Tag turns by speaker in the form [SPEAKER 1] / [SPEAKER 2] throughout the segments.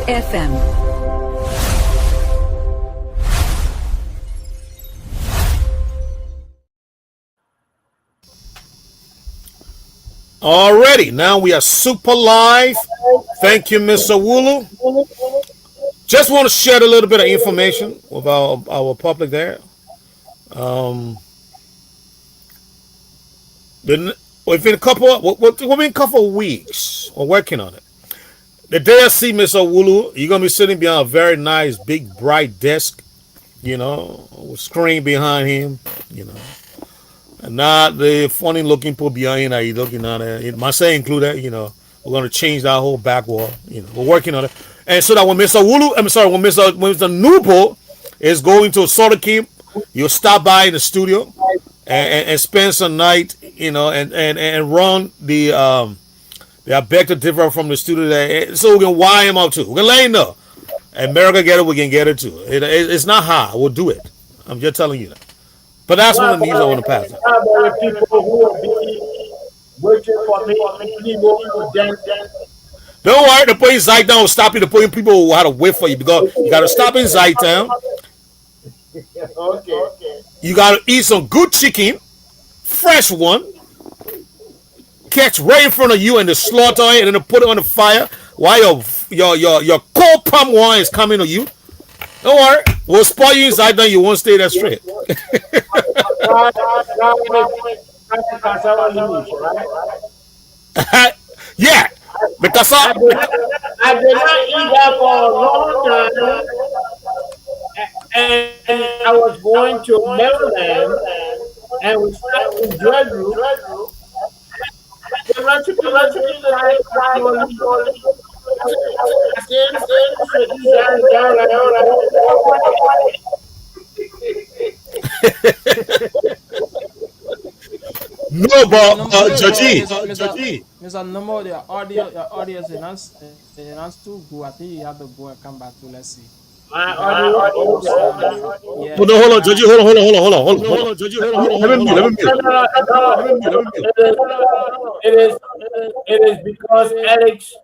[SPEAKER 1] FM.
[SPEAKER 2] Alrighty, now we are super live. Thank you, Mr. Wulu. Just want to share a little bit of information with our public there. Um, within a couple of weeks, we're working on it. The day I see Mr. Wulu, you're gonna be sitting behind a very nice, big, bright desk, with screen behind him, you know. And not the funny looking people behind that you looking at it. My say include that, we're gonna change that whole back wall. We're working on it. And so that when Mr. Wulu, when Mr. Nubo is going to sort of keep, you'll stop by in the studio and spend some night, and run the objective different from the studio there. So we can wire him out too. We can let him know. America get it, we can get it too. It's not hard. We'll do it. I'm just telling you that. But that's one of the needs I want to pass.
[SPEAKER 3] People who will be waiting for me, people dance.
[SPEAKER 2] Don't worry, the putting Zeit down will stop you. The putting people who how to wait for you because you got to stop in Zeit town.
[SPEAKER 3] Okay.
[SPEAKER 2] You got to eat some good chicken, fresh one, catch right in front of you and the slaughter it and then put it on the fire while your cold palm wine is coming to you. Don't worry, we'll spoil you inside down. You won't stay there straight. Yeah, because
[SPEAKER 3] I did not eat that for a long time, and I was going to Maryland, and we stopped in ZWEDRU. The recipe
[SPEAKER 2] no, but Judgy.
[SPEAKER 4] Mr. Number, your audio is enhanced too good. I think you have to go and come back to let's see.
[SPEAKER 3] my audio.
[SPEAKER 4] Yeah.
[SPEAKER 2] Hold on, Judgy. Hold on, Judgy. Let me mute.
[SPEAKER 3] It is because Alex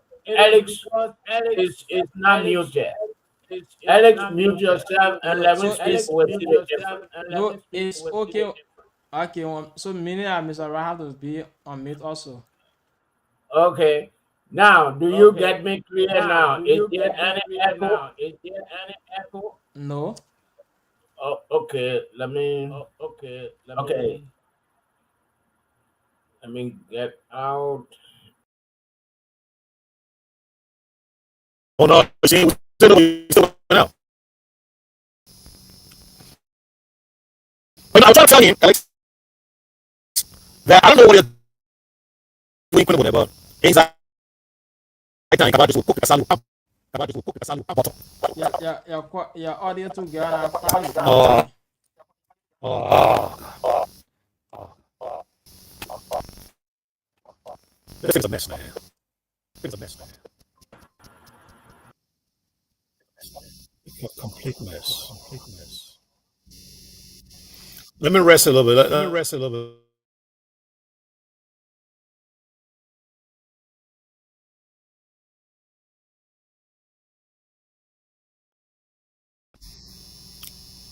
[SPEAKER 3] is not muted. Alex, mute yourself and let me speak with you.
[SPEAKER 4] No, it's okay. Okay, so meaning I Mr. Ra have to be on mute also.
[SPEAKER 3] Okay. Now, do you get me clear now? Is there any echo?
[SPEAKER 4] No.
[SPEAKER 3] Oh, okay. Let me get out.
[SPEAKER 2] Hold on, still now. But I'm trying to tell him, Alex, that I don't know what you're doing whatever. Anxiety.
[SPEAKER 4] Your audio too good.
[SPEAKER 2] This thing's a mess, man. A complete mess. Let me rest a little bit.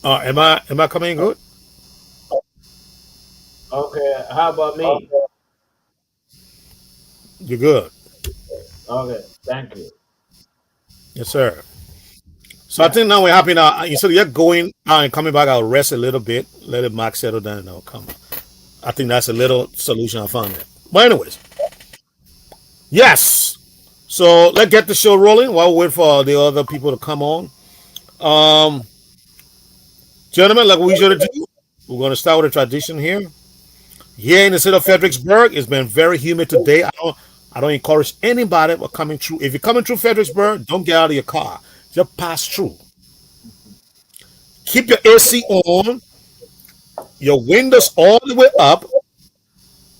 [SPEAKER 2] Am I coming in good?
[SPEAKER 3] Okay. How about me?
[SPEAKER 2] You're good.
[SPEAKER 3] Okay. Thank you.
[SPEAKER 2] Yes, sir. So I think now we're happy now. Instead of you're going out and coming back, I'll rest a little bit, let it max settle down, and I'll come. I think that's a little solution I found there. But anyways, yes. So let's get the show rolling while we wait for the other people to come on. Gentlemen, like we usually do, we're going to start with a tradition here. Here in the city of Fredericksburg, it's been very humid today. I don't encourage anybody coming through. If you're coming through Fredericksburg, don't get out of your car. Just pass through. Keep your AC on, your windows all the way up,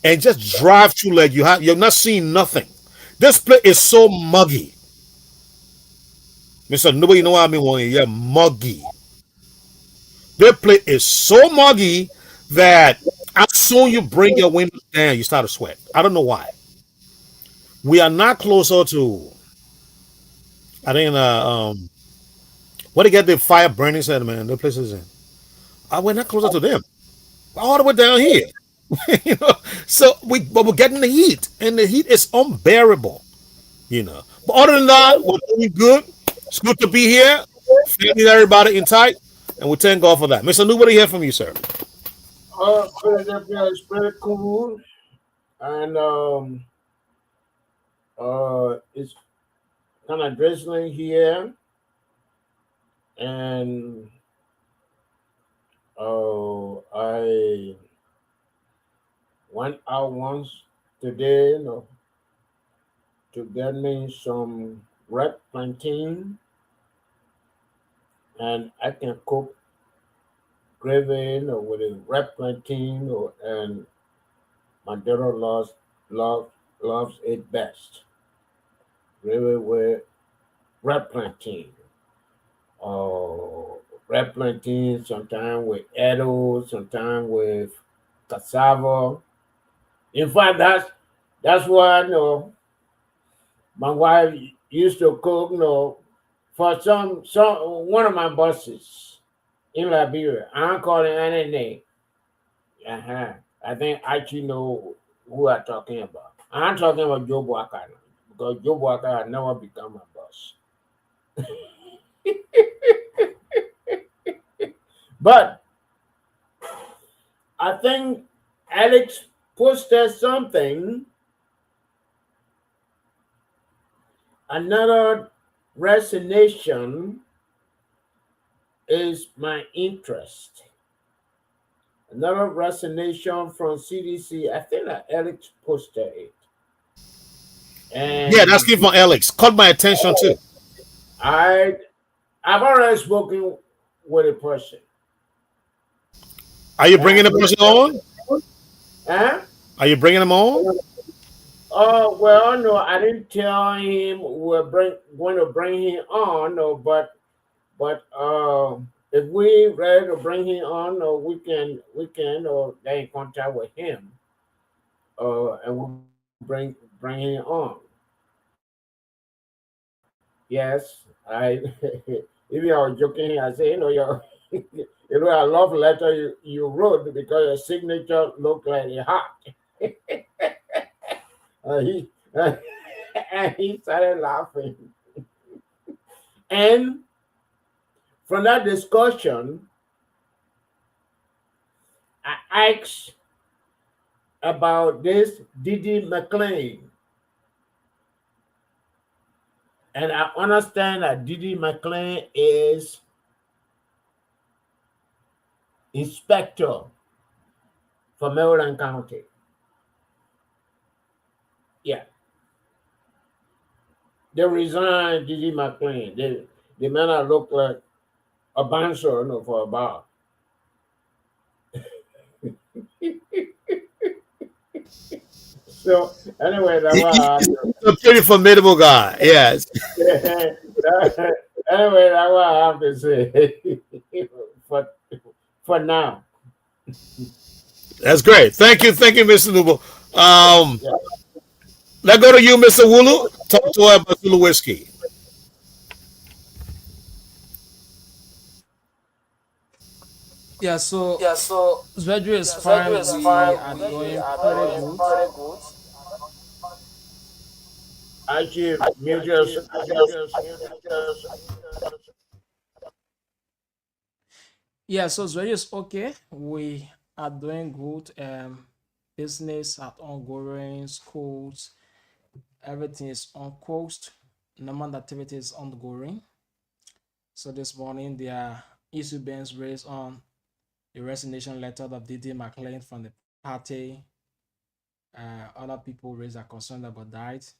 [SPEAKER 2] and just drive through like you're not seeing nothing. This place is so muggy. Mr. Nobody know what I mean? Yeah, muggy. This place is so muggy that as soon you bring your windows down, you start to sweat. I don't know why. We are not closer to I think where they get the fire burning said, man, the places in. I went not closer to them. All the way down here. you know. So but we're getting the heat, and the heat is unbearable. But other than that, we're doing good. It's good to be here. Feeling everybody in tight, and we thank God for that. Mr. Nobody hear from you, sir.
[SPEAKER 3] Philadelphia is pretty cool, and it's kind of drizzling here, and I went out once today, to get me some red plantain, and I can cook gravy, with a red plantain, and my daughter loves loves it best. Gravy with red plantain. Red plantain, sometimes with edo, sometimes with cassava. In fact, that's why my wife used to cook, for some one of my bosses in Liberia. I don't call it any name. Uh-huh. I think Archie know who I'm talking about. I'm talking about Joe Boaka now, because Joe Boaka had never become a boss. But I think Alex posted something, another resignation is my interest. Another resignation from CDC. I think that Alex posted it.
[SPEAKER 2] Yeah, that's
[SPEAKER 3] And
[SPEAKER 2] came from Alex. Caught my attention too.
[SPEAKER 3] I I've already spoken with a person.
[SPEAKER 2] Are you
[SPEAKER 3] And
[SPEAKER 2] bringing the person on?
[SPEAKER 3] huh?
[SPEAKER 2] Are you bringing them on?
[SPEAKER 3] Oh well, no, I didn't tell him going to bring him on, no, but if we ready to bring him on, or we can get in contact with him, and we bring him on. Yes, I even I was joking. I say, a love letter you wrote because your signature looked like a heart. He and he started laughing. And from that discussion, I asked about this Didi McLean, and I understand that Didi McLean is inspector for Maryland County. Yeah, they resigned Didi McLean. The man that looked like a bouncer, for a bar. So anyway, that's what I have to.
[SPEAKER 2] He's a pretty formidable guy. Yes,
[SPEAKER 3] Anyway, that's what I have to say for for now.
[SPEAKER 2] that's great. Thank you, Mr. Nubo.
[SPEAKER 3] Yeah.
[SPEAKER 2] Let's go to you, Mr. Wulu. Talk to her about Zulu whiskey.
[SPEAKER 4] Yeah, so ZWEDRU is fine. We are doing pretty good.
[SPEAKER 3] Actually, mute yourself.
[SPEAKER 4] Yeah, so ZWEDRU is okay. We are doing good. Business at ongoing, schools, everything is on coast. Normal activity is ongoing. So this morning there are issue being raised on the resignation letter of D.D. McLean from the party. Other people raised a concern about that.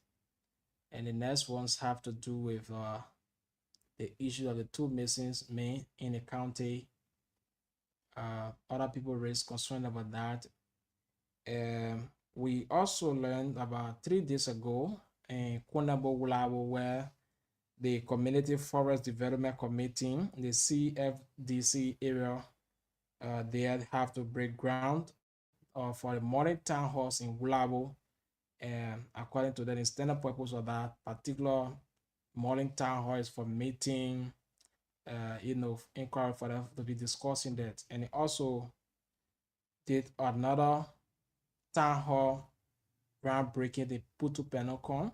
[SPEAKER 4] And the next ones have to do with the issue of the two missing men in the county. Other people raised concern about that. We also learned about 3 days ago in Kunabo Wulabo, where the Community Forest Development Committee, the CFDC area, they have to break ground for the modern town halls in Wulabo. And according to the extended purpose of that particular Morning town hall is for meeting, inquiry for them to be discussing that. And he also did another town hall groundbreaking, they put to Penocon,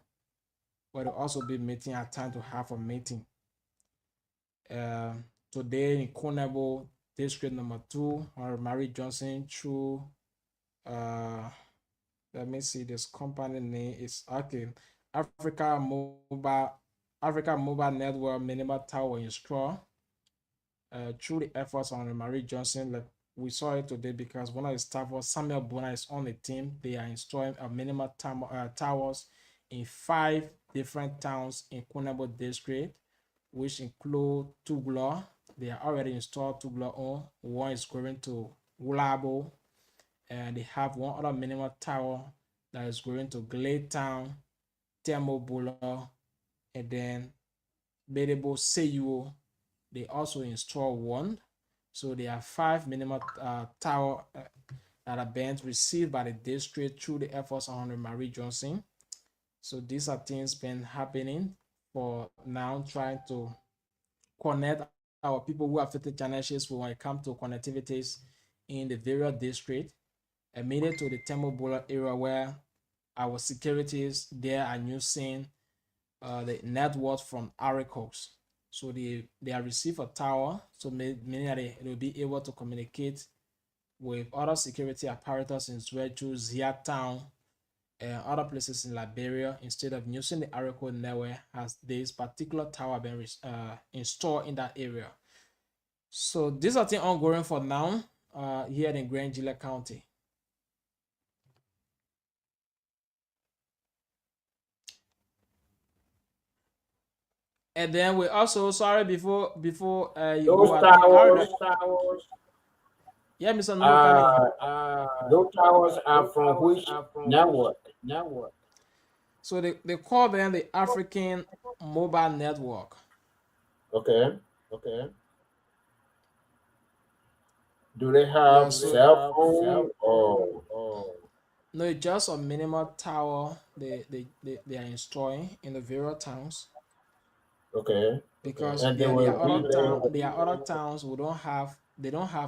[SPEAKER 4] where they'll also be meeting at time to have a meeting. Today in Konebo, district number 2, Mary Johnson through uh let me see, this company name is okay, Africa Mobile Africa Mobile Network Minimal Tower in Straw. Through the efforts on Marie Johnson, like we saw it today because one of the staff was Samuel Bona is on the team. They are installing a minimal towers in 5 different towns in Konebo district, which include Tuglo. They are already installed Tuglo on. One is going to Wulabo, and they have one other minimal tower that is going to Glade Town, Thermobula, and then Bedebo Seyuo. They also install one. So there are 5 minimal tower that are being received by the district through the efforts of Honorable Marie Johnson. So these are things been happening for now, trying to connect our people who have affected challenges when it comes to connectivities in the various districts. And made it to the Thermobula area where our securities there are using the network from Aricos. So they have received a tower, so meaning that they'll be able to communicate with other security apparatus in ZWEDRU, Zia Town, and other places in Liberia instead of using the Aricos network as this particular tower been installed in that area. So these are things ongoing for now here in Grand Gila County. And then we also, sorry, before you
[SPEAKER 3] Those
[SPEAKER 4] go, I think
[SPEAKER 3] towers,
[SPEAKER 4] yeah, Mr. Nuhu coming.
[SPEAKER 3] those towers are from which network?
[SPEAKER 4] So they call them the African Mobile Network.
[SPEAKER 3] Okay. Do they
[SPEAKER 4] Yeah,
[SPEAKER 3] have
[SPEAKER 4] so
[SPEAKER 3] cell phone or
[SPEAKER 4] no, it's just a minimal tower they are installing in the various towns
[SPEAKER 3] okay?
[SPEAKER 4] because
[SPEAKER 3] And they will be there.
[SPEAKER 4] there are other towns who don't have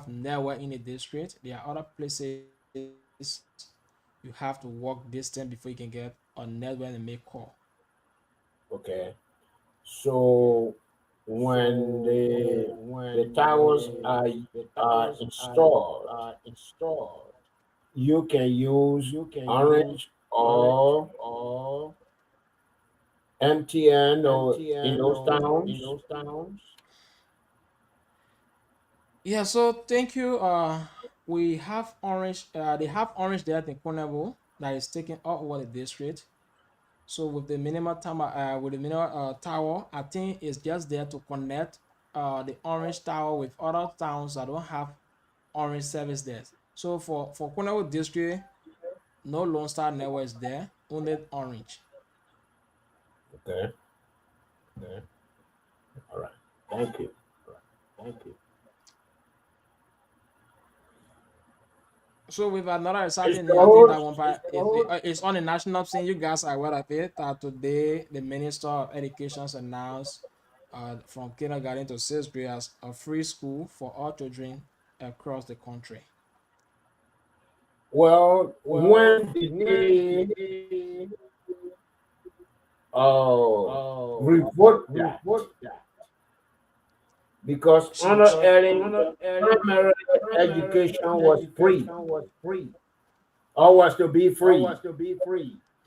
[SPEAKER 4] network in the district. There are other places you have to walk distance before you can get a network and make call.
[SPEAKER 3] Okay. So when the towers are installed, you can use Orange or MTN or in those towns.
[SPEAKER 4] Yeah, so thank you. We have orange. They have orange there in Konabo that is taking all over the district. So with the minimal tower, tower, I think it's just there to connect the orange tower with other towns that don't have orange service there. So for Konabo district, no Lone Star network is there, only orange.
[SPEAKER 3] Okay. All right. Thank you.
[SPEAKER 4] So with another
[SPEAKER 3] Mr.
[SPEAKER 4] exciting news, I think that
[SPEAKER 3] Host,
[SPEAKER 4] one part it's on the national scene. You guys are aware of it. That today the Minister of Education announced from kindergarten to 6th grade as a free school for all children across the country.
[SPEAKER 3] well, when did they revoke that? Because
[SPEAKER 4] So
[SPEAKER 3] under early primary education was free or was to be free.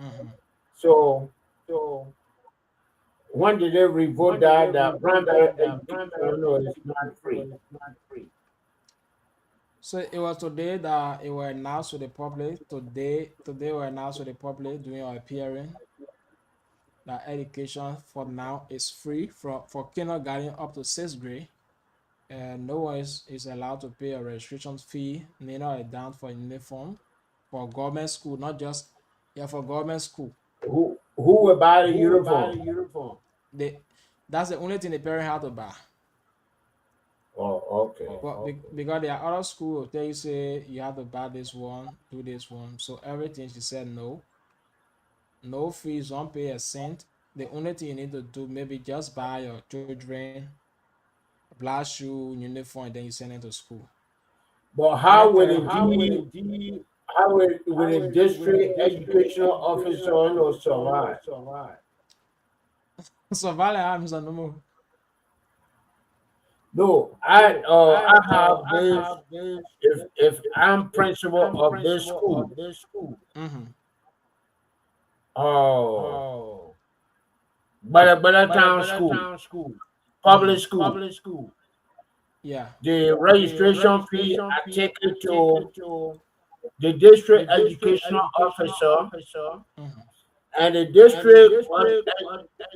[SPEAKER 4] mhm.
[SPEAKER 3] So when did they revoke that primary education is not free?
[SPEAKER 4] So it was today that it was announced to the public. Today we announced to the public during our appearing that education for now is free for kindergarten up to 6th grade. And no one is allowed to pay a registration fee, neither a down for uniform for government school, not just for government school.
[SPEAKER 3] Who will buy the uniform?
[SPEAKER 4] They that's the only thing the parent have to buy.
[SPEAKER 3] Oh, okay.
[SPEAKER 4] But because there are other schools tell you say you have to buy this one, do this one. So everything she said no. No fees, don't pay a cent. the only thing you need to do, maybe just buy your children black shoe, uniform, and then you send them to school.
[SPEAKER 3] But how will
[SPEAKER 4] Anytime.
[SPEAKER 3] it be? How will a district educational officer or survive?
[SPEAKER 4] Survival arms and no more.
[SPEAKER 3] No, I have this. If I'm principal of this school,
[SPEAKER 4] Mm-hmm.
[SPEAKER 3] oh, Better Town School, public
[SPEAKER 4] Mm-hmm.
[SPEAKER 3] school,
[SPEAKER 4] Yeah.
[SPEAKER 3] the registration fee I take it to the district educational officer,
[SPEAKER 4] Mm-hmm.
[SPEAKER 3] and the district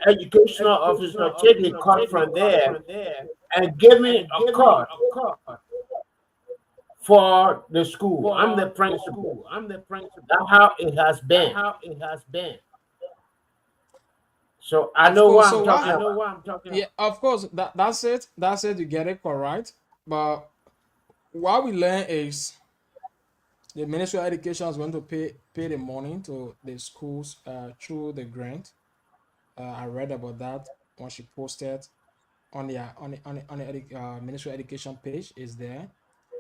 [SPEAKER 3] educational officer take a cut from there and give me a cut for the school. I'm the principal. That's how it has been. So I
[SPEAKER 4] Of
[SPEAKER 3] know
[SPEAKER 4] course.
[SPEAKER 3] what
[SPEAKER 4] So
[SPEAKER 3] I'm talking
[SPEAKER 4] what?
[SPEAKER 3] about.
[SPEAKER 4] Yeah. Of course. That's it. That's it. You get it correct. But what we learn is the Ministry of Education is going to pay the money to the schools through the grant. I read about that when she posted on the Ministry of Education page is there.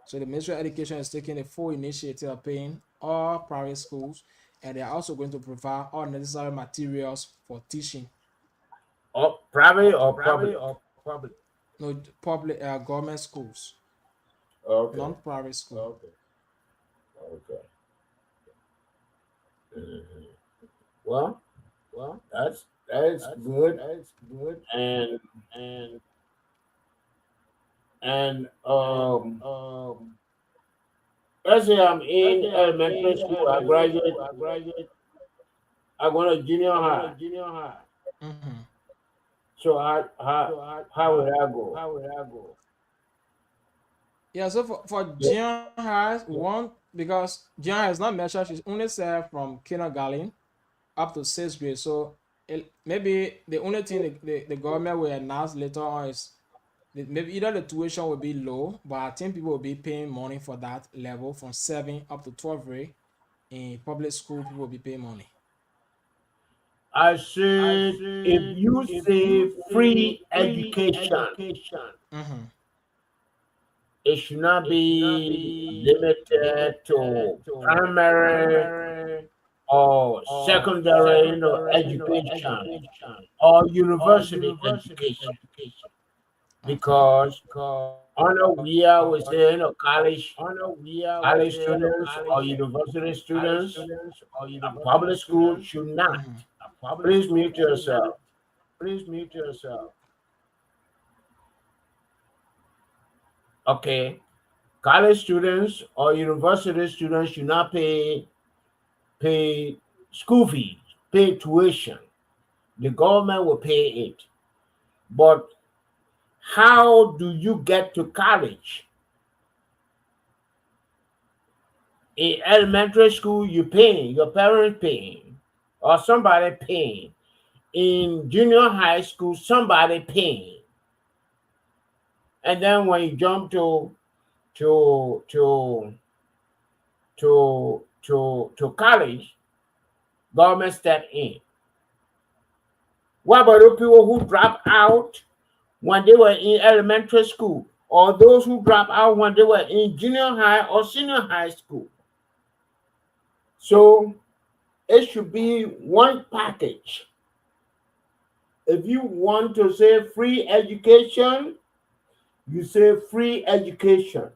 [SPEAKER 4] So the Ministry of Education is taking the full initiative of paying all private schools, and they are also going to provide all necessary materials for teaching.
[SPEAKER 3] Or private or public.
[SPEAKER 4] No public government schools,
[SPEAKER 3] Okay.
[SPEAKER 4] non-private school.
[SPEAKER 3] Okay. Mhm. Well, that's good. And and let's say I'm in elementary school, I graduate, I go to junior high.
[SPEAKER 4] Mm-hmm.
[SPEAKER 3] So how would I go?
[SPEAKER 4] Yeah, so for junior high, one because junior high is not measured, she's only served from kindergarten up to sixth grade. So maybe the only thing the government will announce later on is maybe either the tuition will be low, but I think people will be paying money for that level from 7 up to 12 grade. In public school, people will be paying money.
[SPEAKER 3] I said if you say free education,
[SPEAKER 4] Mm-hmm.
[SPEAKER 3] it should not be limited to primary or secondary, education or university education
[SPEAKER 4] Okay.
[SPEAKER 3] because on a we are we say college students or university students, a public school should not.
[SPEAKER 4] Mm-hmm.
[SPEAKER 3] Please mute yourself. Okay, college students or university students should not pay school fees, pay tuition. The government will pay it. But how do you get to college? In elementary school, you paying, your parents paying, or somebody paying. In junior high school, somebody paying. And then when you jump to to to college, government step in. What about those people who drop out when they were in elementary school, or those who drop out when they were in junior high or senior high school? So it should be one package. If you want to say free education, you say free education.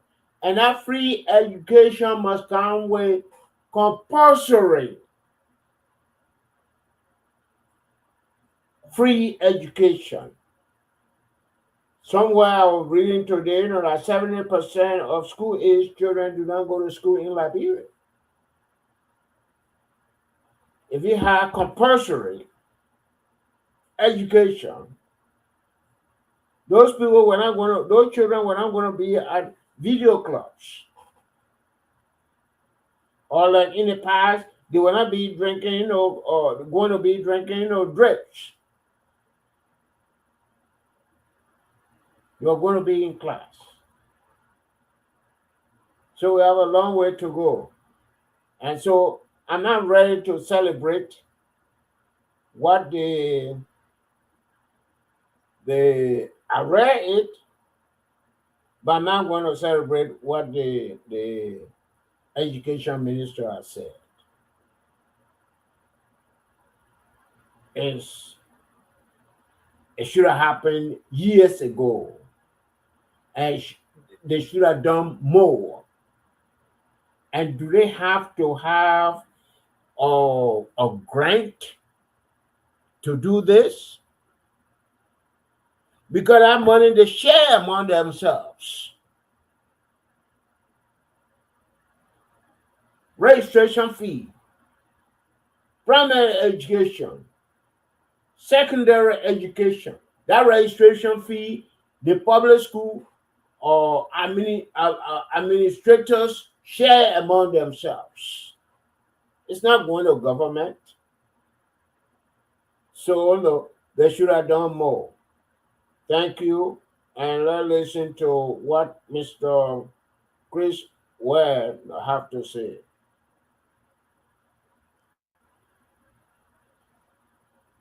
[SPEAKER 3] And that free education must come with compulsory free education. Somewhere I was reading today, that 70% of school age children do not go to school in Liberia. If you have compulsory education, those people were not going to, those children were not going to be at video clubs. Or like in the past, they will not be drinking, or going to be drinking, drips. You're going to be in class. So we have a long way to go. And so I'm not ready to celebrate what the I read it, but I'm not going to celebrate what the education minister has said. It's, it should have happened years ago, and they should have done more. And do they have to have a grant to do this? Because that money they share among themselves. Registration fee, primary education, secondary education. That registration fee, the public school or administrators share among themselves. It's not going to government. So no, they should have done more. Thank you. And let's listen to what Mr. Chris Ware have to say.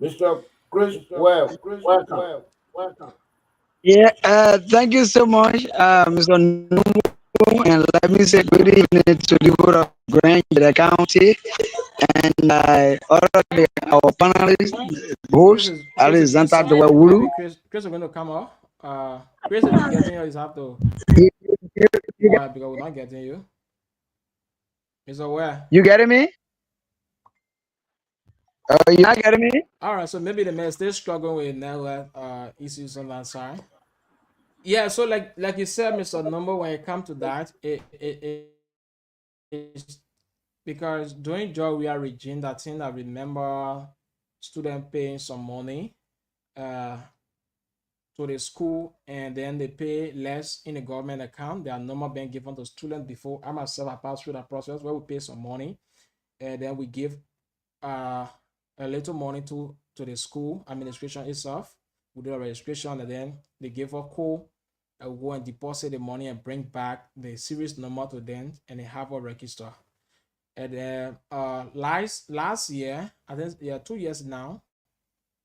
[SPEAKER 3] Mr. Chris Ware, welcome.
[SPEAKER 1] Yeah, thank you so much, Mr. Numo, and let me say good evening to the board of Grand the County and our panelists, host Alexander
[SPEAKER 4] Maybe
[SPEAKER 1] Dewulu.
[SPEAKER 4] Chris is going to come up. Chris, if you're getting us, have to
[SPEAKER 1] You,
[SPEAKER 4] go
[SPEAKER 1] you,
[SPEAKER 4] ahead because we're not getting you. Mr. Ware.
[SPEAKER 1] you getting me? You not getting me?
[SPEAKER 4] All right, so maybe the man still struggling with network issues on that side. Yeah, so like you said, Mr. Number, when it comes to that, it's because during Georgia regime, that thing I remember student paying some money uh to the school and then they pay less in the government account. There are number being given to students before. I myself I passed through that process where we pay some money and then we give uh a little money to the school administration itself. We do a registration and then they give a call. I will go and deposit the money and bring back the series number to them and they have a register. And then last year, I think yeah, 2 years now,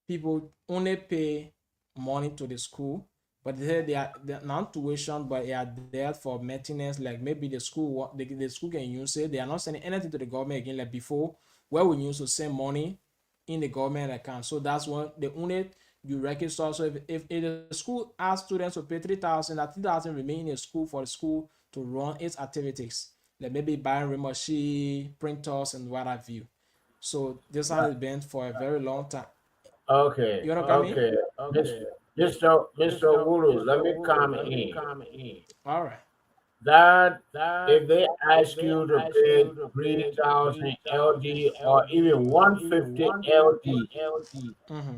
[SPEAKER 4] people only pay money to the school, but they're not tuition, but they are there for maintenance. Like maybe the school can use it. They are not sending anything to the government again. Like before, where we used to send money in the government account. So that's when the only you register. So if the school asks students to pay 3,000, that 3,000 remain in the school for the school to run its activities. Like maybe buying real machine, printers, and what have you. So this has been for a very long time.
[SPEAKER 3] Okay,
[SPEAKER 4] You wanna come in?
[SPEAKER 3] okay. Mr. Wuru, let me come in.
[SPEAKER 4] All right.
[SPEAKER 3] That if they ask you to pay 3,000 LD or even 150 LD,
[SPEAKER 4] Mm-hmm.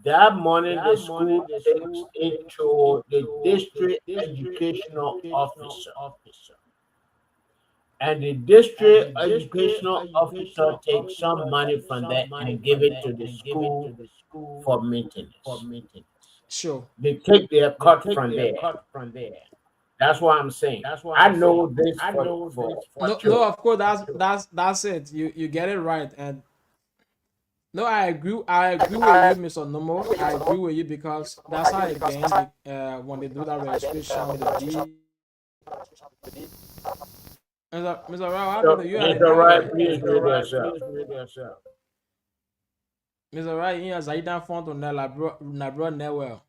[SPEAKER 3] that money the school takes into the district educational officer. And the district educational officer takes some money from that and give it to the school for maintenance.
[SPEAKER 4] Sure.
[SPEAKER 3] They take their cut from there. That's what I'm saying. I know this for
[SPEAKER 4] No, no.
[SPEAKER 3] sure.
[SPEAKER 4] Of course, that's it. You get it right. And no, I agree. I agree with you, Mr. Nomo. I agree with you because that's how it been. When they do that registration with the D. Mr. Rao, what happened to you and the
[SPEAKER 3] Mr. Right,
[SPEAKER 4] network?
[SPEAKER 3] please mute yourself.
[SPEAKER 4] Mr. Rao, you know, Zaidan font on na bro network.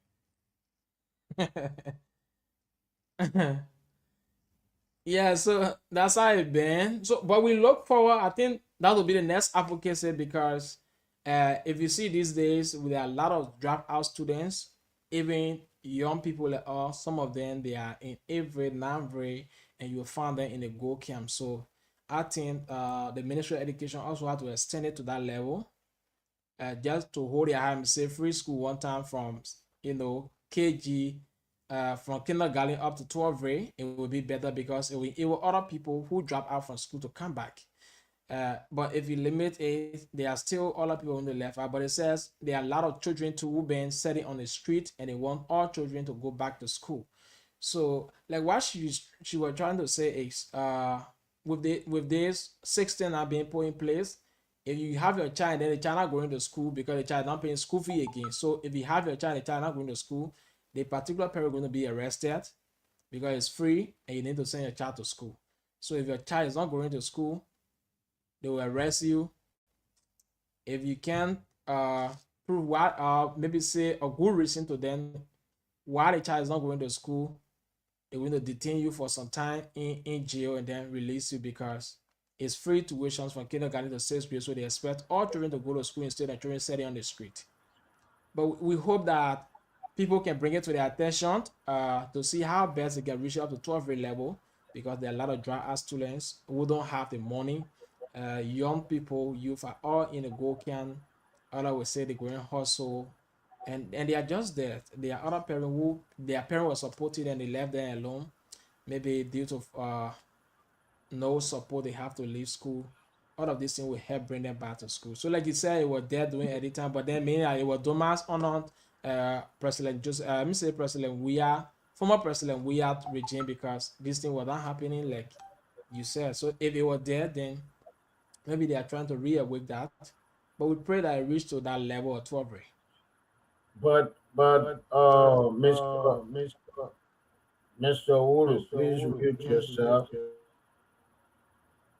[SPEAKER 4] Yeah, so that's how it been. So, but we look forward. I think that will be the next advocacy because if you see these days, with a lot of dropout students, even young people like us, some of them they are in every non-very, and you'll find them in the go camp. So, I think the Ministry of Education also have to extend it to that level, just to hold your hand, say free school one time from KG, from kindergarten up to 12th grade, it will be better because it will other people who drop out from school to come back. But if you limit it, there are still other people on the left out. But it says there are a lot of children too who been sitting on the street and they want all children to go back to school. So like what she was trying to say is with this 16 are being put in place, If you have your child, then the child not going to school because the child not paying school fee again. So if you have your child, the child not going to school, the particular parent going to be arrested because it's free and you need to send your child to school. So if your child is not going to school, they will arrest you. If you can prove what, maybe say a good reason to them why the child is not going to school, they're going to detain you for some time in jail and then release you because it's free tuitions from kindergarten to sixth grade. So they expect all children to go to school instead of children sitting on the street. But we hope that people can bring it to their attention to see how best they can reach up to 12th grade level because there are a lot of dry art students who don't have the money. Young people, youth are all in the go can. Other will say they're going hustle, and they are just there. There are other parents who their parent was supported and they left them alone, maybe due to no support, they have to leave school. All of these things will help bring them back to school. So, like you said, it was there doing editing, but then meaning it was Thomas honored President Joseph, let me say President Weah, former President Weah regime because this thing was not happening like you said. So, if it was there, then maybe they are trying to reawake that. But we pray that it reach to that level of 12.
[SPEAKER 3] But Mr. Olu, please mute yourself.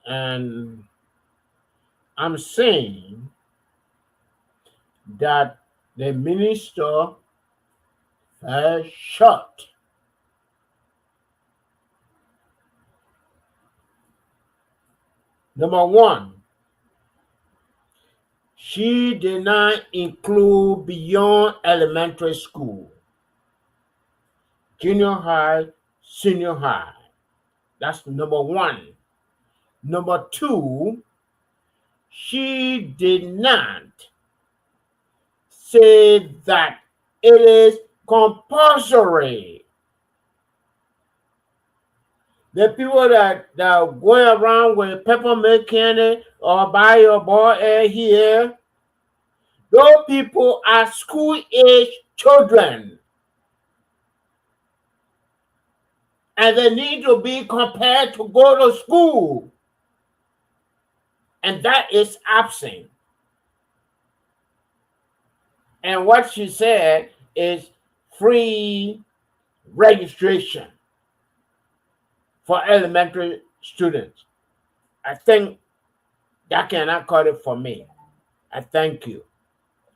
[SPEAKER 3] And I'm saying that the minister fell short. Number one, she did not include beyond elementary school, junior high, senior high. That's number one. Number two, she did not say that it is compulsory. The people that go around with peppermint candy or buy your boy air here, those people are school age children. And they need to be compared to go to school. And that is absent. And what she said is free registration for elementary students. I think that cannot cut it for me. I thank you.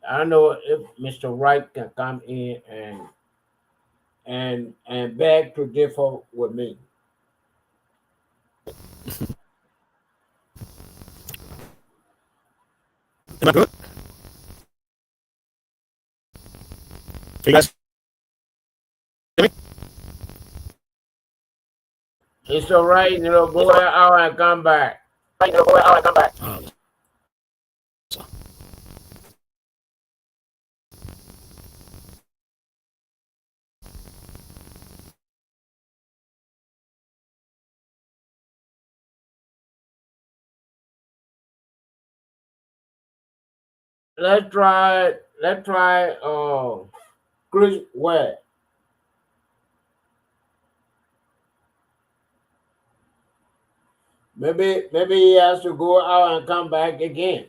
[SPEAKER 3] I don't know if Mr. Wright can come in and beg to differ with me.
[SPEAKER 2] Am I good? You guys hear me?
[SPEAKER 3] It's all right, go out and come back.
[SPEAKER 2] Oh,
[SPEAKER 3] Let's try Chris Ware. Maybe he has to go out and come back again.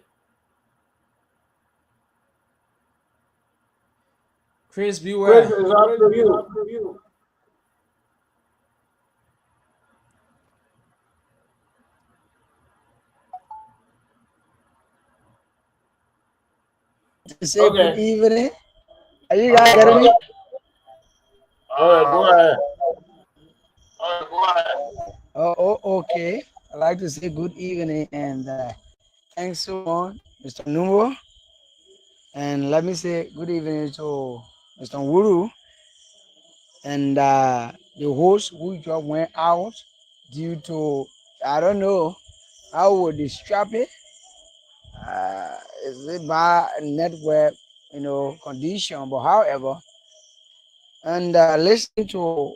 [SPEAKER 4] Chris,
[SPEAKER 3] Chris,
[SPEAKER 4] beware.
[SPEAKER 3] is up to you.
[SPEAKER 1] To say good
[SPEAKER 3] Okay.
[SPEAKER 1] evening. Are you guys getting me?
[SPEAKER 3] Okay, go ahead.
[SPEAKER 1] Okay. I'd like to say good evening and thanks so much, Mr. Numbo. And let me say good evening to Mr. Wuru and the host who just went out due to, I don't know, how would describe it? Is it bad network, condition? But however, and listening to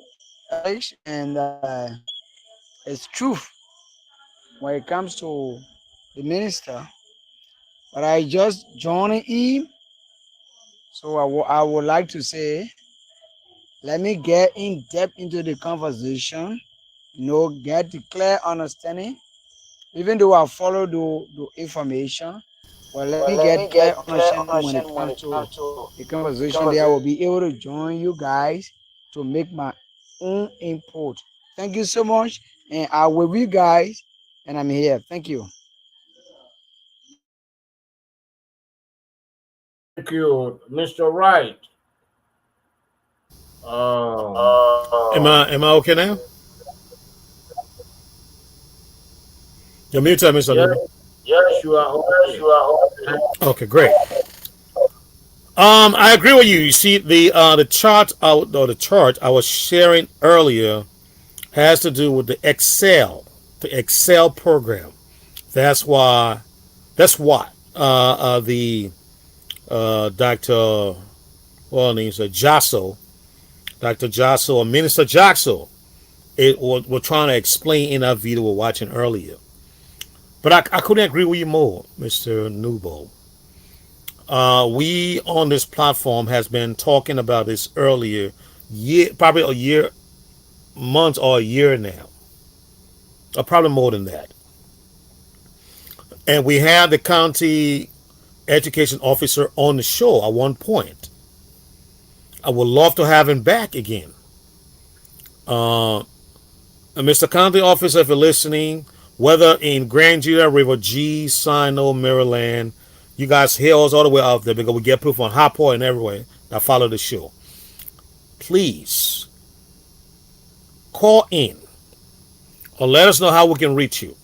[SPEAKER 1] Alex and it's truth when it comes to the minister. But I just joined him, so I would like to say, let me get in depth into the conversation, get the clear understanding even though I follow the information, but let me get clear understanding when it comes to the conversation there. I will be able to join you guys to make my own input. Thank you so much, and I will be you guys, and I'm here. Thank you.
[SPEAKER 3] Thank you, Mr. Wright. Um,
[SPEAKER 2] Am I okay now? You're muted, Mr.
[SPEAKER 3] yes,
[SPEAKER 2] Nubo.
[SPEAKER 3] you are okay.
[SPEAKER 2] Okay, great. I agree with you. You see, the chart out or the chart I was sharing earlier has to do with the Excel program. That's why. That's what the Dr. Well, name's Jasso, Dr. Jasso or Minister Jasso. We're trying to explain in that video we're watching earlier. But I couldn't agree with you more, Mr. Nubo. We on this platform has been talking about this earlier, probably a year, months or a year now, or probably more than that. And we had the county education officer on the show at one point. I would love to have him back again. Mr. County Officer, if you're listening, whether in Grand Gila, River G, Sino, Maryland, you guys hear us all the way out there because we get proof on Hot Point and everywhere that follow the show. Please call in or let us know how we can reach you.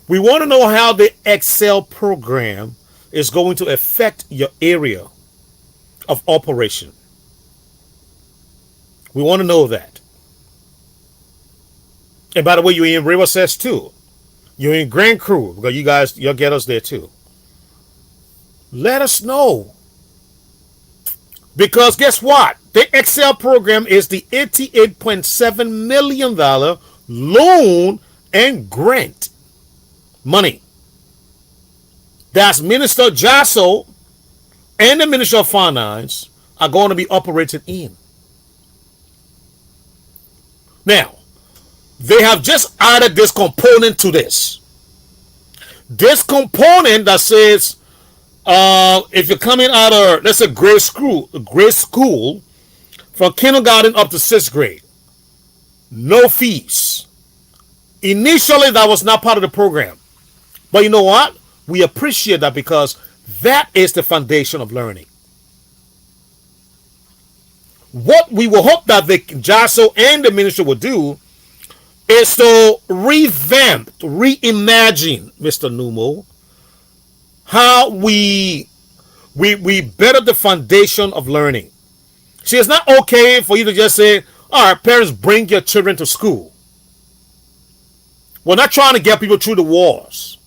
[SPEAKER 2] We want to know how the Excel program is going to affect your area of operation. We want to know that. And by the way, you're in Riverside too. You're in Grand Crew because you'll get us there too. Let us know. Because guess what? The Excel program is the $88.7 million loan and grant money. That's Minister Jasso and the Minister of Finance are going to be operating in. Now, they have just added this component to this. This component that says, if you're coming out of, let's say, grade school from kindergarten up to sixth grade, no fees. Initially, that was not part of the program. But you know what? We appreciate that because that is the foundation of learning. What we will hope that the JASO and the ministry will do is to revamp, reimagine, Mr. Numo, how we better the foundation of learning. See, it's not okay for you to just say, all right, parents, bring your children to school. We're not trying to get people through the walls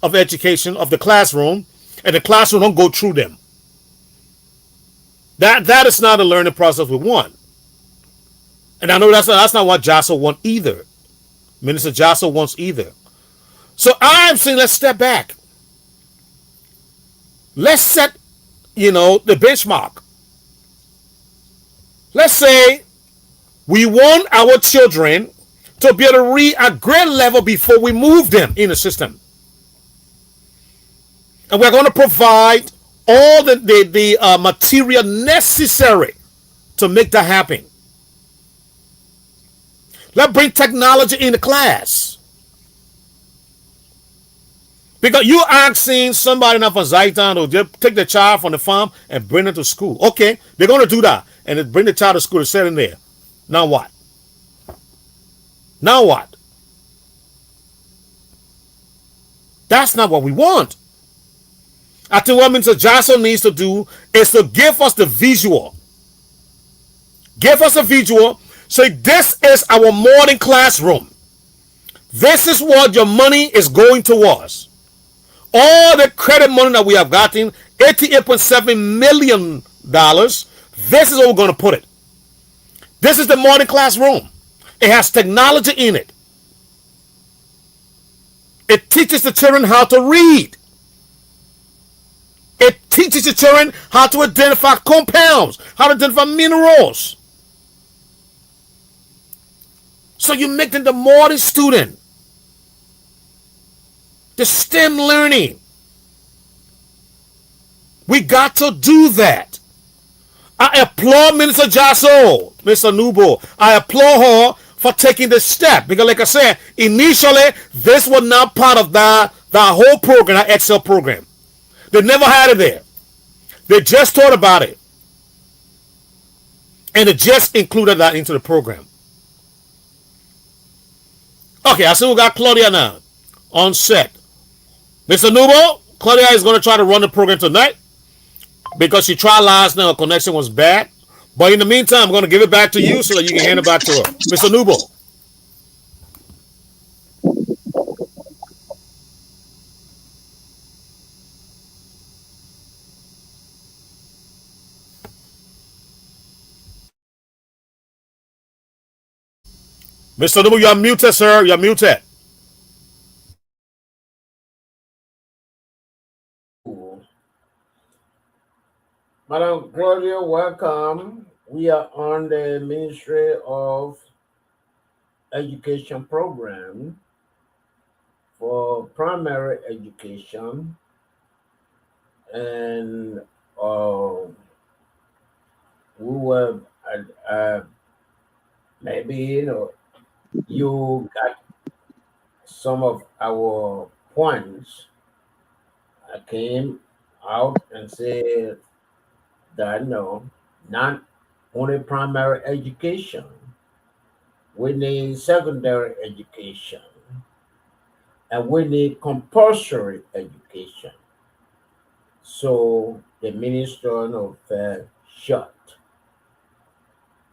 [SPEAKER 2] of education, of the classroom, and the classroom don't go through them. That is not a learning process we want. And I know that's not what Jasso wants either. Minister Jasso wants either. So I'm saying let's step back. Let's set, the benchmark. Let's say we want our children to be able to read at grade level before we move them in the system. And we're going to provide all the material necessary to make that happen. Let's bring technology in the class. Because you asking somebody now from Zaitan to just take the child from the farm and bring it to school. Okay, they're going to do that. And they bring the child to school and set in there. Now what? Now what? That's not what we want. I think what Mr. Johnson needs to do is to give us the visual. Give us a visual. Say, this is our morning classroom. This is what your money is going towards. All the credit money that we have gotten, $88.7 million, this is where we're going to put it. This is the morning classroom. It has technology in it. It teaches the children how to read. It teaches the children how to identify compounds, how to identify minerals. So you make them the morning student. The STEM learning. We got to do that. I applaud Minister Jasso, Mr. Nubo. I applaud her for taking the step because, like I said, initially this was not part of that whole program, that Excel program. They never had it there. They just thought about it, and they just included that into the program. Okay, I see we got Claudia now on set. Mr. Nubo, Claudia is going to try to run the program tonight because she tried last night. Her connection was bad. But in the meantime, I'm going to give it back to you so that you can hand it back to her. Mr. Nubo. Mr. Nubo, you're muted, sir. You're muted.
[SPEAKER 3] Madam Claudia, welcome. We are on the Ministry of Education program for primary education, and we were maybe you got some of our points. I came out and said that no, not only primary education, we need secondary education, and we need compulsory education. So the minister fell shut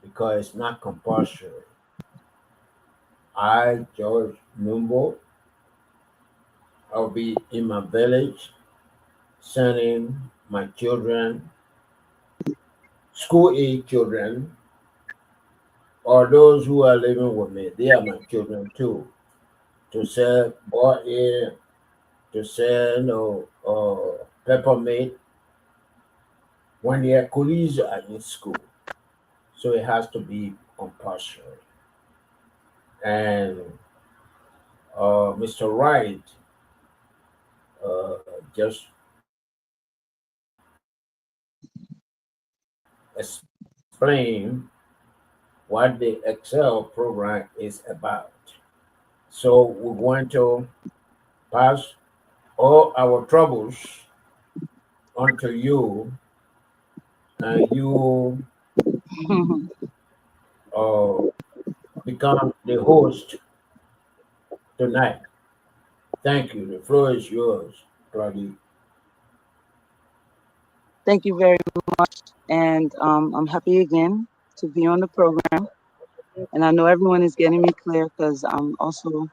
[SPEAKER 3] because it's not compulsory. I, George Numbo, I'll be in my village sending my children, school age children, or those who are living with me. They are my children too. To sell bought to sell peppermint when their colleagues are in school. So it has to be compulsory. And Mr. Wright just explained what the Excel program is about. So we're going to pass all our troubles onto you, and you become the host tonight. Thank you. The floor is yours, Claudia.
[SPEAKER 5] Thank you very much. And I'm happy again to be on the program. And I know everyone is getting me clear because I'm also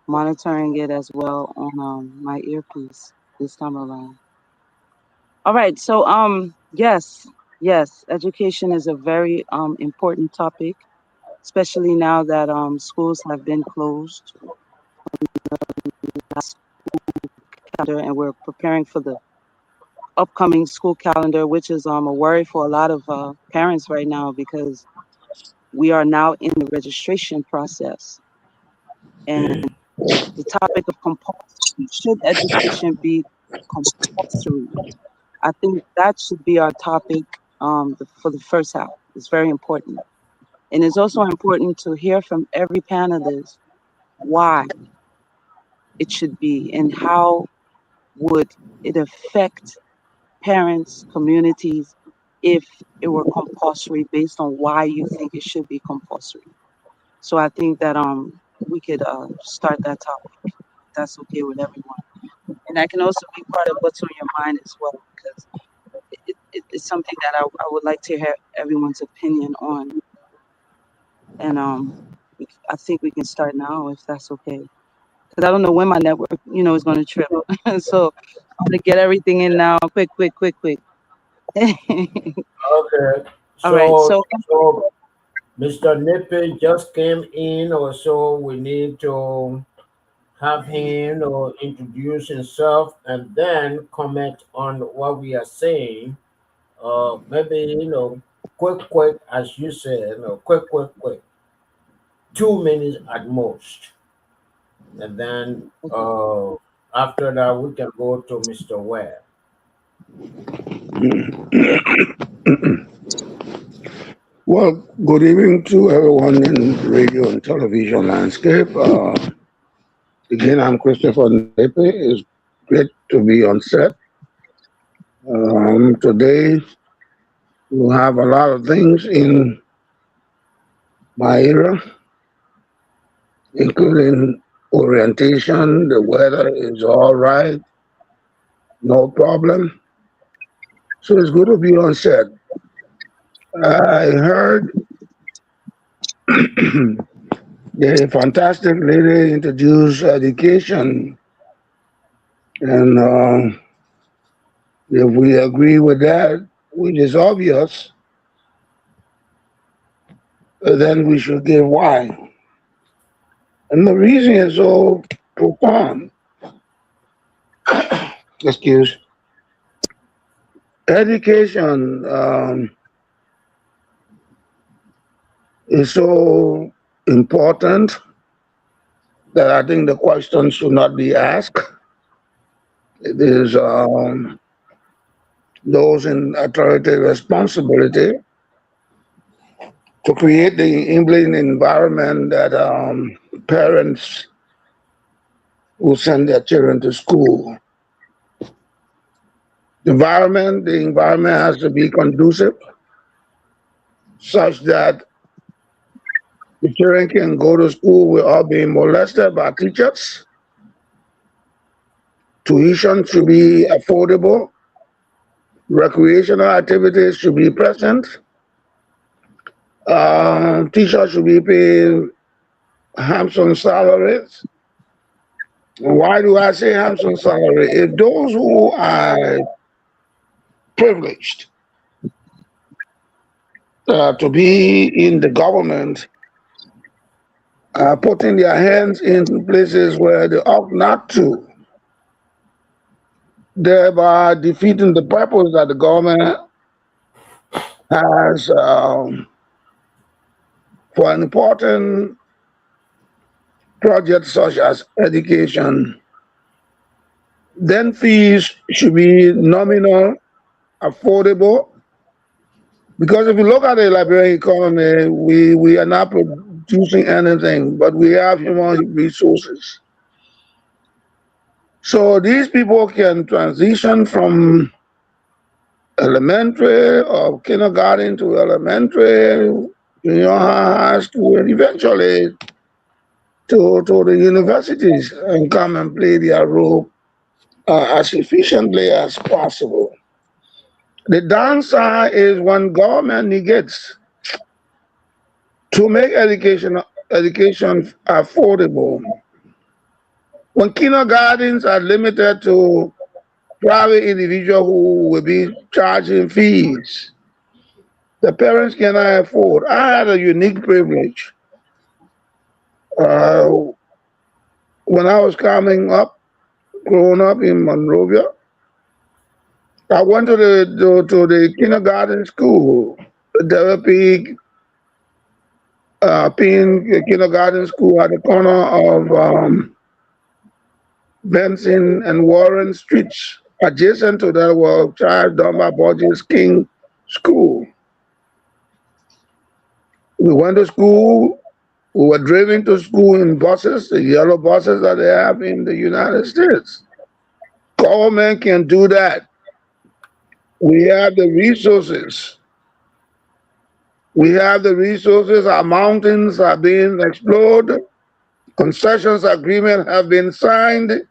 [SPEAKER 5] monitoring it as well on my earpiece this time around. All right. So yes, education is a very important topic, especially now that schools have been closed last calendar, and we're preparing for the upcoming school calendar, which is a worry for a lot of parents right now because we are now in the registration process. And the topic of compulsory, should education be compulsory? I think that should be our topic for the first half. It's very important. And it's also important to hear from every panelist why it should be and how would it affect parents, communities, if it were compulsory based on why you think it should be compulsory. So I think that we could start that topic. If that's okay with everyone. And that can also be part of what's on your mind as well, because it's something that I would like to hear everyone's opinion on. And I think we can start now if that's okay. Because I don't know when my network, is going to trip. So I'm going to get everything in now. Quick.
[SPEAKER 3] Okay.
[SPEAKER 5] All right.
[SPEAKER 3] So,
[SPEAKER 5] So
[SPEAKER 3] so Mr. Nippy just came in, or so we need to have him or introduce himself and then comment on what we are saying. Maybe quick, as you said, quick, 2 minutes at most, and then After that, we can go to Mr. Ware.
[SPEAKER 6] Well, good evening to everyone in the radio and television landscape. Again, I'm Christopher Nepe. It's great to be on set. Today, we'll have a lot of things in my area, including orientation. The weather is all right, no problem. So it's good to be on set. I heard the fantastic lady introduce education, and if we agree with that, which is obvious, then we should give why. And the reason is so profound. Excuse. Education is so important that I think the question should not be asked. It is those in authority responsibility to create the enabling environment that parents will send their children to school. The environment has to be conducive such that the children can go to school without being molested by teachers. Tuition should be affordable. Recreational activities should be present. Teachers should be paid handsome salaries. Why do I say handsome salary? If those who are privileged to be in the government putting their hands in places where they ought not to, thereby defeating the purpose that the government has for an important project such as education, then fees should be nominal, affordable. Because if you look at the Liberian economy, we are not producing anything, but we have human resources. So these people can transition from elementary or kindergarten to elementary, junior high school, and eventually to the universities and come and play their role as efficiently as possible. The downside is when government negates to make education affordable. When kindergartens are limited to private individuals who will be charging fees, the parents cannot afford. I had a unique privilege when I was growing up in Monrovia. I went to the kindergarten school, the Pin Kindergarten School at the corner of Benson and Warren Streets. Adjacent to that was Charles Dunbar Borges King School. We went to school. We were driven to school in buses, the yellow buses that they have in the United States. Government can do that. We have the resources. Our mountains are being explored. Concessions agreements have been signed.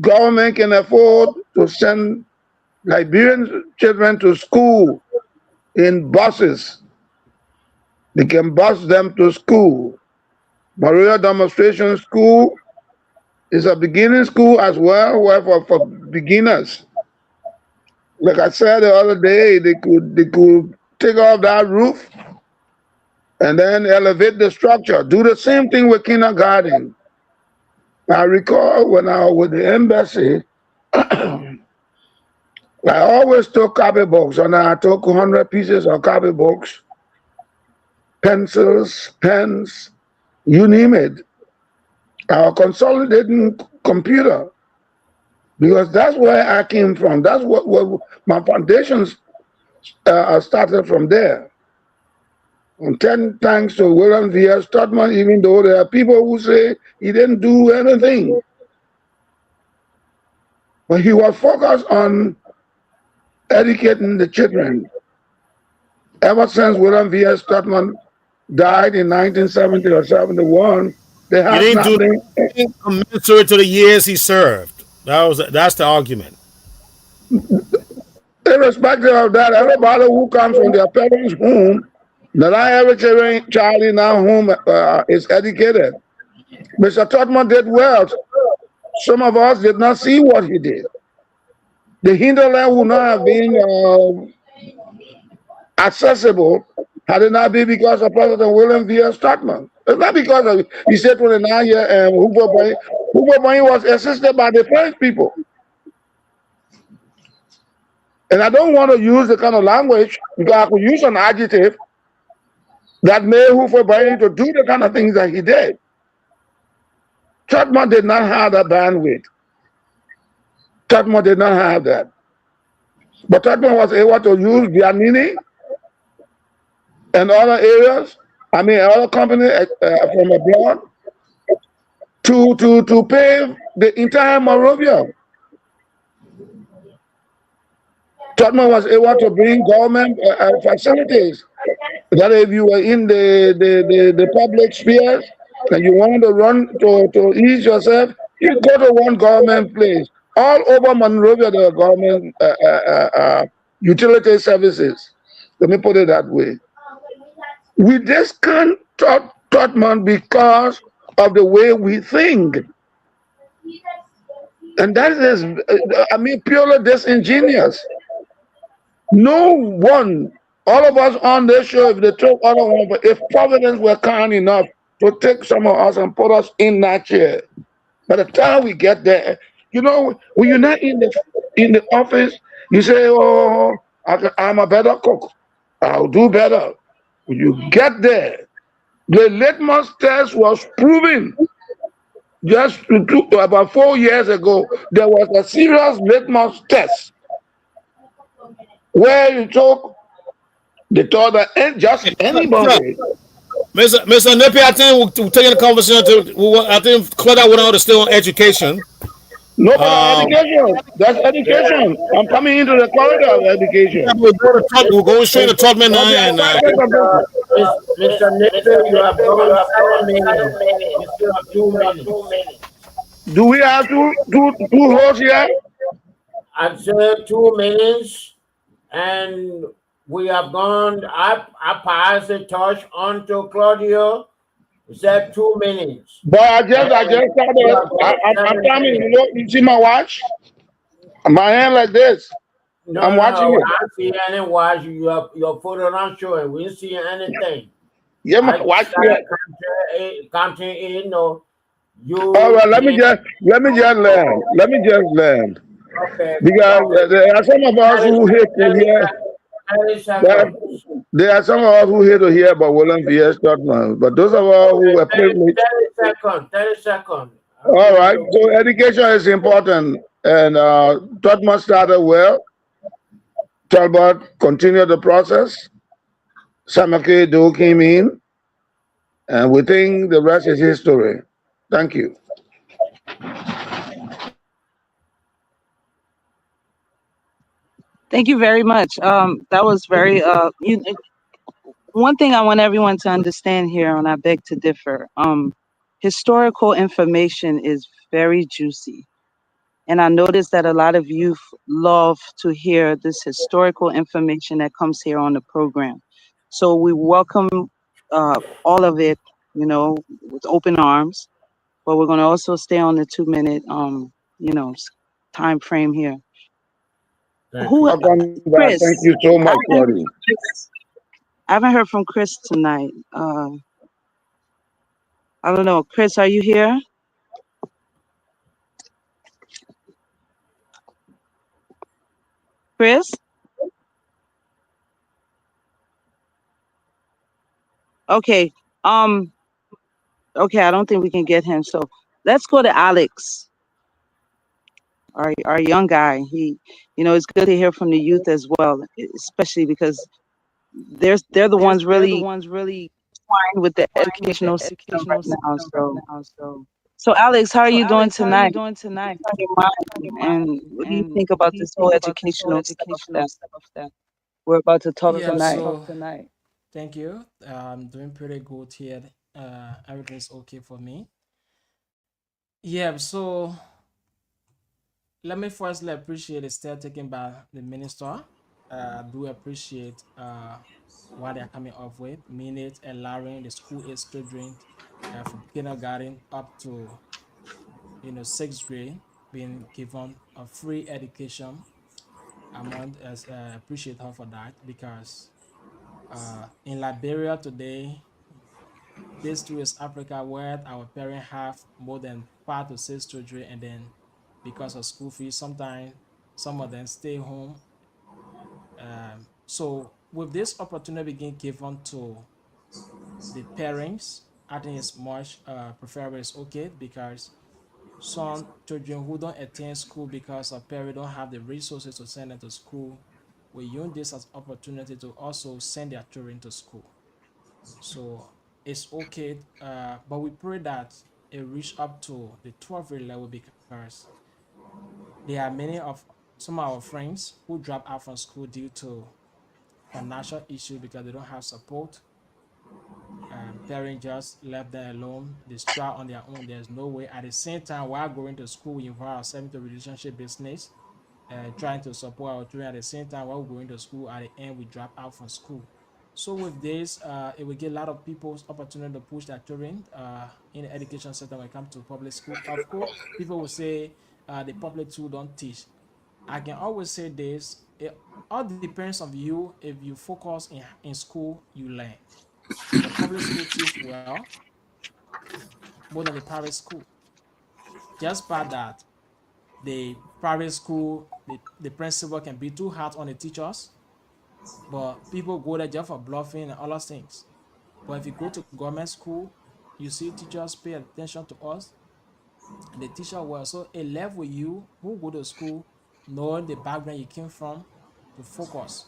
[SPEAKER 6] Government can afford to send Liberian children to school in buses. They can bus them to school. Maria Demonstration School is a beginning school as well, where for beginners. Like I said the other day, they could take off that roof and then elevate the structure. Do the same thing with kindergarten. I recall when I was with the embassy, I always took copybooks, and I took 100 pieces of copybooks, pencils, pens, you name it. Our consolidating computer because that's where I came from. That's what my foundations started from there. And 10 thanks to William V.S. Todman, even though there are people who say he didn't do anything. But he was focused on educating the children. Ever since William V.S. Todman died in 1970 or 71, they
[SPEAKER 2] He
[SPEAKER 6] have
[SPEAKER 2] didn't do
[SPEAKER 6] nothing.
[SPEAKER 2] anything commensurate to the years he served. That's the argument.
[SPEAKER 6] Irrespective of that, everybody who comes from their parents' home, not every child in our home is educated. Mr. Todman did well. Some of us did not see what he did. The hinterland would not have been accessible had it not been because of President William V.S. Todman. It's not because of he said 29 years and Hoover Boy was assisted by the French people. And I don't want to use the kind of language because I could use an adjective that made Hoover Boy to do the kind of things that he did. Todman did not have that bandwidth. Todman did not have that. But Todman was able to use Giannini and other areas, other companies from abroad to pave the entire Monrovia. Todman was able to bring government facilities. That if you were in the public spheres and you wanted to run to ease yourself, you go to one government place. All over Monrovia, there are government utility services. Let me put it that way. We just can't Todman because of the way we think. And that is, purely disingenuous. No one, all of us on this show, if they took other one, but if Providence were kind enough to take some of us and put us in that chair, by the time we get there, when you're not in the office, you say, "Oh, I'm a better cook. I'll do better." When you get there, the litmus test was proven. Just about 4 years ago, there was a serious litmus test where you took the thought that just anybody.
[SPEAKER 2] Mr. Nippy, I think we're taking the conversation I think Claudia went out to still on education.
[SPEAKER 6] No, but
[SPEAKER 2] Um,
[SPEAKER 6] education. That's education. I'm coming into the corridor of education.
[SPEAKER 2] we're going straight to Todman now,
[SPEAKER 6] But there are
[SPEAKER 2] and
[SPEAKER 6] factors of business.
[SPEAKER 3] Mr. Nipper, you have gone 7 minutes instead of 2 minutes.
[SPEAKER 6] Do we have two hosts here?
[SPEAKER 3] I said 2 minutes, and we have gone. I passed the torch on to Claudio. He said 2 minutes.
[SPEAKER 6] But I just
[SPEAKER 3] You
[SPEAKER 6] started.
[SPEAKER 3] have gone
[SPEAKER 6] I'm
[SPEAKER 3] 7
[SPEAKER 6] coming.
[SPEAKER 3] minutes.
[SPEAKER 6] You see my watch? My hand like this. I'm watching it.
[SPEAKER 3] I don't see any watch. Your photo not showing. We didn't see anything.
[SPEAKER 6] Yeah, my
[SPEAKER 3] I
[SPEAKER 6] watch here.
[SPEAKER 3] started counting in. No,
[SPEAKER 6] All
[SPEAKER 3] you
[SPEAKER 6] right, let me
[SPEAKER 3] didn't.
[SPEAKER 6] just land. Let me just land.
[SPEAKER 3] Okay,
[SPEAKER 6] Because
[SPEAKER 3] okay.
[SPEAKER 6] there are some of us
[SPEAKER 3] 30,
[SPEAKER 6] who hate to
[SPEAKER 3] 30
[SPEAKER 6] hear.
[SPEAKER 3] 30
[SPEAKER 6] There,
[SPEAKER 3] seconds.
[SPEAKER 6] there are some of us who hate to hear about William V.S. Todman. But those of us who
[SPEAKER 3] Okay,
[SPEAKER 6] were
[SPEAKER 3] 30,
[SPEAKER 6] privileged.
[SPEAKER 3] 30 seconds. 30 seconds. I'll
[SPEAKER 6] All
[SPEAKER 3] give
[SPEAKER 6] right.
[SPEAKER 3] you.
[SPEAKER 6] So education is important, and Todman started well. Talbot continued the process. Samake Do came in, and we think the rest is history. Thank you.
[SPEAKER 5] Thank you very much. That was very one thing I want everyone to understand here, and I beg to differ. Historical information is very juicy. And I notice that a lot of youth love to hear this historical information that comes here on the program. So we welcome all of it, with open arms. But we're going to also stay on the 2 minute, time frame here.
[SPEAKER 3] Thank
[SPEAKER 5] Who,
[SPEAKER 3] you.
[SPEAKER 6] Welcome back. Thank
[SPEAKER 5] Chris?
[SPEAKER 6] you so much,
[SPEAKER 5] I haven't heard
[SPEAKER 6] Claudine.
[SPEAKER 5] from Chris. I haven't heard from Chris tonight. I don't know, Chris, are you here? Chris? Okay. Okay, I don't think we can get him. So let's go to Alex. our young guy. It's good to hear from the youth as well, especially because they're the ones really fine with the educational system right now. So Alex, how are you doing tonight? What's on your mind, and what do you think about this whole educational stuff that we're about to talk
[SPEAKER 4] Yeah,
[SPEAKER 5] tonight?
[SPEAKER 4] so thank you. I'm doing pretty good here. Everything's okay for me. Yeah, so let me firstly appreciate the step taken by the minister. Do appreciate what they're coming up with, meaning allowing the school age children from kindergarten up to sixth grade being given a free education. I want to appreciate her for that because in Liberia today, this too is Africa where our parents have more than 5 to 6 children, and then because of school fees, sometimes some of them stay home. So with this opportunity being given to the parents, I think it's much preferable. It's okay because some children who don't attend school because of parents don't have the resources to send them to school will use this as opportunity to also send their children to school. So it's okay, but we pray that it reach up to the 12th grade level because there are many of some of our friends who drop out from school due to financial issue because they don't have support. Parents just left them alone. They start on their own. There's no way. At the same time, while going to school, we involve ourselves into relationship business, trying to support our children. At the same time, while we're going to school, at the end, we drop out from school. So with this, it will give a lot of people's opportunity to push their children in the education system when it comes to public school. Of course, people will say the public school don't teach. I can always say this: it all depends on you. If you focus in school, you learn. The public school teach well more than the private school. Just by that, the private school, the principal can be too hard on the teachers, but people go there just for bluffing and other things. But if you go to government school, you see teachers pay attention to us and the teacher well. So it left with you who go to school, knowing the background you came from, to focus.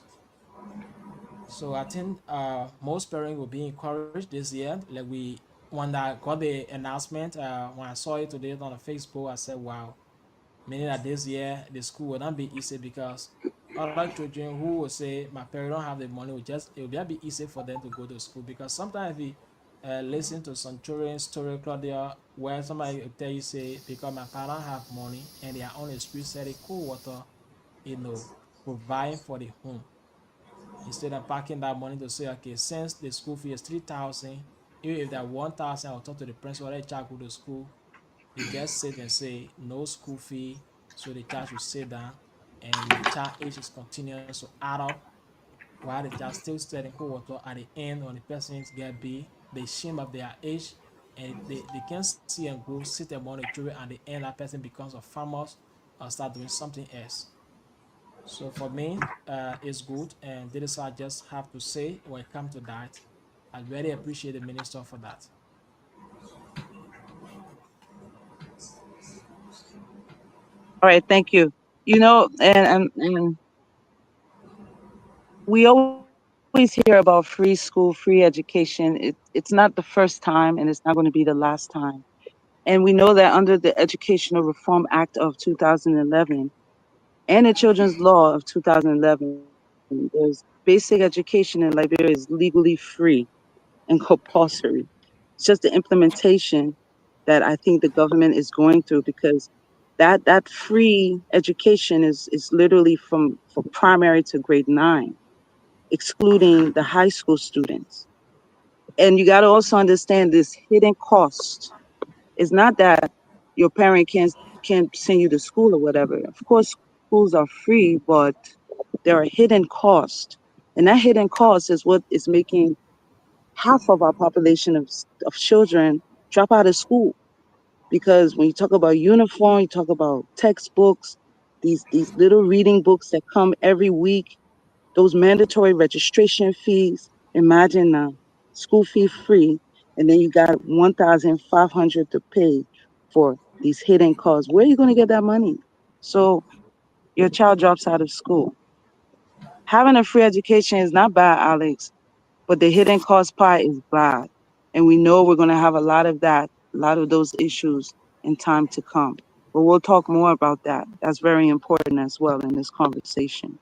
[SPEAKER 4] So I think most parents will be encouraged this year. Like when I got the announcement, when I saw it today on Facebook, I said, "Wow!" Meaning that this year the school will not be easy because other children who will say my parents don't have the money it will just be easy for them to go to school because sometimes we listen to some children's story, Claudia, where somebody will tell you say because my parents have money and they are on the street selling cool water, providing for the home instead of packing that money to say, okay, since the school fee is 3,000, even if that 1,000, I'll talk to the principal, let the child go to school. They just sit and say no school fee, so the child should sit down, and the child age is continuous to add up while the child still studying cold water. At the end, when the persons get big, they shame of their age, and they can see and go sit among the children. At the end, that person becomes a farmer or start doing something else. So for me, it's good, and this is what I just have to say when it comes to that. I really appreciate the minister for that.
[SPEAKER 5] All right, thank you. And we always hear about free school, free education. It's not the first time, and it's not going to be the last time. And we know that under the Educational Reform Act of 2011 and the Children's Law of 2011, there's basic education in Liberia is legally free and compulsory. It's just the implementation that I think the government is going through because that free education is literally for primary to grade 9, excluding the high school students. And you got to also understand this hidden cost. It's not that your parent can't send you to school or whatever. Of course, schools are free, but there are hidden costs, and that hidden cost is what is making half of our population of children drop out of school. Because when you talk about uniform, you talk about textbooks, these little reading books that come every week, those mandatory registration fees. Imagine now, school fee free, and then you got 1,500 to pay for these hidden costs. Where are you going to get that money? So your child drops out of school. Having a free education is not bad, Alex, but the hidden cost part is bad. And we know we're going to have a lot of that, a lot of those issues in time to come. But we'll talk more about that. That's very important as well in this conversation.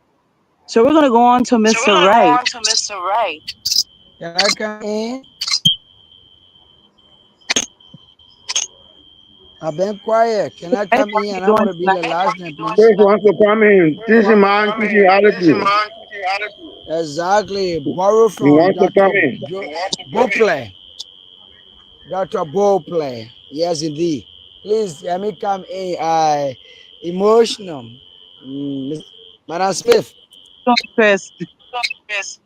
[SPEAKER 5] So we're going to go on to
[SPEAKER 1] So we're
[SPEAKER 5] Mr.
[SPEAKER 1] gonna go
[SPEAKER 5] Wright.
[SPEAKER 1] on to Mr. Wright. Can I come in? I've been quiet. Can I
[SPEAKER 5] Wright,
[SPEAKER 1] come
[SPEAKER 5] how
[SPEAKER 1] in?
[SPEAKER 5] you
[SPEAKER 1] And I
[SPEAKER 5] doing
[SPEAKER 1] want to be
[SPEAKER 5] tonight?
[SPEAKER 1] the last name, please.
[SPEAKER 6] First want to come in, teach him man, teach him attitude.
[SPEAKER 1] Exactly. Borrow
[SPEAKER 6] He
[SPEAKER 1] from
[SPEAKER 6] wants to come
[SPEAKER 1] Dr.
[SPEAKER 6] in.
[SPEAKER 1] Bopley. Dr. Bopley. Yes, indeed. Please let me come in. Emotional. Madam Smith.
[SPEAKER 5] Doing, Chris?
[SPEAKER 1] Yes.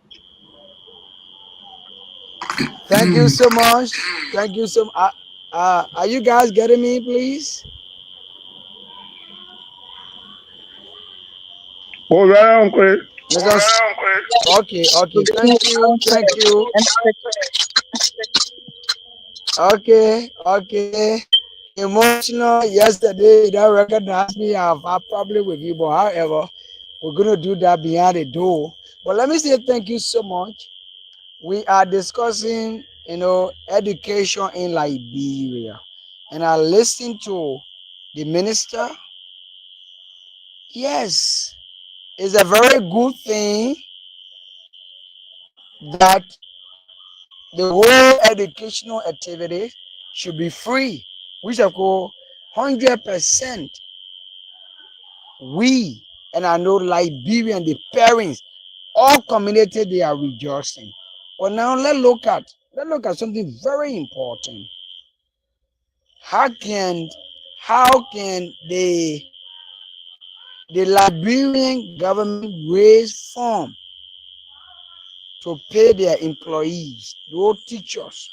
[SPEAKER 1] Thank you so much. Thank you so much. Are you guys getting me, please?
[SPEAKER 6] Hold right on, Chris.
[SPEAKER 1] Mr. Okay, okay. Thank you. Thank you. Okay, okay. Emotional. Yesterday, you don't recognize me. I've had problem with you, but however, we're gonna do that behind the door. But let me say thank you so much. We are discussing, education in Liberia, and I listened to the minister. Yes, it's a very good thing that the whole educational activity should be free, which of course 100% we, and I know Liberian, the parents, all community, they are rejoicing. But now let's look at something very important. How can how can the Liberian government raise funds to pay their employees, those teachers?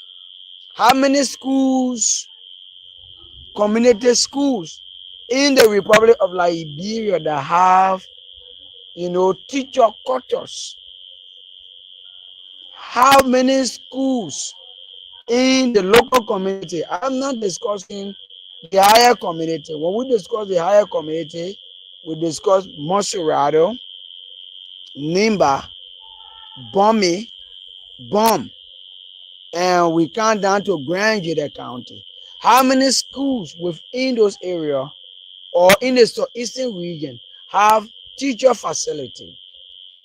[SPEAKER 1] How many schools, community schools in the Republic of Liberia that have, teacher quarters? How many schools in the local community? I'm not discussing the higher community. When we discuss the higher community, we discuss Monserrado, Nimba, Bomi, Bom, and we count down to Grand GEDEH County. How many schools within those areas or in the southeastern region have teacher facility?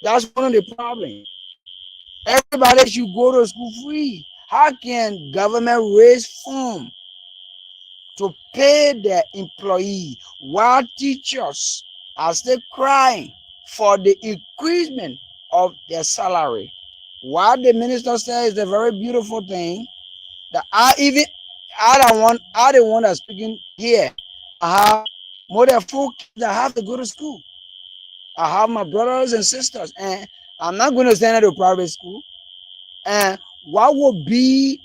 [SPEAKER 1] That's one of the problems. Everybody should go to school free. How can government raise funds to pay their employee while teachers are still crying for the increasement of their salary? What the minister says is a very beautiful thing that I don't want to speaking here. I have more than 4 kids that have to go to school. I have my brothers and sisters, and I'm not going to send them to private school. And what would be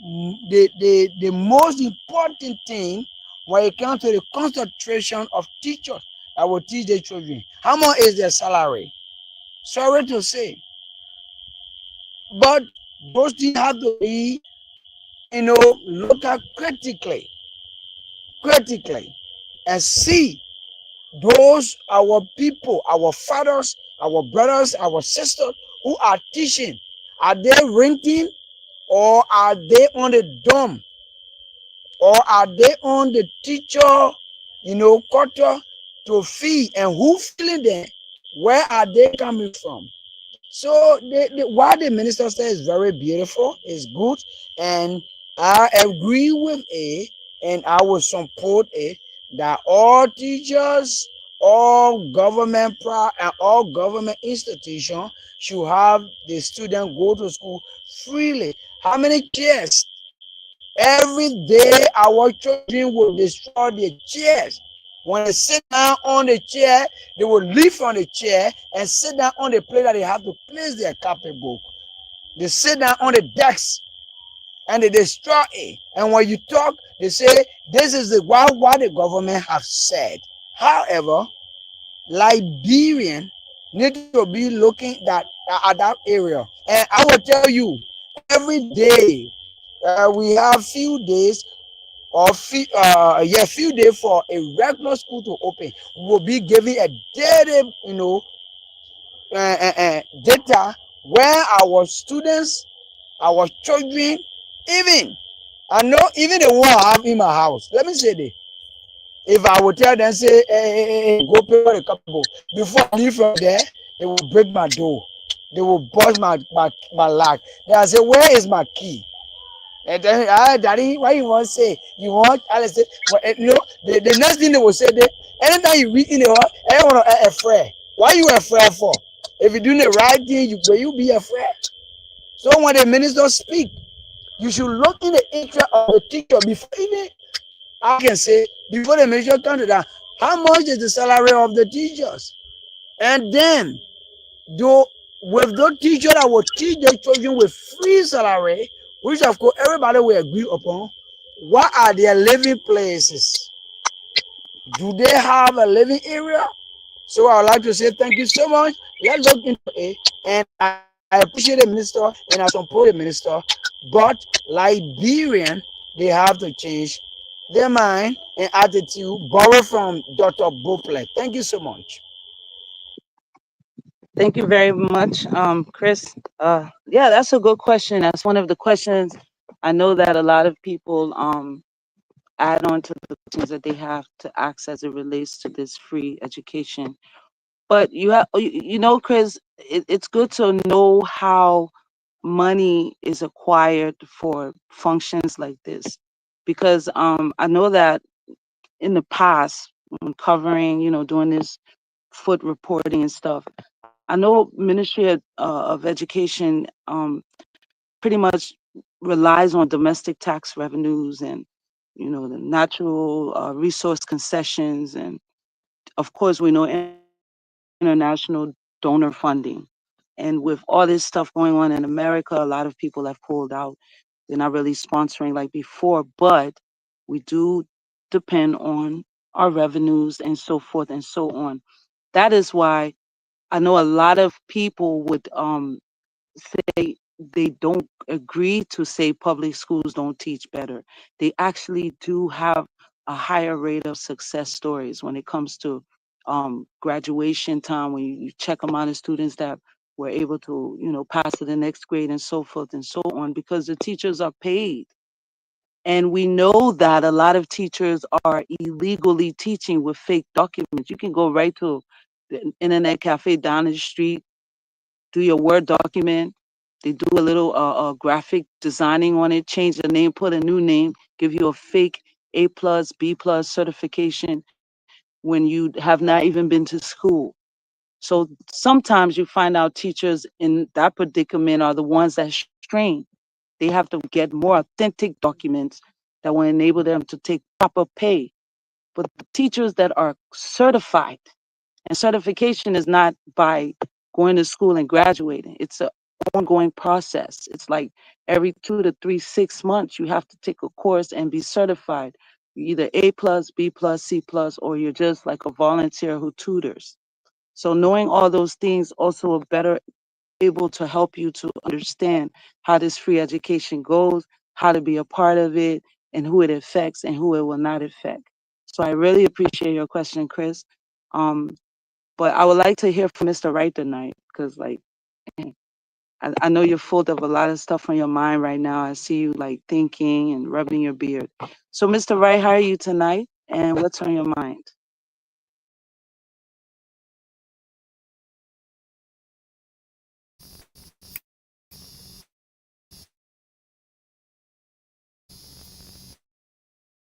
[SPEAKER 1] the most important thing when it comes to the concentration of teachers that will teach the children? How much is their salary? Sorry to say, but those things have to be, looked at critically, and see those our people, our fathers, our brothers, our sisters who are teaching. Are they renting, or are they on the dorm, or are they on the teacher, quarter to fee? And who feeling them? Where are they coming from? So what the minister says is very beautiful, is good, and I agree with it, and I will support it, that all teachers, all government and all government institutions should have the student go to school freely. How many chairs? Every day our children will destroy their chairs. When they sit down on the chair, they will leave on the chair and sit down on the place that they have to place their copybook. They sit down on the decks and they destroy it. And when you talk, they say this is what the government have said. However, Liberian need to be looking at that area. And I will tell you, every day we have few days or few days for a regular school to open, we will be giving a daily, data where our students, our children, even I know even the one I have in my house. Let me say this. If I would tell them, say, hey, go pay for the couple, before I leave from there, they will break my door. They will bust my lock. Then I say, where is my key? And then, daddy, why you want to say? You want? I say, well, the next thing they will say, anytime you read in the hall, everyone afraid. Why you afraid for? If you're doing the right thing, will you be afraid? So when the minister speak, you should look in the interest of the teacher before even I can say before the minister come to that. How much is the salary of the teachers? And then, though, with those teachers that will teach their children with free salary, which of course everybody will agree upon, what are their living places? Do they have a living area? So I would like to say thank you so much. Let's look into it. And I appreciate the minister and I support the minister. But Liberian, they have to change their mind and attitude. Borrow from Dr. Boplet. Thank you so much.
[SPEAKER 5] Thank you very much, Chris. Yeah, that's a good question. That's one of the questions I know that a lot of people add on to the questions that they have to ask as it relates to this free education. But Chris, it's good to know how money is acquired for functions like this, because I know that in the past, when covering, doing this foot reporting and stuff, I know Ministry of Education pretty much relies on domestic tax revenues and the natural resource concessions, and of course we know international donor funding. And with all this stuff going on in America, a lot of people have pulled out. They're not really sponsoring like before, but we do depend on our revenues and so forth and so on. That is why I know a lot of people would say they don't agree to say public schools don't teach better. They actually do have a higher rate of success stories when it comes to graduation time, when you check amount of students that were able to, pass to the next grade and so forth and so on, because the teachers are paid. And we know that a lot of teachers are illegally teaching with fake documents. You can go right to the internet cafe down the street, do your Word document. They do a little graphic designing on it, change the name, put a new name, give you a fake A plus, B plus certification when you have not even been to school. So sometimes you find out teachers in that predicament are the ones that strain. They have to get more authentic documents that will enable them to take proper pay. But the teachers that are certified, and certification is not by going to school and graduating. It's an ongoing process. It's like every 2 to 6 months, you have to take a course and be certified. You're either A plus, B plus, C plus, or you're just like a volunteer who tutors. So knowing all those things also are better able to help you to understand how this free education goes, how to be a part of it, and who it affects and who it will not affect. So I really appreciate your question, Chris. Um, but I would like to hear from Mr. Wright tonight, because I know you're full of a lot of stuff on your mind right now. I see you like thinking and rubbing your beard. So Mr. Wright, how are you tonight? And what's on your mind?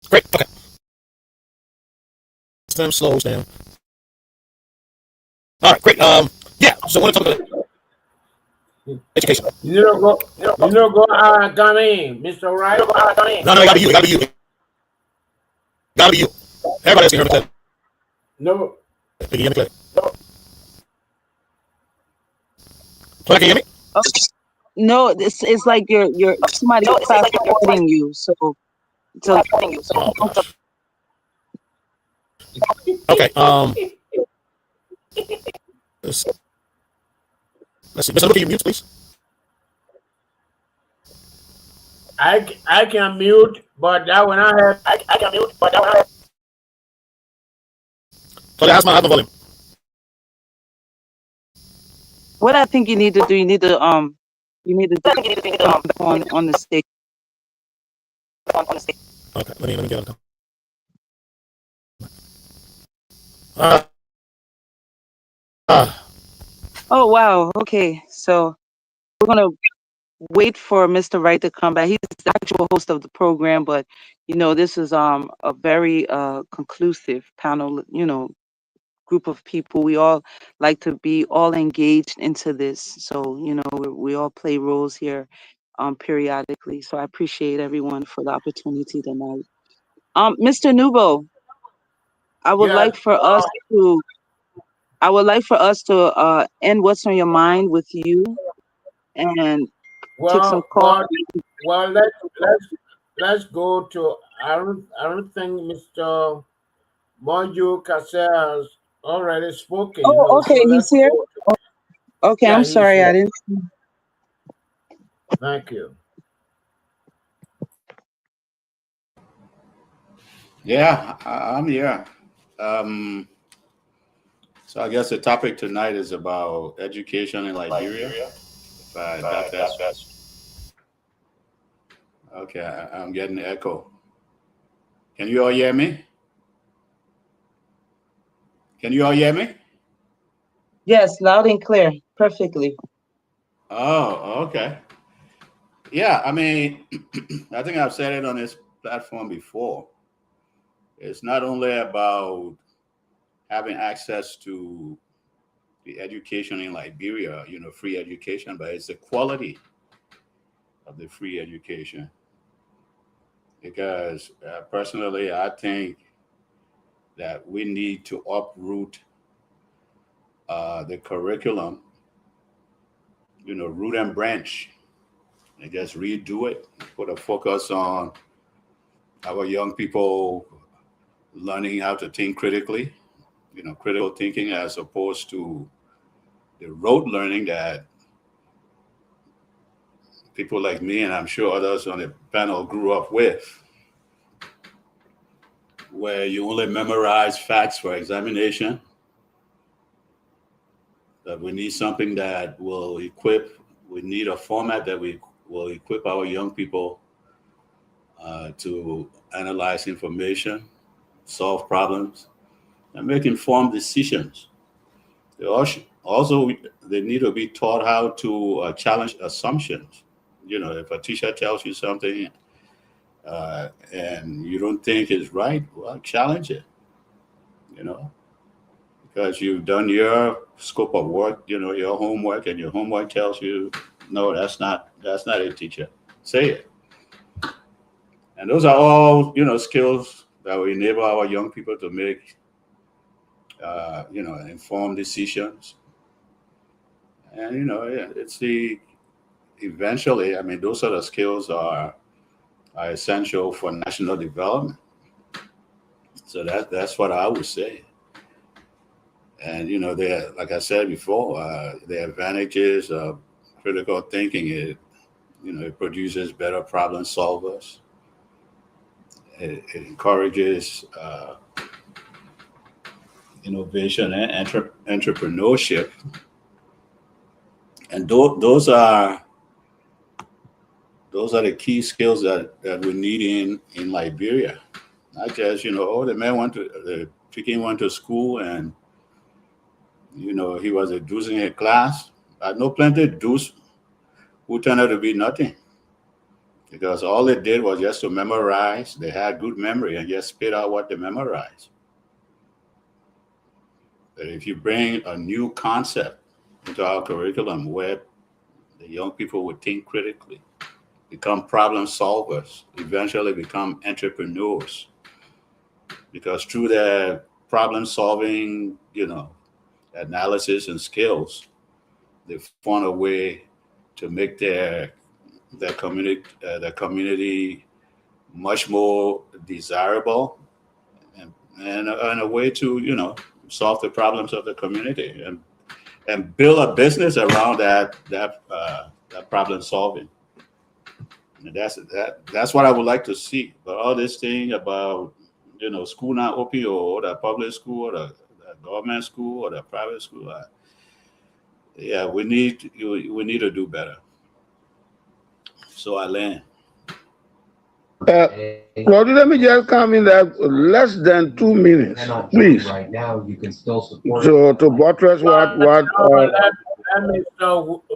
[SPEAKER 2] Great. Okay. Time slows down. All right. Great. Yeah. So I want to talk about education.
[SPEAKER 3] Come in, Mr. Wright.
[SPEAKER 2] No, it gotta be you. It gotta be you. It gotta be you. Everybody else can hear me.
[SPEAKER 3] No,
[SPEAKER 2] Can you hear me? Can you hear me?
[SPEAKER 5] Oh, no, it's like you're somebody fast forwarding you. So
[SPEAKER 2] Oh gosh. Okay. Let's, let's see. Mr. Look at your mute, please.
[SPEAKER 3] I can mute, but that when I have
[SPEAKER 2] I can mute, but that one. So that's my other volume.
[SPEAKER 5] What I think you need to do, you need to come back on the stage.
[SPEAKER 2] Okay, let me get on. Uh, uh,
[SPEAKER 5] Oh wow, okay. So we're gonna wait for Mr. Wright to come back. He's the actual host of the program, but this is a very conclusive panel, group of people. We all like to be all engaged into this. So, we all play roles here periodically. So I appreciate everyone for the opportunity tonight. Mr. Nubo, I would
[SPEAKER 3] yes.
[SPEAKER 5] like for us to end what's on your mind with you and take some
[SPEAKER 3] Well,
[SPEAKER 5] calls.
[SPEAKER 3] well, well. Let's go to. I don't think Mr. Monju Cassell has already spoken.
[SPEAKER 5] Oh,
[SPEAKER 3] No,
[SPEAKER 5] okay,
[SPEAKER 3] so
[SPEAKER 5] he's
[SPEAKER 3] let's
[SPEAKER 5] here.
[SPEAKER 3] go to.
[SPEAKER 5] Okay, I'm
[SPEAKER 3] Yeah, he's
[SPEAKER 5] sorry, I
[SPEAKER 3] here.
[SPEAKER 5] didn't.
[SPEAKER 3] Thank you.
[SPEAKER 7] Yeah, I'm here. Um, so I guess the topic tonight is about education in Liberia. If that's okay, I'm getting echo. Can you all hear me? Can you all hear me?
[SPEAKER 5] Yes, loud and clear, perfectly.
[SPEAKER 7] Oh, okay. Yeah, I mean, I think I've said it on this platform before. It's not only about having access to the education in Liberia, free education, but it's the quality of the free education. Because personally, I think that we need to uproot the curriculum, root and branch, and just redo it, put a focus on our young people learning how to think critically, critical thinking as opposed to the rote learning that people like me and I'm sure others on the panel grew up with, where you only memorize facts for examination. That we need something that will equip, we need a format that we will equip our young people to analyze information, solve problems, and make informed decisions. Also, they need to be taught how to challenge assumptions. If a teacher tells you something and you don't think is right, well, challenge it. You know, because you've done your scope of work, your homework, and your homework tells you, no, that's not it, teacher. Say it. And those are all, skills that will enable our young people to make, informed decisions. And, yeah, it's the eventually, I mean, those sort of skills are essential for national development. So that's what I would say. And there, like I said before, the advantages of critical thinking is, it produces better problem solvers. It encourages innovation and entrepreneurship, and those are the key skills that we need in Liberia. Not just the man the Peking went to school and he was a deuce in a class. I know plenty of deuce who turned out to be nothing because all they did was just to memorize. They had good memory and just spit out what they memorized. But if you bring a new concept into our curriculum where the young people would think critically, become problem solvers, eventually become entrepreneurs, because through their problem solving, analysis and skills, they found a way to make their community much more desirable and a way to solve the problems of the community and build a business around that problem solving. And that's what I would like to see. But all this thing about school not open, or the public school, or the government school, or the private school, yeah, we need to do better. So I learned.
[SPEAKER 6] Lord, let me just come in there less than 2 minutes, please.
[SPEAKER 8] Right now, you can still support.
[SPEAKER 6] So to buttress what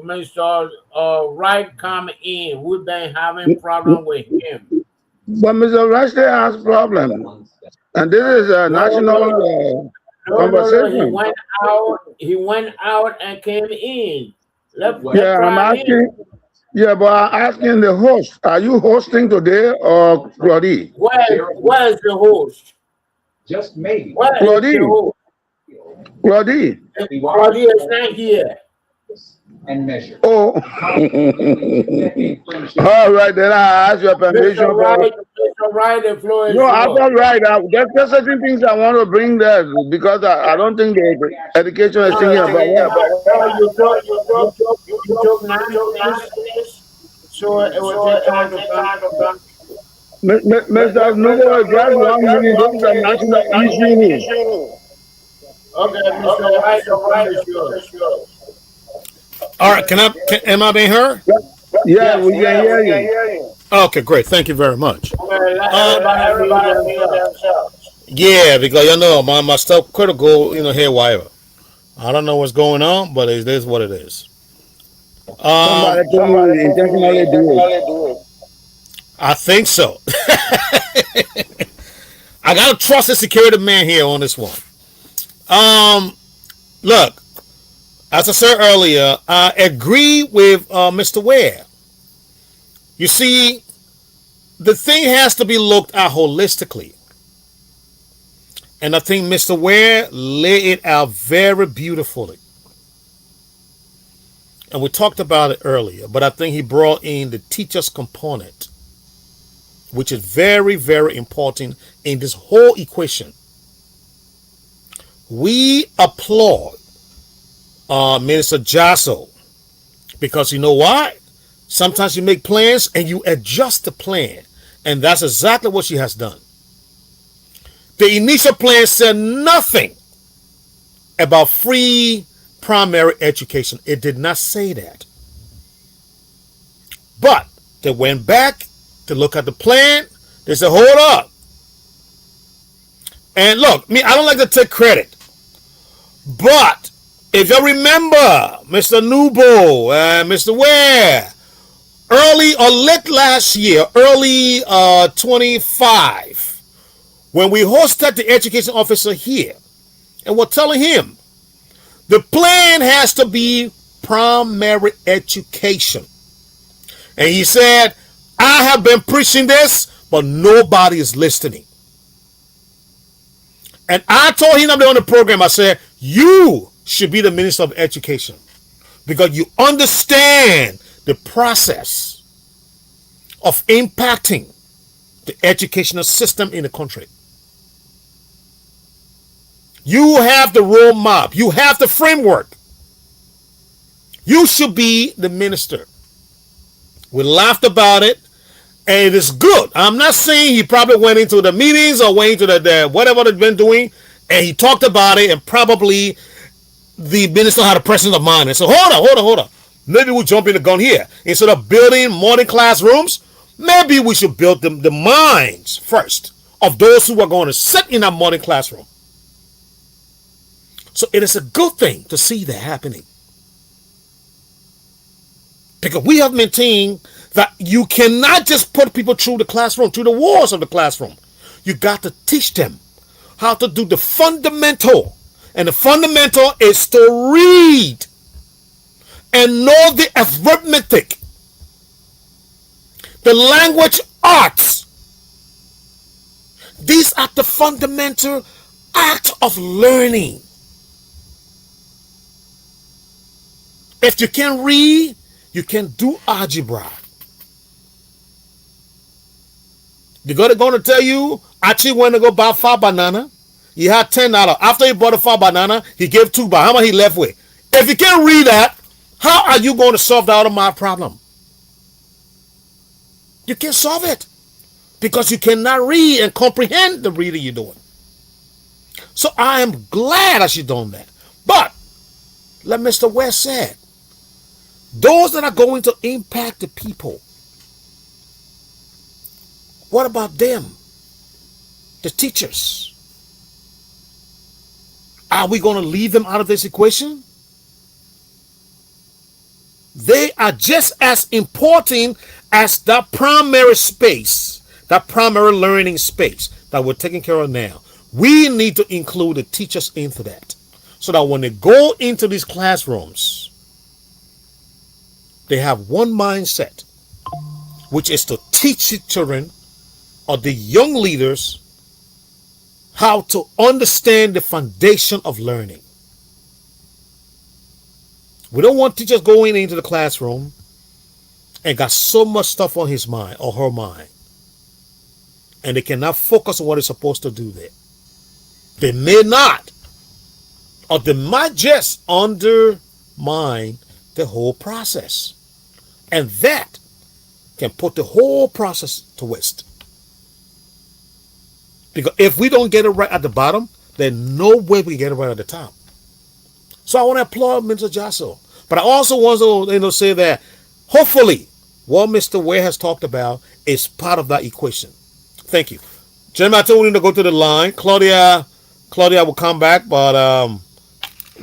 [SPEAKER 3] Mr. Wright come in. We've been having problem with him.
[SPEAKER 6] But Mr. Rushdie has problems, and this is a national conversation.
[SPEAKER 3] He went out and came in.
[SPEAKER 6] I'm asking. Yeah, but I'm asking the host. Are you hosting today or Claudie?
[SPEAKER 3] Where's the host?
[SPEAKER 8] Just me.
[SPEAKER 6] Claudie. Claudie.
[SPEAKER 3] Claudie is not here.
[SPEAKER 8] And measure.
[SPEAKER 6] Oh. All right, then I ask your permission.
[SPEAKER 3] Mr. Wright, the floor is
[SPEAKER 6] no, I'm all right. There's certain things I want to bring there because I don't think the education is thinking about that.
[SPEAKER 3] You took 9 minutes, so it will take time to come.
[SPEAKER 6] Mr. Nubo, just 1 minute. This is a national issue.
[SPEAKER 3] Okay, Mr. Wright, the floor is yours.
[SPEAKER 2] All right, am I being heard?
[SPEAKER 6] Yeah, we can hear you.
[SPEAKER 2] Okay, great. Thank you very much.
[SPEAKER 3] Everybody themselves.
[SPEAKER 2] Yeah, because my stuff critical, haywire. I don't know what's going on, but it is what it is.
[SPEAKER 6] Somebody intentionally do it.
[SPEAKER 2] I think so. I gotta trust the security man here on this one. Look, as I said earlier, I agree with Mr. Ware. You see, the thing has to be looked at holistically. And I think Mr. Ware laid it out very beautifully. And we talked about it earlier, but I think he brought in the teacher's component, which is very, very important in this whole equation. We applaud Minister Jasso, because you know what? Sometimes you make plans and you adjust the plan, and that's exactly what she has done. The initial plan said nothing about free primary education. It did not say that. But they went back to look at the plan. They said, hold up. And look, I don't like to take credit, but if you remember, Mr. Nubo and Mr. Ware, early or late last year, early 25, when we hosted the education officer here, and we're telling him, the plan has to be primary education. And he said, I have been preaching this, but nobody is listening. And I told him on the program, I said, you should be the Minister of Education because you understand the process of impacting the educational system in the country. You have the roadmap. You have the framework. You should be the minister. We laughed about it, and it is good. I'm not saying he probably went into the meetings or went into the whatever they've been doing, and he talked about it, and probably the minister had a presence of mind and said, hold on. Maybe we'll jump in the gun here. Instead of building morning classrooms, maybe we should build the minds first of those who are going to sit in that morning classroom. So it is a good thing to see that happening. Because we have maintained that you cannot just put people through the classroom, through the walls of the classroom. You got to teach them how to do the fundamental. And the fundamental is to read and know the arithmetic, the language arts. These are the fundamental acts of learning. If you can read, you can do algebra. They're going to tell you, actually went to go buy 5 banana. He had $10. After he bought a 5 banana, he gave 2 by how much he left with? If you can't read that, how are you going to solve the automatic problem? You can't solve it because you cannot read and comprehend the reading you're doing. So I am glad that you've done that. But like Mr. West said, those that are going to impact the people, what about them? The teachers. Are we going to leave them out of this equation? They are just as important as that primary space, that primary learning space that we're taking care of now. We need to include the teachers into that so that when they go into these classrooms, they have one mindset, which is to teach the children or the young leaders how to understand the foundation of learning. We don't want teachers going into the classroom and got so much stuff on his mind or her mind, and they cannot focus on what they're supposed to do there. They may not, or they might just undermine the whole process. And that can put the whole process to waste. Because if we don't get it right at the bottom, then no way we can get it right at the top. So I want to applaud Mr. Jasso. But I also want to say that hopefully what Mr. Ware has talked about is part of that equation. Thank you. Gentlemen, I told you to go to the line. Claudia will come back, but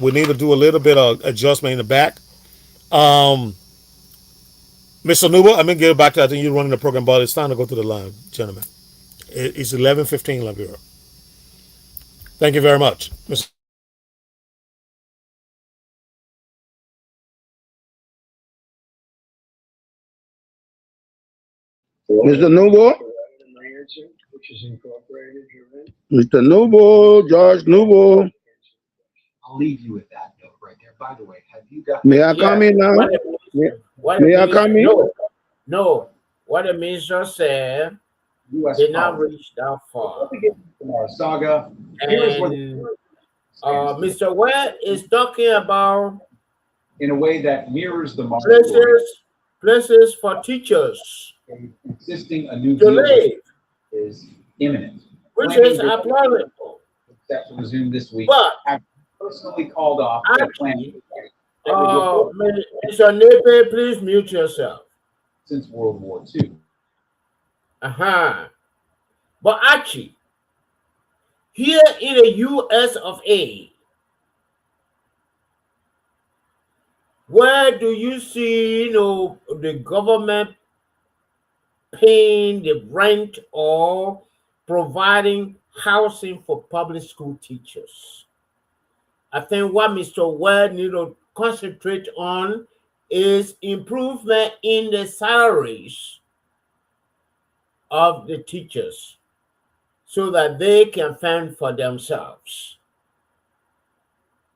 [SPEAKER 2] we need to do a little bit of adjustment in the back. Mr. Nuba, I'm going to get back to, I think you're running the program, but it's time to go to the line, gentlemen. It's 11:15, Labira. Thank you very much. Mr.
[SPEAKER 6] Noble, Mr. Noble, George Noble.
[SPEAKER 8] I'll leave you with that note right there. By the way, have you got?
[SPEAKER 6] May I come in now? May I come in?
[SPEAKER 3] No. What the minister said did not reach that far.
[SPEAKER 8] Saga.
[SPEAKER 3] And Mr. Webb is talking about
[SPEAKER 8] in a way that mirrors the
[SPEAKER 3] places for teachers
[SPEAKER 8] insisting a new
[SPEAKER 3] to live
[SPEAKER 8] is imminent,
[SPEAKER 3] which is applaudable.
[SPEAKER 8] Set to resume this week.
[SPEAKER 3] But
[SPEAKER 8] I've personally called off the plan.
[SPEAKER 3] Mr. Nepe, please mute yourself.
[SPEAKER 8] Since World War II.
[SPEAKER 3] But actually, here in the U.S. of A, where do you see, the government paying the rent or providing housing for public school teachers? I think what Mr. Ward needs to concentrate on is improvement in the salaries of the teachers so that they can fend for themselves.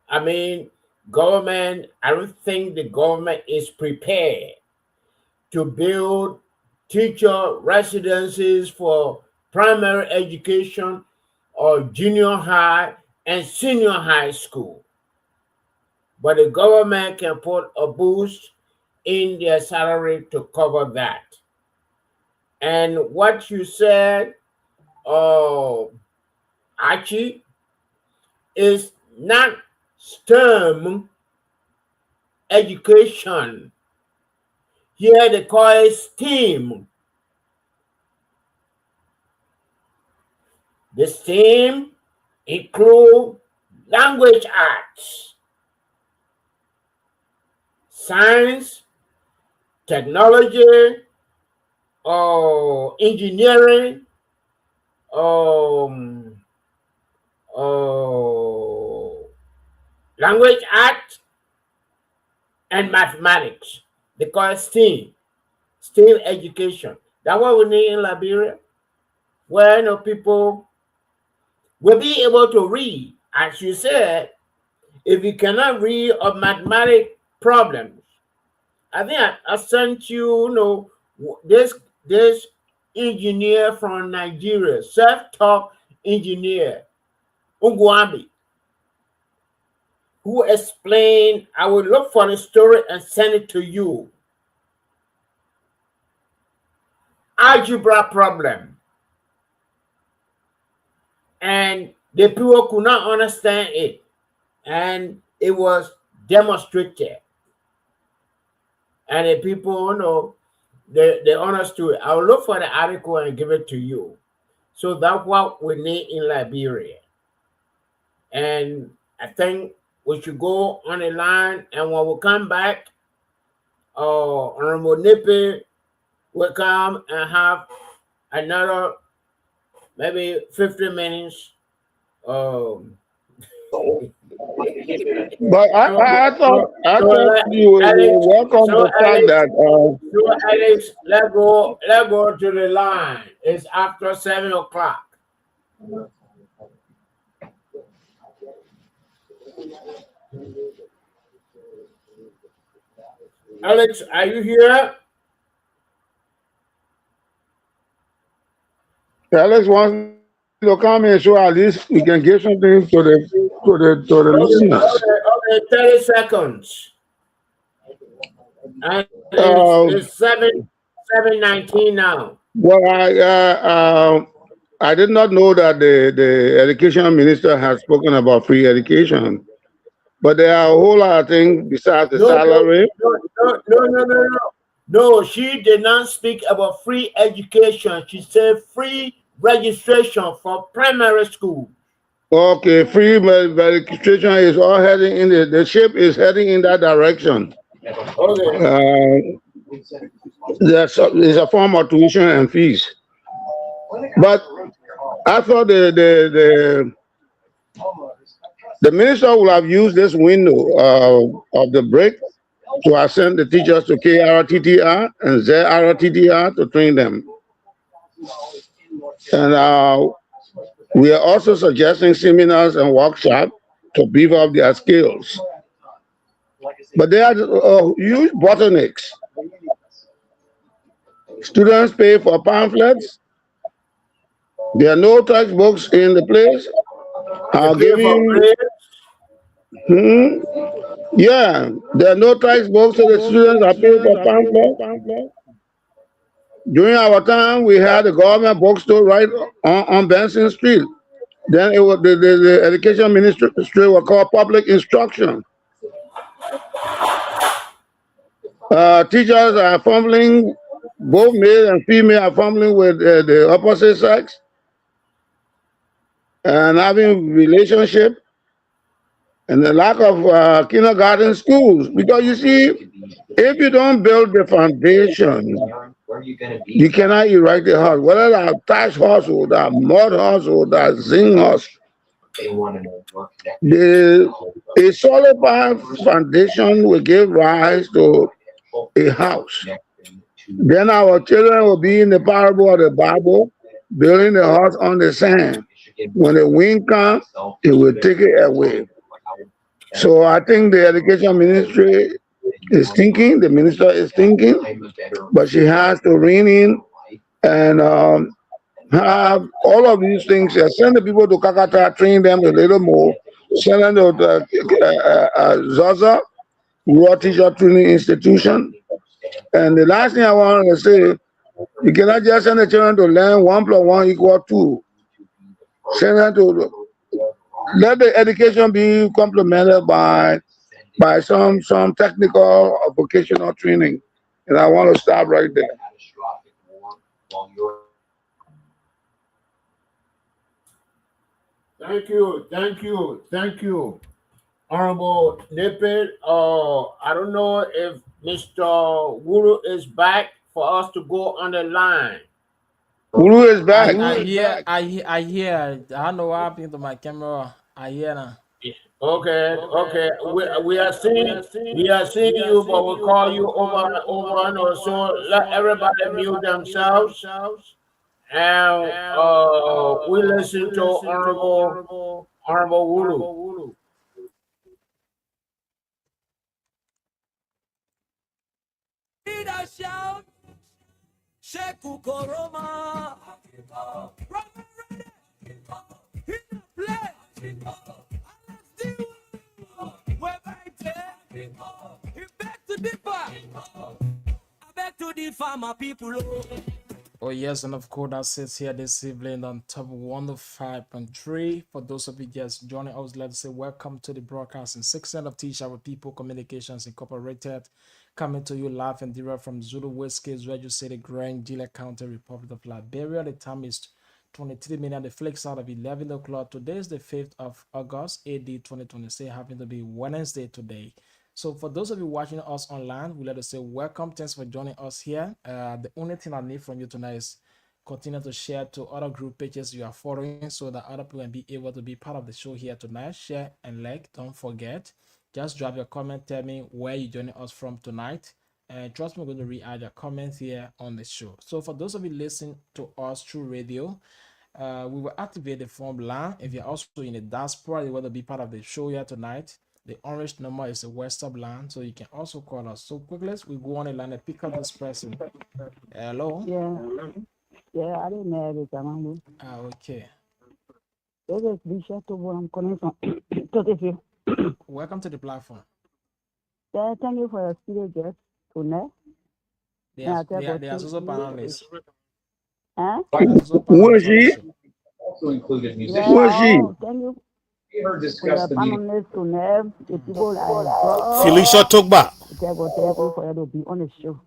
[SPEAKER 3] I mean, I don't think the government is prepared to build teacher residences for primary education or junior high and senior high school. But the government can put a boost in their salary to cover that. And what you said, Archie, is not STEM education. Here they call it STEAM. The STEAM include language arts, science, technology, engineering, language arts, and mathematics. They call it STEAM education. That's what we need in Liberia, where people will be able to read. As you said, if you cannot read a mathematic problems, I think I sent you, this engineer from Nigeria, self-taught engineer, Ungwambi, who explained, I will look for the story and send it to you. algebra problem, and the people could not understand it, and it was demonstrated, and the people, they understood. I'll look for the article and give it to you. So that's what we need in Liberia, and I think we should go on the line, and when we come back, Honorable Nippy will come and have another maybe 50 minutes. Um,
[SPEAKER 6] But I thought you were
[SPEAKER 3] Alex,
[SPEAKER 6] welcome
[SPEAKER 3] so
[SPEAKER 6] the fact
[SPEAKER 3] Alex,
[SPEAKER 6] that
[SPEAKER 3] let's go to the line. It's after 7 o'clock. Alex, are you here?
[SPEAKER 6] Alex wants to come in so at least we can give something to the listeners.
[SPEAKER 3] Okay, 30 seconds. And it's 7:19 now.
[SPEAKER 6] Well, I did not know that the education minister has spoken about free education, but there are a whole lot of things besides the salary.
[SPEAKER 3] No. No, she did not speak about free education. She said free registration for primary school.
[SPEAKER 6] Okay, free registration is all heading in the ship is heading in that direction.
[SPEAKER 3] Okay.
[SPEAKER 6] There's a form of tuition and fees, but I thought the minister would have used this window of the break to assign the teachers to KRTTR and ZRTTR to train them. And we are also suggesting seminars and workshops to beef up their skills. But there are huge bottlenecks. Students pay for pamphlets. There are no textbooks in the place. Yeah, there are no textbooks, so the students are paying for pamphlets. During our time, we had a government bookstore right on Benson Street. Then it was the education ministry was called public instruction. Teachers are fumbling, both male and female are fumbling with the opposite sex and having relationship, and the lack of kindergarten schools. Because you see, if you don't build the foundation, you cannot erect the house. Whether that thatch house or that mud house or that zinc house, a solid foundation will give rise to a house. Then our children will be in the parable of the Bible, building the house on the sand. When the wind comes, it will take it away. So I think the education ministry is thinking, the minister is thinking, but she has to rein in and have all of these things. Send the people to Kakata, train them a little more. Send them to Zaza, Raw Teacher Training Institution. And the last thing I want to say, you cannot just send the children to learn 1 + 1 = 2. Send them to let the education be complemented by some technical or vocational training. And I want to stop right there.
[SPEAKER 3] Thank you. Honorable Nippy. I don't know if Mr. Guru is back for us to go on the line.
[SPEAKER 6] Guru is back.
[SPEAKER 4] I hear. I don't know what happened to my camera. I hear now.
[SPEAKER 3] Okay. We are seeing you, but we'll call you over and also let everybody mute themselves. And we listen to Honorable Guru.
[SPEAKER 9] Sheku Koroma, back to the farmer people.
[SPEAKER 4] Oh, yes, and of course, that sits here this evening on top 105.3. For those of you just joining us, let's say welcome to the broadcast in 6th of Teach Our People Communications Incorporated, coming to you live and direct from Zulu Whiskey, ZWEDRU City, Grand GEDEH County, Republic of Liberia. The time is 23 minutes, the flicks out of 11 o'clock. Today is the 5th of August, AD 2026, happen to be Wednesday today. So for those of you watching us online, we let us say welcome. Thanks for joining us here. The only thing I need from you tonight is continue to share to other group pages you are following so that other people can be able to be part of the show here tonight. Share and like. Don't forget. Just drop your comment. Tell me where you're joining us from tonight. And trust me, I'm going to read out your comments here on the show. So for those of you listening to us through radio, we will activate the phone line. If you're also in the diaspora, you want to be part of the show here tonight. The orange number is the WhatsApp line, so you can also call us. So quickly, we go on the line and pick up this person. Hello?
[SPEAKER 10] Yeah, I didn't know it.
[SPEAKER 4] Okay.
[SPEAKER 10] This is Bishop Tobo. I'm calling from Totifio.
[SPEAKER 4] Welcome to the platform.
[SPEAKER 10] Yeah, thank you for your studio guest tonight.
[SPEAKER 4] They are also panelists.
[SPEAKER 10] Huh?
[SPEAKER 6] Who is she?
[SPEAKER 8] Also included
[SPEAKER 10] Yeah,
[SPEAKER 8] musicians.
[SPEAKER 6] Who is she?
[SPEAKER 10] thank you
[SPEAKER 8] We heard
[SPEAKER 10] for
[SPEAKER 8] discuss
[SPEAKER 10] your
[SPEAKER 8] the meeting.
[SPEAKER 10] panelists tonight. The people that I brought.
[SPEAKER 2] Felicia Togba.
[SPEAKER 10] Thank you for you to be on the show.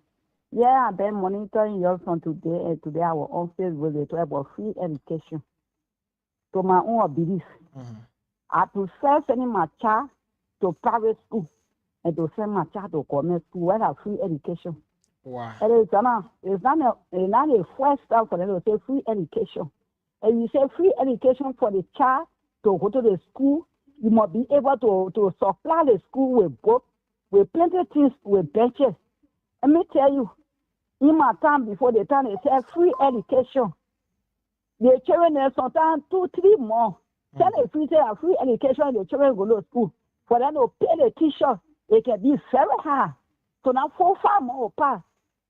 [SPEAKER 10] Yeah, I've been monitoring you from today, and today I was on Facebook with talk about free education. To my own belief, I prefer sending my child to private school and to send my child to government school where I free education.
[SPEAKER 4] Wow.
[SPEAKER 10] It's not a first step for them to say free education. And you say free education for the child to go to the school, you must be able to supply the school with books, with plenty of things, with benches. Let me tell you, in my time before the time they said free education, the children are sometimes 2-3 more. Tell the free education, the children go to school. For them to pay the teacher, it can be very hard. So now 4-5 more pass.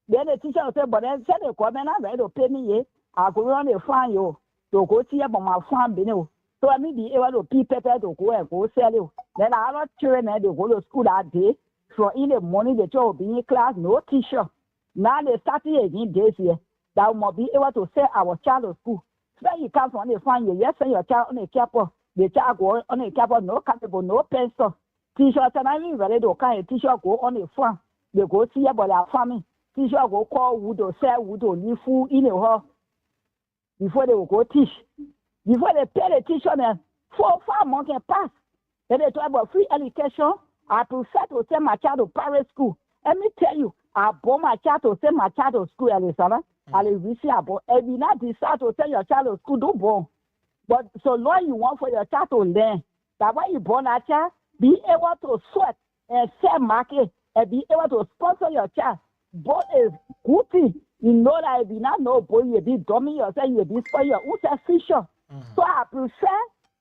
[SPEAKER 10] Then the teacher will say, but then send the government ready to pay me here. I go run the farm you. To go see about my farm below. So I may be able to pay paper to go and go sell you. Then I have children they go to school that day. So in the morning the child will be in class, no teacher. Now they starting again this year. That we must be able to send our child to school. So you come from the farm, you just send your child on a capo. The child go on a capo, no capable, no pencil. Teacher and I mean ready to kind of teacher go on a farm. They go see about their farming. Teacher go call wood or sell wood or leave food in a hall before they will go teach. Before they pay the teacher, 4-5 months can pass. Then they talk about free education. I prefer to send my child to private school. Let me tell you, I bought my child to send my child to school, Arizona. I will see about. If you not decide to send your child to school, don't born. But so long you want for your child to learn, that when you born a child, be able to sweat and sell market and be able to sponsor your child. Both is good thing. You know that if you not know, boy, you be dummy yourself, you be spoil your own fisher. So I prefer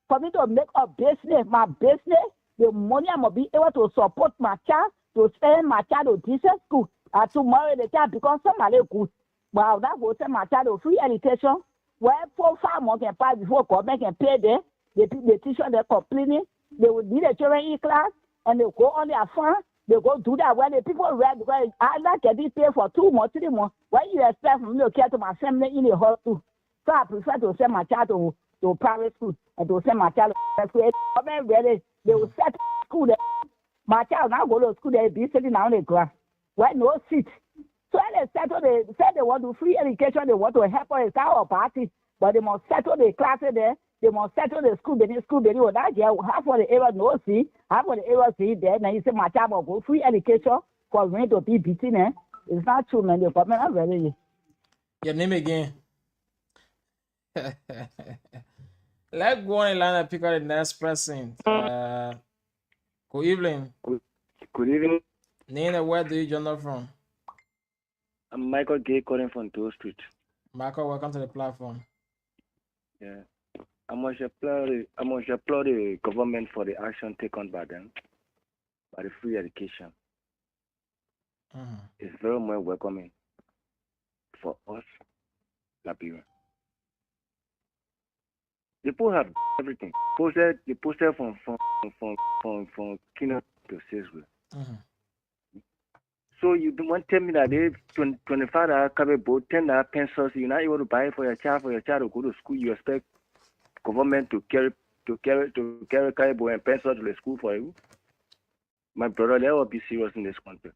[SPEAKER 10] for me to make a business, my business, the money I must be able to support my child, to send my child to decent school. And tomorrow the child becomes somebody good. But I'll not go send my child to free education, where 4-5 months can pass before government can pay them. The teacher they're complaining, they will need the children in class, and they go on their farm. They go do that when the people read because I like getting paid for 2 months, 3 months. What you expect from me to care to my family in the hospital? So I prefer to send my child to private school and to send my child to school. They will set school there. My child now go to school, they be sitting down on the ground. Where no seat. So when they settle, they said they want to free education, they want to help us our party, but they must settle the classes there. They must settle the school, they will not get half of the area no see, half of the area see there. Now you say my child will go free education for me to be beaten. It's not true, man. The government are ready.
[SPEAKER 4] Your name again. Let's go on the line and pick up the next person. Good evening.
[SPEAKER 11] Good evening.
[SPEAKER 4] Nina, where do you join us from?
[SPEAKER 11] I'm Michael Gay calling from Toll Street.
[SPEAKER 4] Michael, welcome to the platform.
[SPEAKER 11] Yeah. I must applaud the government for the action taken by them, by the free education. It's very much welcoming for us, Liberia. People have everything. They posted from Kino to Siswell. So you don't want to tell me that they $25 cover boat, $10 pencils, you're not able to buy it for your child to go to school. You expect government to carry board and pencil to the school for you? My brother, let us be serious in this country.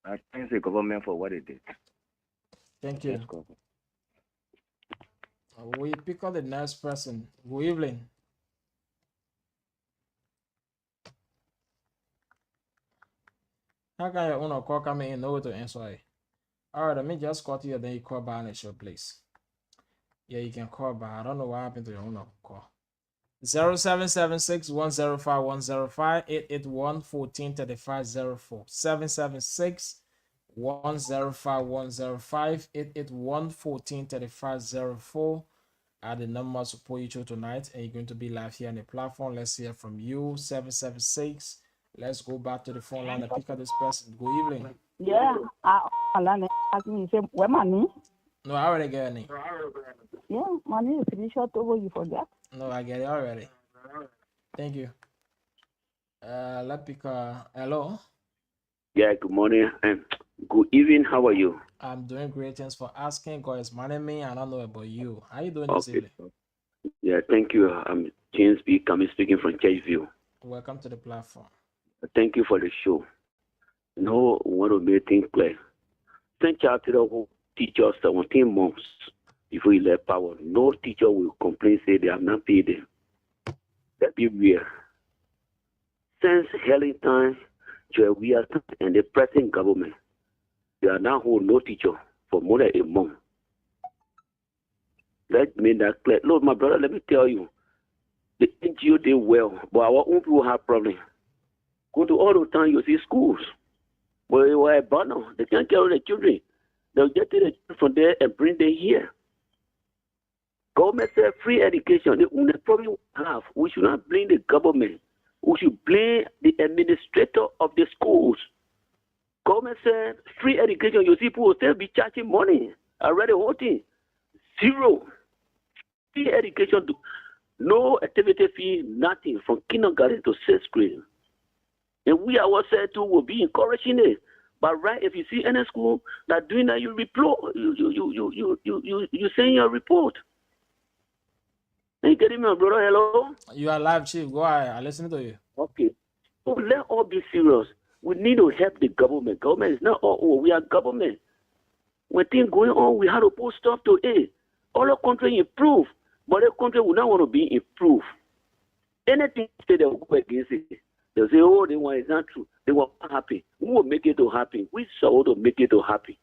[SPEAKER 11] I thank the government for what it did.
[SPEAKER 4] Thank you. We pick up the next person. Good evening. How can your owner call come in no to answer it? All right, let me just call to you, then you call back and show please. Yeah, you can call back. I don't know what happened to your owner call. 0776-105-105 881-143504 776-105-105 881-143504 are the numbers to pull you through tonight, and you're going to be live here on the platform. Let's hear from you. 776. Let's go back to the phone line and pick up this person. Good evening.
[SPEAKER 10] Yeah, I asked me, say, where money?
[SPEAKER 4] No, I already get it.
[SPEAKER 10] Yeah, money is pretty short over, you forget.
[SPEAKER 4] No, I get it already. Thank you. Let's pick hello.
[SPEAKER 12] Yeah, good morning and good evening. How are you?
[SPEAKER 4] I'm doing great. Thanks for asking. God is managing me. I don't know about you. How you doing this evening?
[SPEAKER 12] Yeah, thank you. I'm James B. Coming speaking from Churchview.
[SPEAKER 4] Welcome to the platform.
[SPEAKER 12] Thank you for the show. No, we want to make things clear. Send child to the teacher 17 months before he left power. No teacher will complain, say they have not paid them. That be real. Since Helen time, we are and the present government, they are now hold no teacher for more than a month. Let me that clear. Lord, my brother, let me tell you, the NGO did well, but our own people have problems. Go to all the time, you see schools where you are abandoned. They can't carry the children. They'll get the children from there and bring them here. Government said free education. The only problem we have, we should not blame the government. We should blame the administrator of the schools. Government said free education. You see, people will still be charging money. I read the whole thing. Zero. Free education. No activity fee, nothing from kindergarten to 6th grade. And we ourselves too will be encouraging it. But right, if you see any school that doing that, you send your report. Are you getting me, brother? Hello?
[SPEAKER 4] You are live, Chief. Go ahead. I listen to you.
[SPEAKER 12] Okay. So let's all be serious. We need to help the government. Government is not all. We are government. When things going on, we have to put stuff to it. All country improve, but the country will not want to be improved. Anything say they will go against it. They'll say, oh, they want it's not true. They were happy. We will make it to happen. We saw to make it to happen.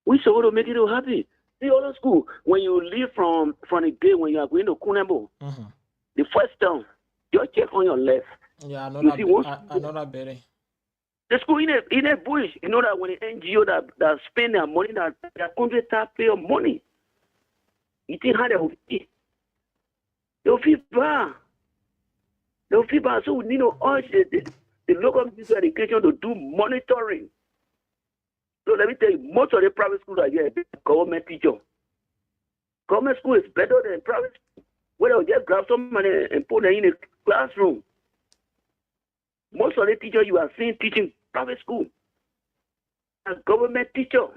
[SPEAKER 12] We saw to make it to happen. See, all the school, when you leave from the gate, when you are going to Kunebo, the first town, just check on your left.
[SPEAKER 4] Yeah, I know
[SPEAKER 12] you
[SPEAKER 4] that.
[SPEAKER 12] See what,
[SPEAKER 4] I know that better.
[SPEAKER 12] The school in a bush, you know that when the NGO that spend their money, that their country taxpayer money, you think how they will be? They will feel bad. They will feel bad. So we need to urge the local ministry of education to do monitoring. So let me tell you, most of the private schools are here, government teacher. Government school is better than private school, where they'll just grab somebody and put them in a classroom. Most of the teachers you are seeing teaching private school as government teacher.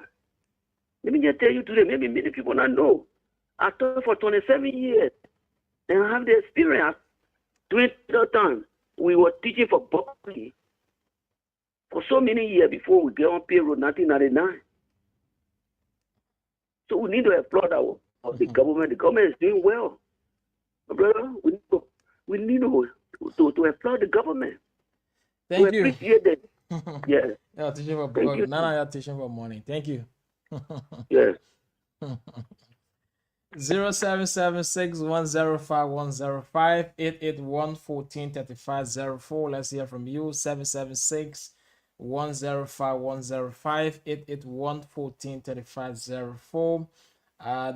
[SPEAKER 12] Let me just tell you today, maybe many people not know. I taught for 27 years and I have the experience. 20 times we were teaching for Berkeley for so many years before we get on payroll, 1999. So we need to applaud the government. The government is doing well. Brother, we need to applaud the government.
[SPEAKER 4] Thank you.
[SPEAKER 12] Appreciate that. Yeah.
[SPEAKER 4] Yeah, teaching for Nana, you're teaching for money. Thank you.
[SPEAKER 12] Yeah.
[SPEAKER 4] 0776-105-105 881-143504. Let's hear from you. 776-105-105 881-143504.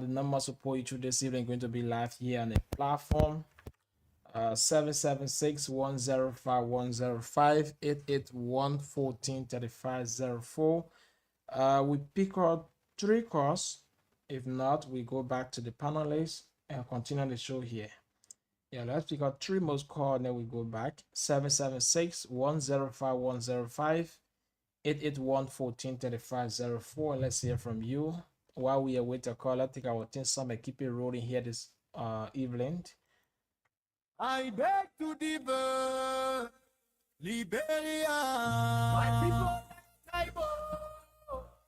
[SPEAKER 4] The number support you through this evening going to be live here on the platform. 776-105-105 881-143504. We pick up 3 calls. If not, we go back to the panelists and continue the show here. Yeah, let's pick up three most call and then we go back. 776-105-105, 881-143504. Let's hear from you. While we await a call, let's take our team some and keep it rolling here this evening.
[SPEAKER 9] I beg to differ, Liberia. My people,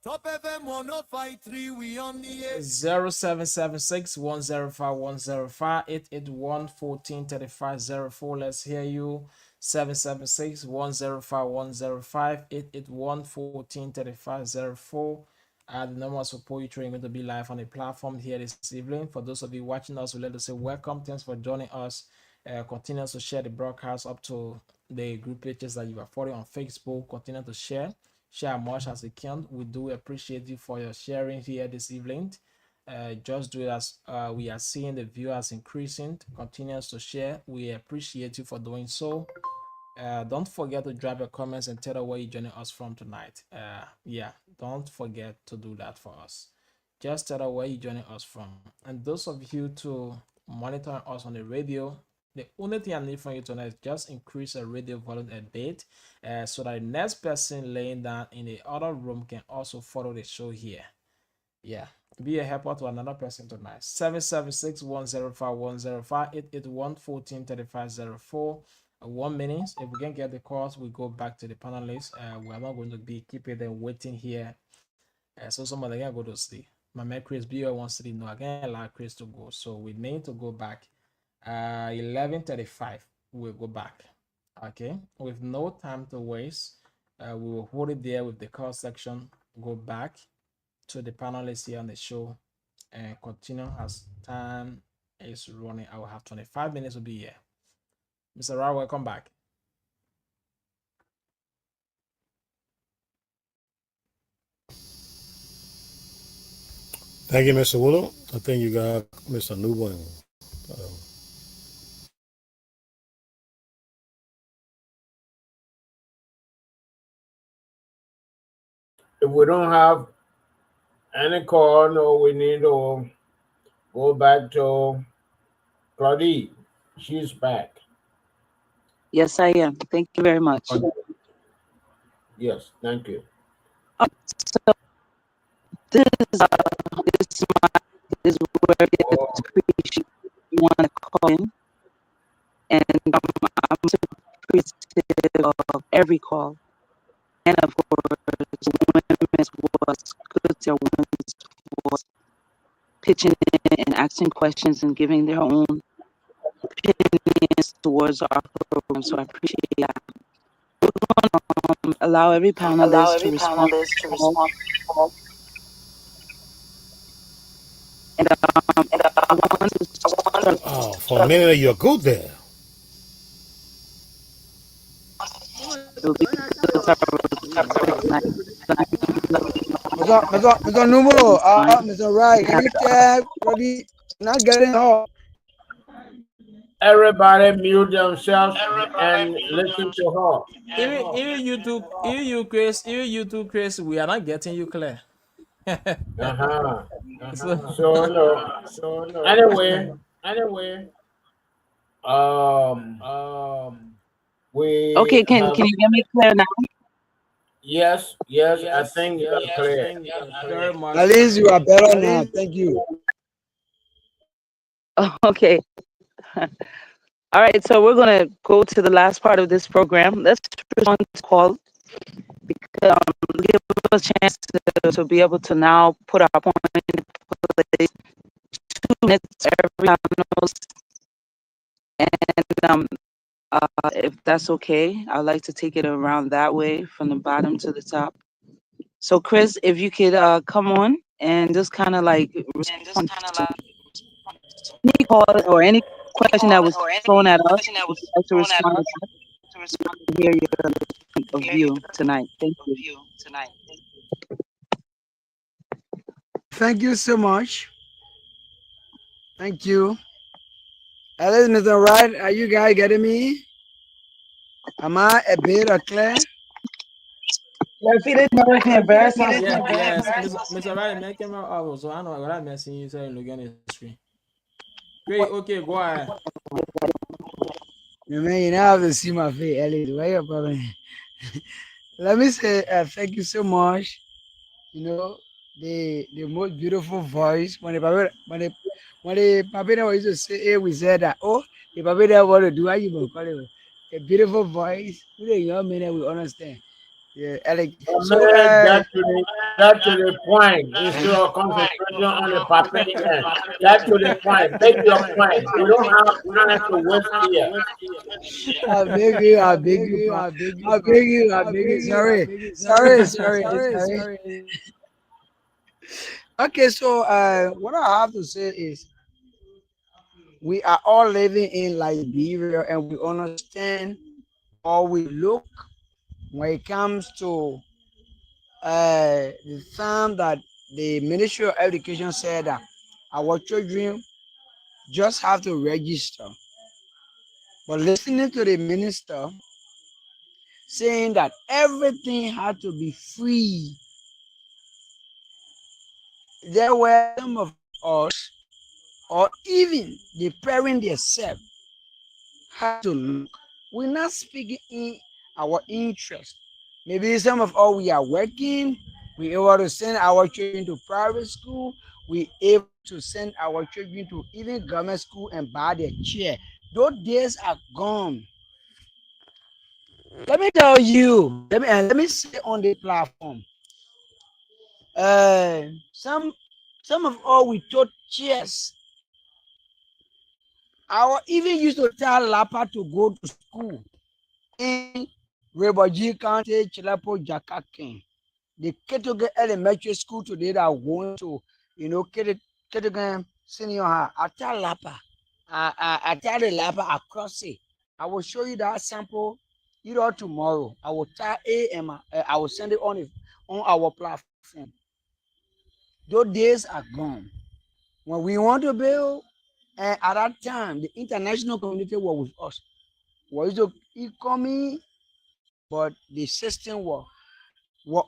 [SPEAKER 9] Top FM 105.3, we on the air.
[SPEAKER 4] 0776-105-105, 881-143504. Let's hear you. 776-105-105, 881-143504. The numbers for poetry are going to be live on the platform here this evening. For those of you watching us, we'd like to say welcome. Thanks for joining us. Continue to share the broadcast up to the group pages that you are following on Facebook. Continue to share as much as you can. We do appreciate you for your sharing here this evening. Just do it as we are seeing the viewers increasing. Continues to share. We appreciate you for doing so. Don't forget to drop your comments and tell us where you're joining us from tonight. Yeah, don't forget to do that for us. Just tell us where you're joining us from. And those of you to monitor us on the radio, the only thing I need from you tonight is just increase the radio volume a bit, so that the next person laying down in the other room can also follow the show here. Yeah, be a helper to another person tonight. 776-105-105, 881-143504. 1 minute. If we can get the calls, we go back to the panelists. We are not going to be keeping them waiting here. So some of them can go to sleep. My man Chris B wants to sleep. No, I can't allow Chris to go. So we need to go back. 11:35. We'll go back. Okay, with no time to waste, we will hold it there with the call section. Go back to the panelists here on the show and continue as time is running. I will have 25 minutes to be here. Mr. Ra, welcome back.
[SPEAKER 2] Thank you, Mr. Willow. I think you got Mr. Newborn.
[SPEAKER 3] If we don't have any call, no, we need to go back to Claudie. She's back.
[SPEAKER 5] Yes, I am. Thank you very much.
[SPEAKER 3] Yes, thank you.
[SPEAKER 5] So this is where you want to call in, and I'm appreciative of every call, and of course, women's voice, good to women's voice, pitching in and asking questions and giving their own opinions towards our program. So I appreciate that. We're going to allow every panelist to respond. And I want to start.
[SPEAKER 2] Oh, for a minute you're good there.
[SPEAKER 1] Mr. Numero, Mr. Right, can you tell Claudie not getting off?
[SPEAKER 3] Everybody mute themselves and listen to her.
[SPEAKER 4] Even you, Chris, we are not getting you clear.
[SPEAKER 3] So no. Anyway, we
[SPEAKER 5] okay. Can you get me clear now?
[SPEAKER 3] Yes, I think you're clear.
[SPEAKER 4] Very much.
[SPEAKER 1] At least you are better now. Thank you.
[SPEAKER 5] Okay. All right. So we're gonna go to the last part of this program. Let's respond to call, because give us a chance to be able to now put our point into place. 2 minutes every panelist. And if that's okay, I'd like to take it around that way from the bottom to the top. So Chris, if you could come on and just kind of like respond to any call or any question that was thrown at us, if you'd like to respond to that, hear your point of view tonight. Thank you.
[SPEAKER 1] Thank you so much. Thank you. At least, Mr. Right, are you guys getting me? Am I a bit clear?
[SPEAKER 4] Yes, Mr. Riley, make him out. So I know what I'm messing you saying, look at the screen. Great, okay, go ahead.
[SPEAKER 1] Man, you now have to see my face, Elliot. Why you problem? Let me say thank you so much. You know, the most beautiful voice. When the Papina used to say, hey, we said that, oh, the Papina want to do, how you going to call it? A beautiful voice. With a young man that we understand. Yeah, Alex.
[SPEAKER 3] Oh,
[SPEAKER 1] So,
[SPEAKER 3] man, get to the point instead of concentrating on the papillon. Get to the point. Make your point. We don't have time to waste here.
[SPEAKER 1] I beg you, I beg you, pa. I beg you, I beg you. Sorry, sorry, sorry, sorry. Okay, so what I have to say is we are all living in Liberia and we understand or we look when it comes to the time that the Ministry of Education said that our children just have to register. But listening to the minister saying that everything had to be free, there were some of us, or even the parent themselves, had to look. We're not speaking in our interest. Maybe some of us we are working, we able to send our children to private school, we able to send our children to even government school and buy their chair. Those days are gone. Let me tell you, let me say on the platform. Some of us we taught chairs. Our even used to tell Lapa to go to school in Rebaji County, Chilapo, Jakakin. The Ketoge Elementary School today that are going to, Ketoge Senior High. I tell Lapa, I tell the Lapa across it. I will show you that sample either tomorrow. I will tell AM, I will send it on our platform. Those days are gone. When we want to build, and at that time, the international community was with us. Was the economy, but the system were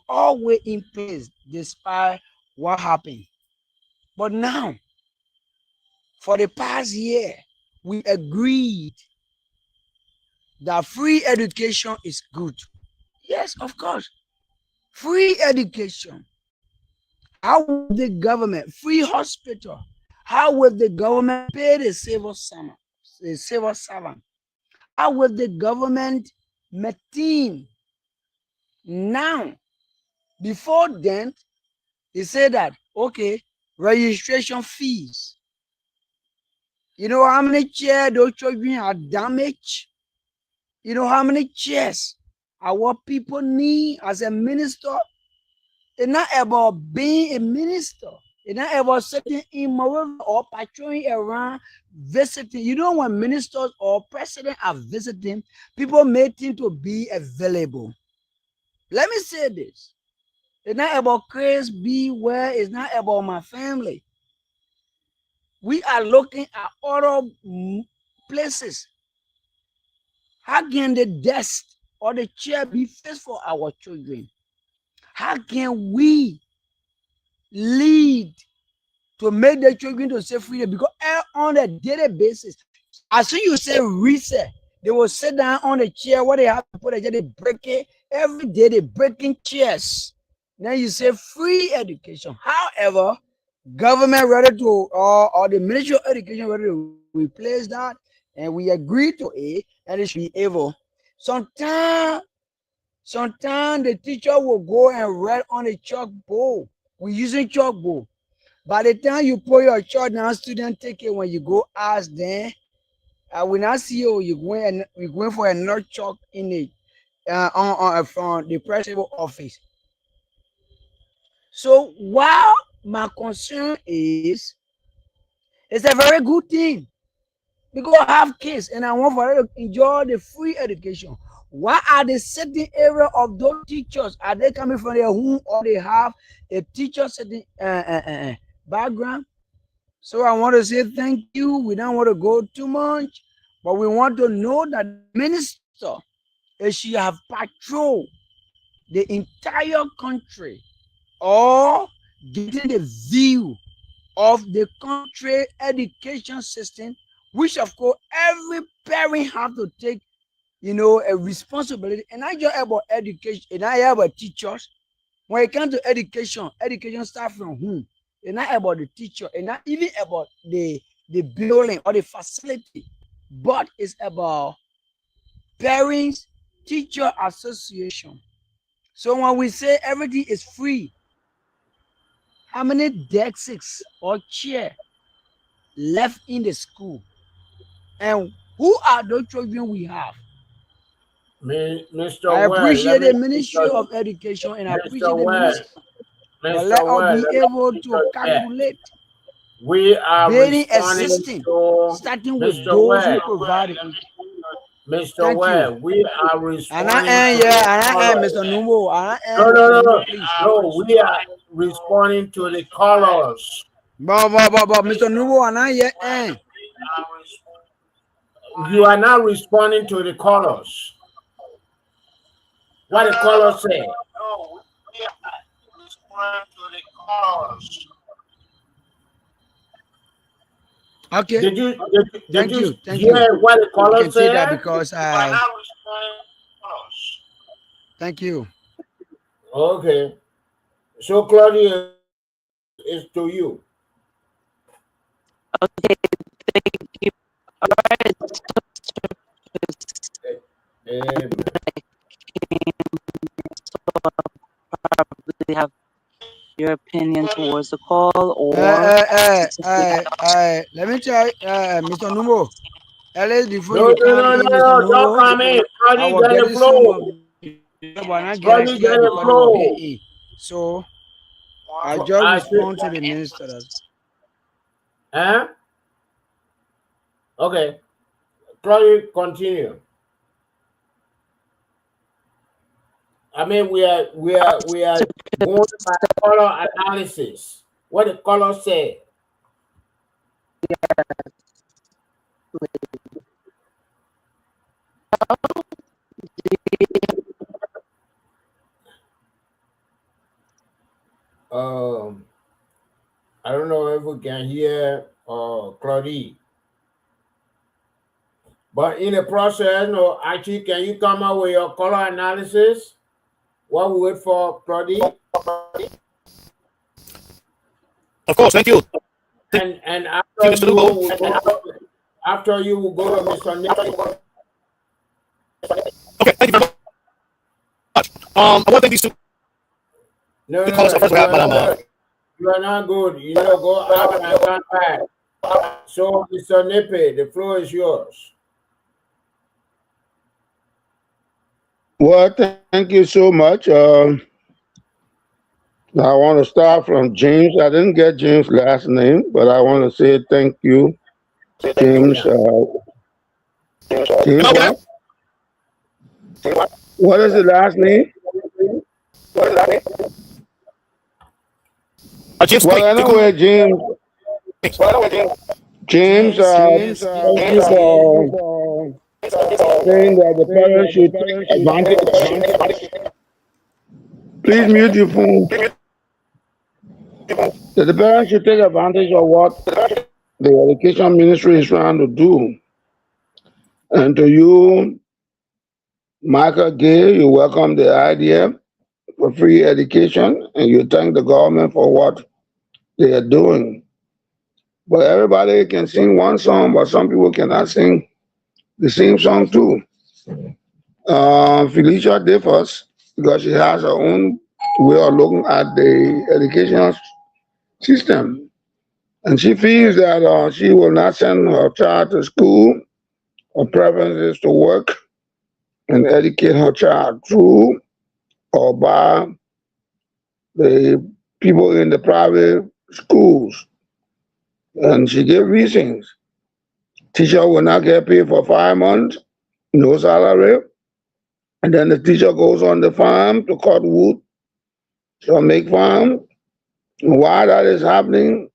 [SPEAKER 1] always in place despite what happened. But now, for the past year, we agreed that free education is good. Yes, of course. Free education. How will the government, free hospital, how will the government pay the civil servant? The civil servant? How will the government maintain now? Before then, they say that, okay, registration fees. You know how many chairs those children are damaged? You know how many chairs our people need as a minister? It's not about being a minister. It's not about sitting in Moreover or patrolling around visiting. You know, when ministers or president are visiting, people make things to be available. Let me say this. It's not about Chris be where, it's not about my family. We are looking at other places. How can the desk or the chair be fixed for our children? How can we lead to make the children to say freedom? Because on a daily basis, as soon you say reset, they will sit down on the chair where they have to put a chair, they break it. Every day they breaking chairs. Now you say free education. However, government ready to or the Ministry of Education ready to replace that, and we agree to it, and it should be able. Sometimes the teacher will go and write on a chalkboard. We're using chalkboard. By the time you put your chalk down, student take it when you go ask them. I will not see you. You're going for another chalk in it from the principal office. So while my concern is, it's a very good thing because I have kids and I want for them to enjoy the free education. Why are the certain area of those teachers? Are they coming from their home or they have a teacher setting background? So I want to say thank you. We don't want to go too much, but we want to know that the minister, she have patrolled the entire country or getting the view of the country education system which of course every parent have to take, a responsibility. And not just about education, and not about teachers. When it comes to education, education starts from home. It's not about the teacher, and not even about the building or the facility, but it's about parents, teacher association. So when we say everything is free, how many desks or chair left in the school? And who are those children we have?
[SPEAKER 3] Mr.
[SPEAKER 1] I
[SPEAKER 3] Well, let
[SPEAKER 1] appreciate
[SPEAKER 3] me
[SPEAKER 1] the Ministry of Education and I appreciate
[SPEAKER 3] Mr.
[SPEAKER 1] the
[SPEAKER 3] Well,
[SPEAKER 1] minister. But let
[SPEAKER 3] Mr.
[SPEAKER 1] us
[SPEAKER 3] Well,
[SPEAKER 1] be
[SPEAKER 3] let me
[SPEAKER 1] able to
[SPEAKER 3] interject.
[SPEAKER 1] calculate
[SPEAKER 3] We are
[SPEAKER 1] daily
[SPEAKER 3] responding
[SPEAKER 1] assistance,
[SPEAKER 3] to
[SPEAKER 1] starting with
[SPEAKER 3] Mr.
[SPEAKER 1] those who
[SPEAKER 3] Well.
[SPEAKER 1] provided.
[SPEAKER 3] Mr.
[SPEAKER 1] Thank you.
[SPEAKER 3] Well, we are
[SPEAKER 1] And I
[SPEAKER 3] responding
[SPEAKER 1] am,
[SPEAKER 3] to the
[SPEAKER 1] yeah, and I am, Mr.
[SPEAKER 3] callers.
[SPEAKER 1] Numbo. And I
[SPEAKER 3] No,
[SPEAKER 1] am,
[SPEAKER 3] no,
[SPEAKER 1] Mr.
[SPEAKER 3] no,
[SPEAKER 1] Numbo,
[SPEAKER 3] no.
[SPEAKER 1] please.
[SPEAKER 3] No, we are responding to the callers.
[SPEAKER 1] But, Mr. Numbo, and I am.
[SPEAKER 3] You are not responding to the callers. What the callers say? No, we are responding to the callers.
[SPEAKER 1] Okay.
[SPEAKER 3] Did you
[SPEAKER 1] Thank you.
[SPEAKER 3] hear what the
[SPEAKER 1] You
[SPEAKER 3] caller
[SPEAKER 1] can say that
[SPEAKER 3] said?
[SPEAKER 1] because I. Thank you.
[SPEAKER 3] Okay. So Claudia is to you.
[SPEAKER 5] Okay, thank you. All right.
[SPEAKER 3] Amen.
[SPEAKER 5] Probably have your opinion towards the call or
[SPEAKER 1] Let me tell you, Mr. Numbo. Earlier before
[SPEAKER 3] No,
[SPEAKER 1] you
[SPEAKER 3] no,
[SPEAKER 1] come
[SPEAKER 3] no,
[SPEAKER 1] in,
[SPEAKER 3] no,
[SPEAKER 1] Mr.
[SPEAKER 3] no, don't
[SPEAKER 1] Numbo,
[SPEAKER 3] come in.
[SPEAKER 1] I
[SPEAKER 3] Claudia,
[SPEAKER 1] was
[SPEAKER 3] get the
[SPEAKER 1] getting some of
[SPEAKER 3] flow.
[SPEAKER 1] the but not get it
[SPEAKER 3] Claudia,
[SPEAKER 1] clear
[SPEAKER 3] get the
[SPEAKER 1] because they were being
[SPEAKER 3] flow.
[SPEAKER 1] A. So I just
[SPEAKER 3] I
[SPEAKER 1] respond to
[SPEAKER 3] said,
[SPEAKER 1] the minister.
[SPEAKER 3] huh? Okay. Claudia, continue. I mean, we are going by color analysis. What the color say? I don't know if we can hear Claudie. But in the process, no, actually, can you come up with your color analysis? What we wait for Claudie?
[SPEAKER 2] Of course, thank you.
[SPEAKER 3] And after you will go to Mr. Nick.
[SPEAKER 2] Okay, thank you very much. I want to thank these two.
[SPEAKER 3] No,
[SPEAKER 2] Callers first we have, Madam.
[SPEAKER 3] you are not good. You know, go out and come back. So, Mr. Nippy, the floor is yours.
[SPEAKER 6] Well, thank you so much. I want to start from James. I didn't get James' last name, but I want to say thank you, James. James what? What is the last name?
[SPEAKER 2] James,
[SPEAKER 6] Well, anyway, James. James, thank you for saying that the parents should take advantage. Please mute your phone. That the parents should take advantage of what the education ministry is trying to do. And to you, Michael Gay, you welcome the idea for free education and you thank the government for what they are doing. But everybody can sing one song, but some people cannot sing the same song too. Felicia differs because she has her own way of looking at the education system. And she feels that she will not send her child to school. Her preference is to work and educate her child through or by the people in the private schools. And she gave reasons. Teacher will not get paid for 5 months, no salary. And then the teacher goes on the farm to cut wood, to make farm. And while that is happening,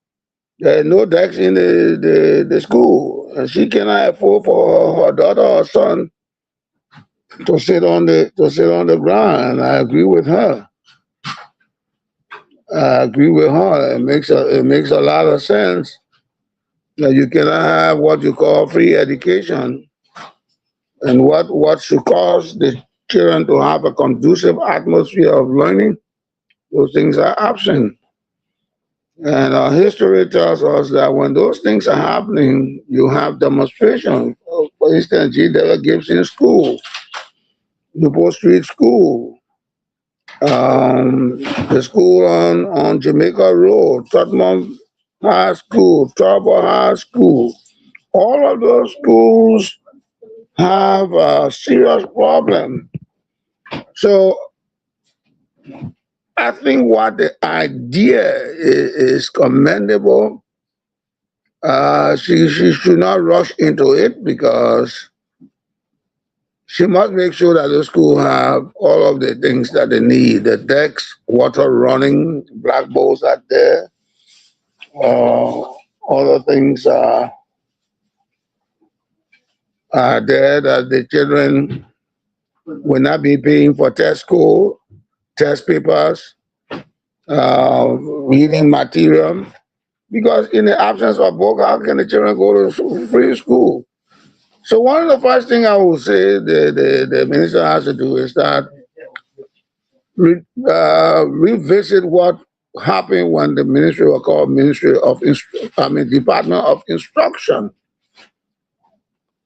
[SPEAKER 6] there are no decks in the school. And she cannot afford for her daughter or son to sit on the ground. And I agree with her. I agree with her. It makes a lot of sense You cannot have what you call free education, and what should cause the children to have a conducive atmosphere of learning. Those things are absent. And our history tells us that when those things are happening, you have demonstrations. For instance, GEDEH gives in school, Newport Street School, the school on Jamaica Road, Tottenham High School, Trouble High School. All of those schools have a serious problem. So I think what the idea is commendable. She should not rush into it because she must make sure that the school have all of the things that they need: the decks, water running, blackboards are there, other things are there that the children will not be paying for test score, test papers, reading material. Because in the absence of book, how can the children go to free school? So one of the first things I would say the minister has to do is that revisit what happened when the ministry was called Department of Instruction.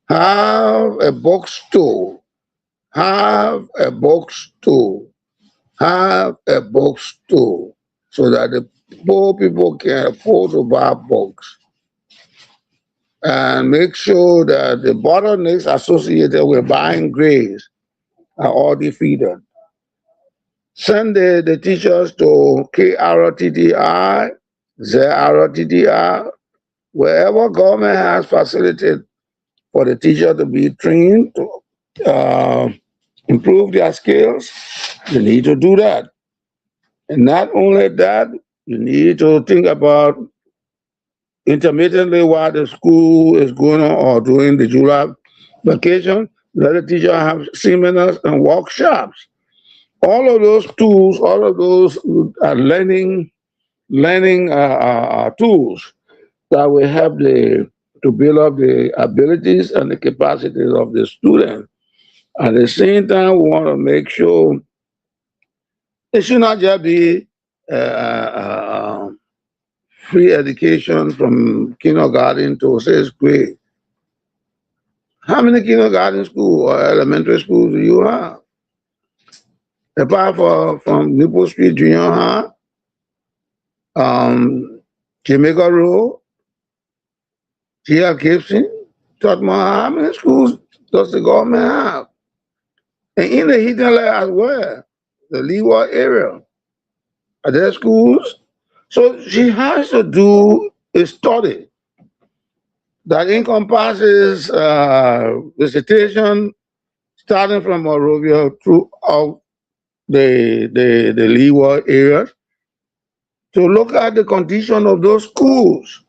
[SPEAKER 6] Have a bookstore. Have a bookstore. Have a bookstore so that the poor people can afford to buy books. And make sure that the bottlenecks associated with buying grades are all defeated. Send the teachers to KRTTI, ZRTTI, wherever government has facilitated for the teacher to be trained to improve their skills. You need to do that. And not only that, you need to think about intermittently while the school is going on or during the July vacation, let the teacher have seminars and workshops. All of those tools, all of those learning tools that will help to build up the abilities and the capacities of the student. At the same time, we want to make sure it should not just be free education from kindergarten to sixth grade. How many kindergarten schools or elementary schools do you have? Apart from Newport Street Junior High, Jamaica Road, T.L. Gibson, Tottenham, how many schools does the government have? And in the Hinterland as well, the Leeward area, are there schools? So she has to do a study that encompasses visitation starting from Monrovia throughout the Leeward area to look at the condition of those schools.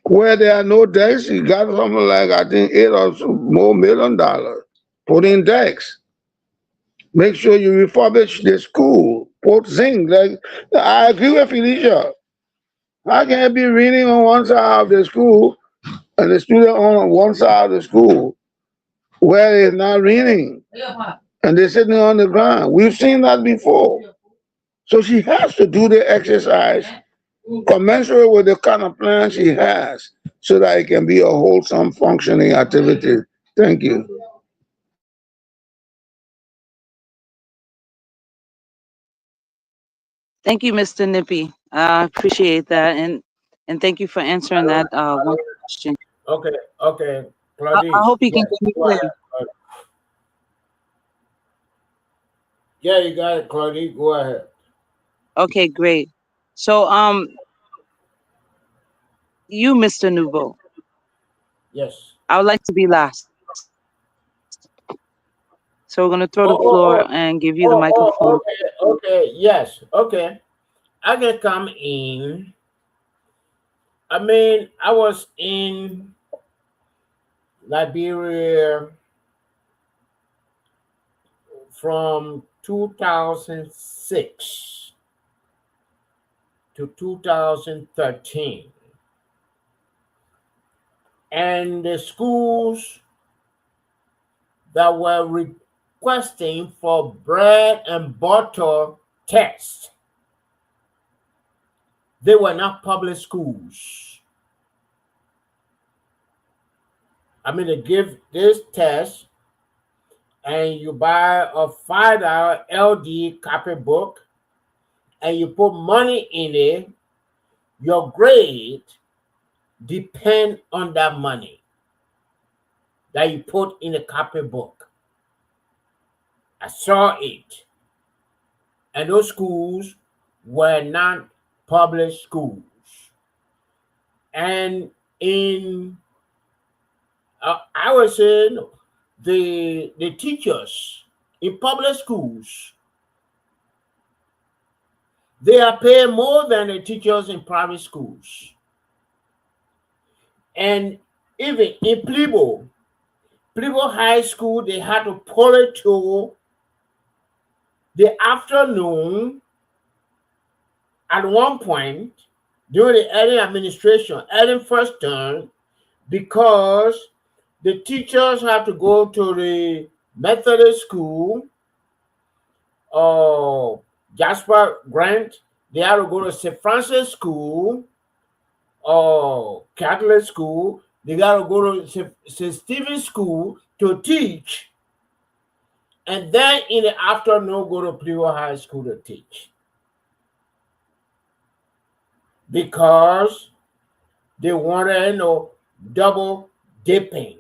[SPEAKER 6] Where there are no decks, you got something like, I think, $8 million put in decks. Make sure you refurbish the school, put zinc. Like, I agree with Felicia. How can I be reading on one side of the school and the student on one side of the school where they're not reading and they're sitting on the ground? We've seen that before. So she has to do the exercise commensurate with the kind of plan she has so that it can be a wholesome functioning activity. Thank you.
[SPEAKER 5] Thank you, Mr. Nippy. I appreciate that, and thank you for answering that one question.
[SPEAKER 3] Okay,
[SPEAKER 5] I
[SPEAKER 3] Claudine.
[SPEAKER 5] hope you can
[SPEAKER 3] Yes,
[SPEAKER 5] get me
[SPEAKER 3] go
[SPEAKER 5] clear.
[SPEAKER 3] ahead. Yeah, you got it, Claudine. Go ahead.
[SPEAKER 5] Okay, great. So, you, Mr. Nouveau,
[SPEAKER 3] Yes.
[SPEAKER 5] I would like to be last. So we're gonna throw
[SPEAKER 3] Oh,
[SPEAKER 5] the
[SPEAKER 3] oh,
[SPEAKER 5] floor
[SPEAKER 3] oh,
[SPEAKER 5] and give you the microphone.
[SPEAKER 3] okay, yes, okay. I can come in. I mean, I was in Liberia from 2006 to 2013. and the schools that were requesting for bread and butter tests, they were not public schools. I mean, they give this test, and you buy a $5 LD copybook, and you put money in it. Your grade depend on that money that you put in the copybook. I saw it, and those schools were not public schools. And in I was saying the teachers in public schools, they are paid more than the teachers in private schools. And even in Plebo High School, they had to pull it to the afternoon at one point during the early administration, early first term, because the teachers have to go to the Methodist school or Jasper Grant. They have to go to St. Francis school or Catholic school. They got to go to St. Stephen's school to teach. And then in the afternoon, go to Plebo High School to teach. Because they wanted, double dipping.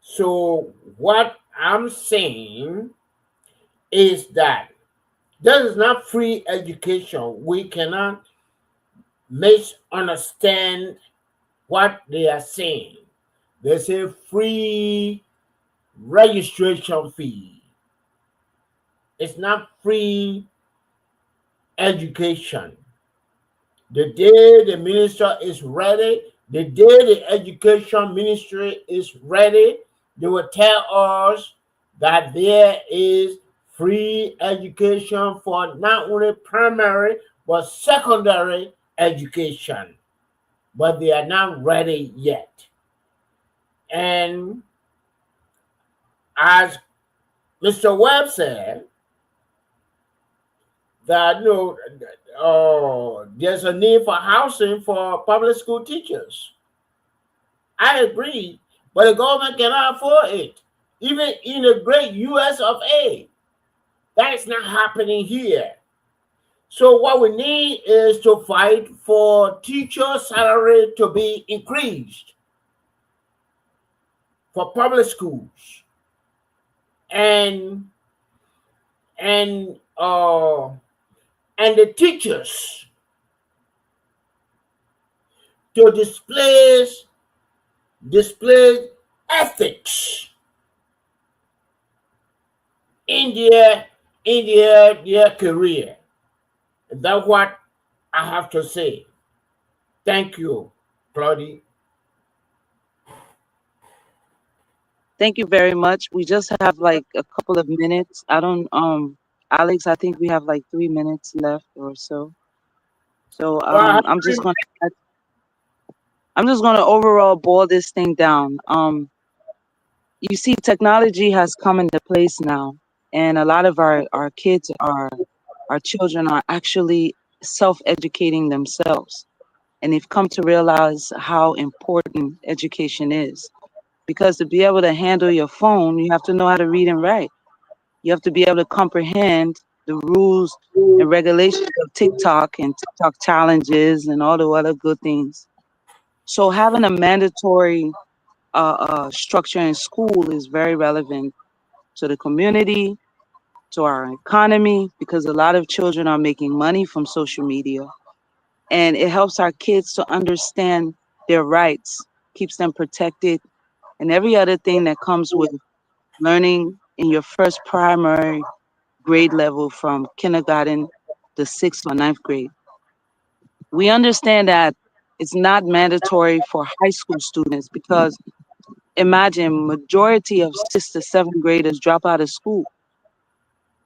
[SPEAKER 3] So what I'm saying is that this is not free education. We cannot misunderstand what they are saying. They say free registration fee. It's not free education. The day the minister is ready, the day the education ministry is ready, they will tell us that there is free education for not only primary but secondary education. But they are not ready yet. And as Mr. Webb said, that there's a need for housing for public school teachers. I agree, but the government cannot afford it. Even in the great US of A, that is not happening here. So what we need is to fight for teacher salary to be increased for public schools, and the teachers to display ethics in their career. That's what I have to say. Thank you, Claudie.
[SPEAKER 5] Thank you very much. We just have like a couple of minutes. Alex, I think we have like 3 minutes left or so. So I'm just gonna overall boil this thing down. You see, technology has come into place now, and a lot of our kids our children are actually self-educating themselves, and they've come to realize how important education is. Because to be able to handle your phone, you have to know how to read and write. You have to be able to comprehend the rules and regulations of TikTok and TikTok challenges and all the other good things. So having a mandatory structure in school is very relevant to the community, to our economy, because a lot of children are making money from social media. And it helps our kids to understand their rights, keeps them protected, and every other thing that comes with learning in your first primary grade level from kindergarten to 6th or 9th grade. We understand that it's not mandatory for high school students because imagine majority of 6th to 7th graders drop out of school.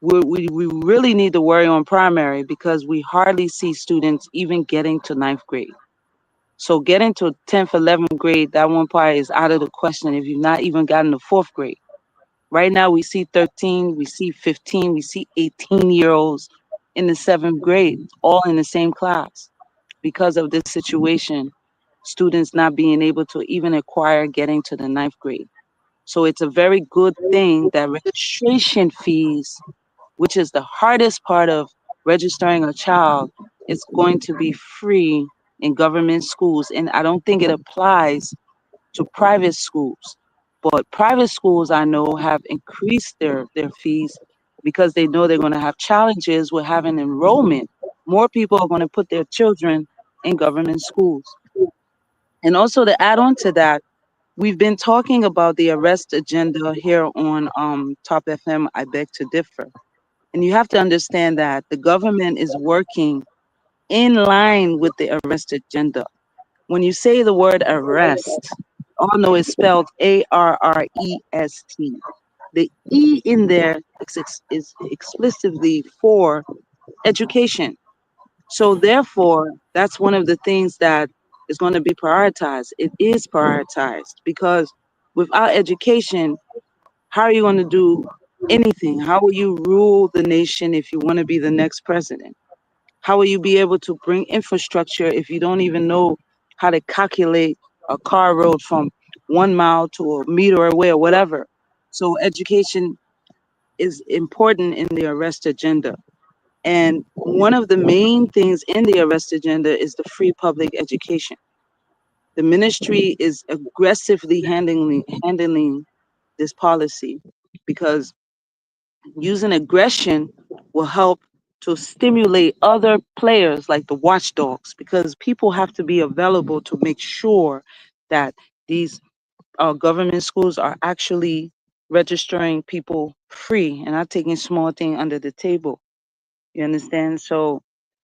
[SPEAKER 5] We really need to worry on primary because we hardly see students even getting to 9th grade. So getting to 10th, 11th grade, that one part is out of the question if you've not even gotten to 4th grade. Right now, we see 13, we see 15, we see 18-year-olds in the 7th grade, all in the same class because of this situation, students not being able to even acquire getting to the 9th grade. So it's a very good thing that registration fees, which is the hardest part of registering a child, is going to be free in government schools. And I don't think it applies to private schools. But private schools I know have increased their fees because they know they're going to have challenges with having enrollment. More people are going to put their children in government schools. And also to add on to that, we've been talking about the arrest agenda here on Top FM, I beg to differ. And you have to understand that the government is working in line with the arrest agenda. When you say the word arrest, all know it's spelled ARREST. The E in there is explicitly for education. So therefore, that's one of the things that is going to be prioritized. It is prioritized because without education, how are you going to do anything? How will you rule the nation if you want to be the next president? How will you be able to bring infrastructure if you don't even know how to calculate a car road from 1 mile to a meter away or whatever? So education is important in the arrest agenda. And one of the main things in the arrest agenda is the free public education. The ministry is aggressively handling this policy because using aggression will help to stimulate other players like the watchdogs, because people have to be available to make sure that these government schools are actually registering people free and not taking small thing under the table. You understand? So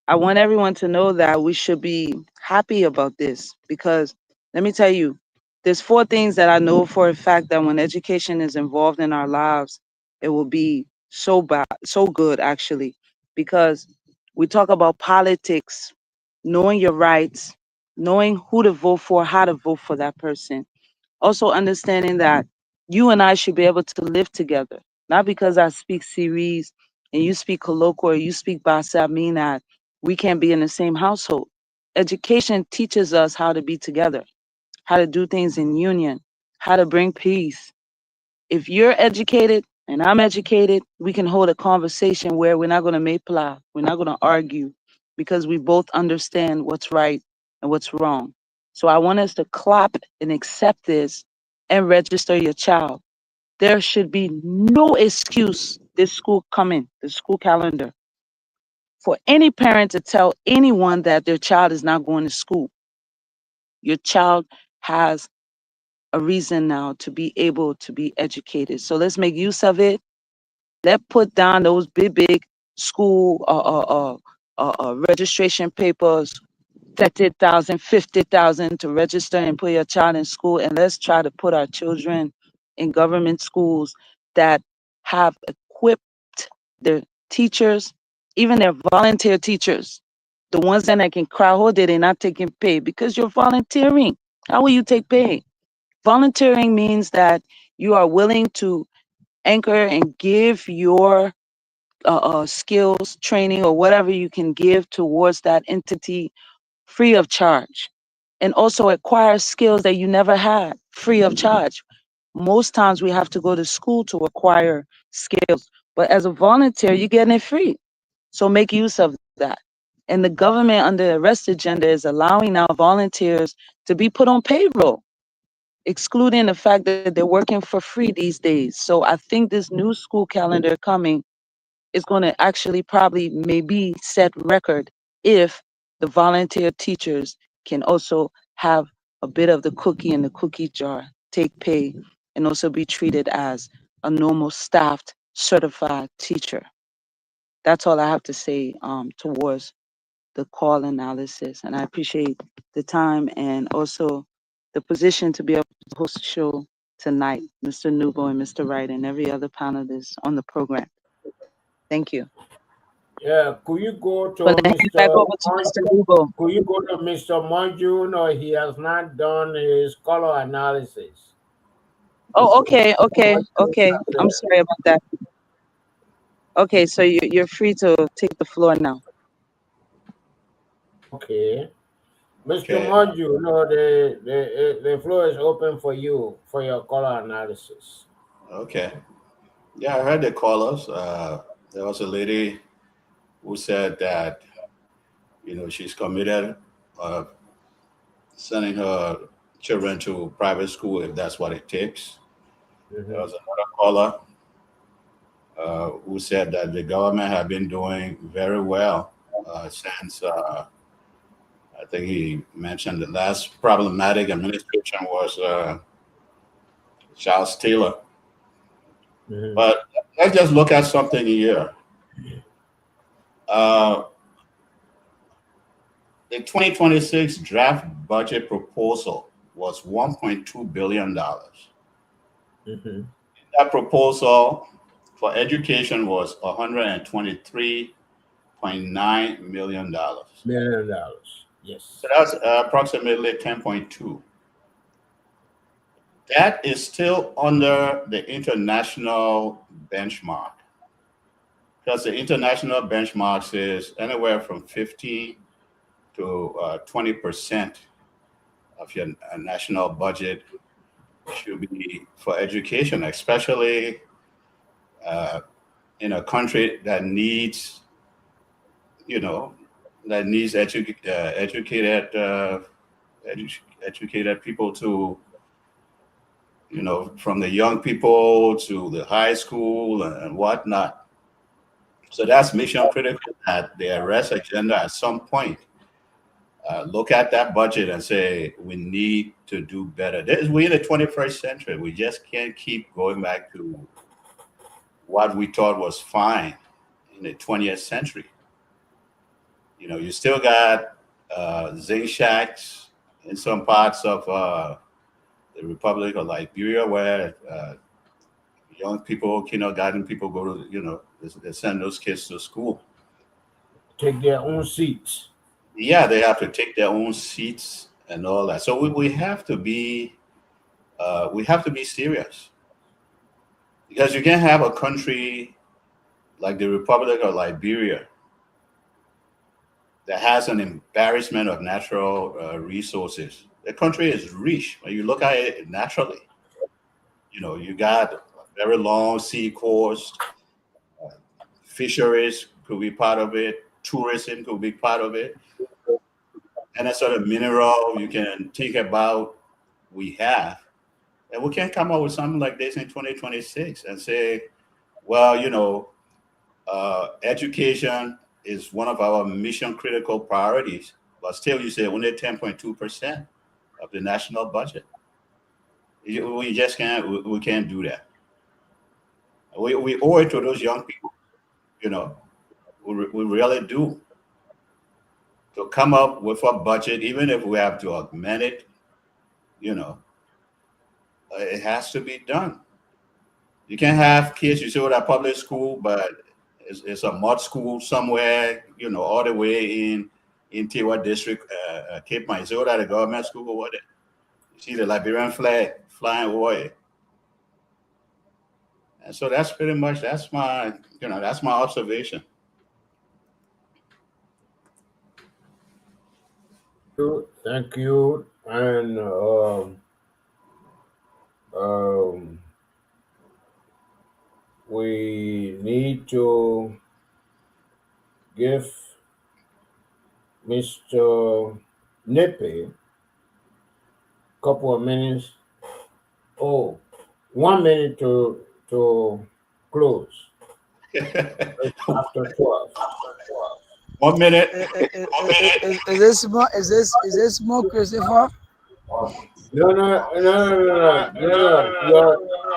[SPEAKER 5] I want everyone to know that we should be happy about this because let me tell you, there's 4 things that I know for a fact that when education is involved in our lives, it will be so bad, so good actually, because we talk about politics, knowing your rights, knowing who to vote for, how to vote for that person. Also understanding that you and I should be able to live together, not because I speak series and you speak colloquial or you speak Basa, I mean that we can't be in the same household. Education teaches us how to be together, how to do things in union, how to bring peace. If you're educated and I'm educated, we can hold a conversation where we're not going to make pla, we're not going to argue because we both understand what's right and what's wrong. So I want us to clap and accept this and register your child. There should be no excuse this school coming, the school calendar, for any parent to tell anyone that their child is not going to school. Your child has a reason now to be able to be educated. So let's make use of it. Let's put down those big school registration papers, 30,000, 50,000 to register and put your child in school. And let's try to put our children in government schools that have equipped their teachers, even their volunteer teachers, the ones that can cry all day, they're not taking pay because you're volunteering. How will you take pay? Volunteering means that you are willing to anchor and give your skills, training, or whatever you can give towards that entity free of charge. And also acquire skills that you never had free of charge. Most times we have to go to school to acquire skills, but as a volunteer, you're getting it free. So make use of that. And the government under the arrest agenda is allowing now volunteers to be put on payroll, excluding the fact that they're working for free these days. So I think this new school calendar coming is going to actually probably maybe set record if the volunteer teachers can also have a bit of the cookie in the cookie jar, take pay, and also be treated as a normal staffed certified teacher. That's all I have to say towards the call analysis. And I appreciate the time and also the position to be able to host the show tonight, Mr. Nubo and Mr. Wright and every other panelist on the program. Thank you.
[SPEAKER 3] Yeah, could you go to
[SPEAKER 5] But then hand back
[SPEAKER 3] Mr.
[SPEAKER 5] over to Mr. Lugo.
[SPEAKER 3] Could you go to Mr. Monju? No, he has not done his color analysis.
[SPEAKER 5] Oh, okay, okay,
[SPEAKER 3] What you
[SPEAKER 5] okay.
[SPEAKER 3] have
[SPEAKER 5] I'm
[SPEAKER 3] there?
[SPEAKER 5] sorry about that. Okay, so you're free to take the floor now.
[SPEAKER 3] Okay. Mr.
[SPEAKER 7] Okay.
[SPEAKER 3] Monju, no, the floor is open for you for your color analysis.
[SPEAKER 7] Okay. Yeah, I heard the callers. There was a lady who said that, she's committed sending her children to private school if that's what it takes. There was another caller who said that the government had been doing very well since I think he mentioned the last problematic administration was Charles Taylor. But let's just look at something here. The 2026 draft budget proposal was $1.2 billion. That proposal for education was $123.9 million.
[SPEAKER 3] $1 million. Yes.
[SPEAKER 7] So that's approximately 10.2. That is still under the international benchmark, because the international benchmark is anywhere from 15 to 20% of your national budget should be for education, especially in a country that needs, educated people to, from the young people to the high school and whatnot. So that's mission critical that the arrest agenda at some point look at that budget and say, we need to do better. We're in the 21st century. We just can't keep going back to what we thought was fine in the 20th century. You still got zinc shacks in some parts of the Republic of Liberia where young people, kindergarten people go to, they send those kids to school.
[SPEAKER 3] Take their own seats.
[SPEAKER 7] Yeah, they have to take their own seats and all that. So we have to be serious, because you can't have a country like the Republic of Liberia that has an embarrassment of natural resources. The country is rich when you look at it naturally. You got a very long sea coast, fisheries could be part of it, tourism could be part of it. And that sort of mineral you can think about we have. And we can't come up with something like this in 2026 and say, well, education is one of our mission critical priorities, but still you say only 10.2% of the national budget. We just can't, we can't do that. We owe it to those young people, we really do, to come up with a budget, even if we have to augment it, it has to be done. You can't have kids, you say, at public school, but it's a mud school somewhere, all the way in Tiwa district, Cape Mine. So that a government school over there. You see the Liberian flag flying over it. And so that's pretty much, that's my observation.
[SPEAKER 3] Thank you. And we need to give Mr. Nippy a couple of minutes. 1 minute to close. After 12.
[SPEAKER 7] 1 minute.
[SPEAKER 1] Is this more Christopher?
[SPEAKER 3] No.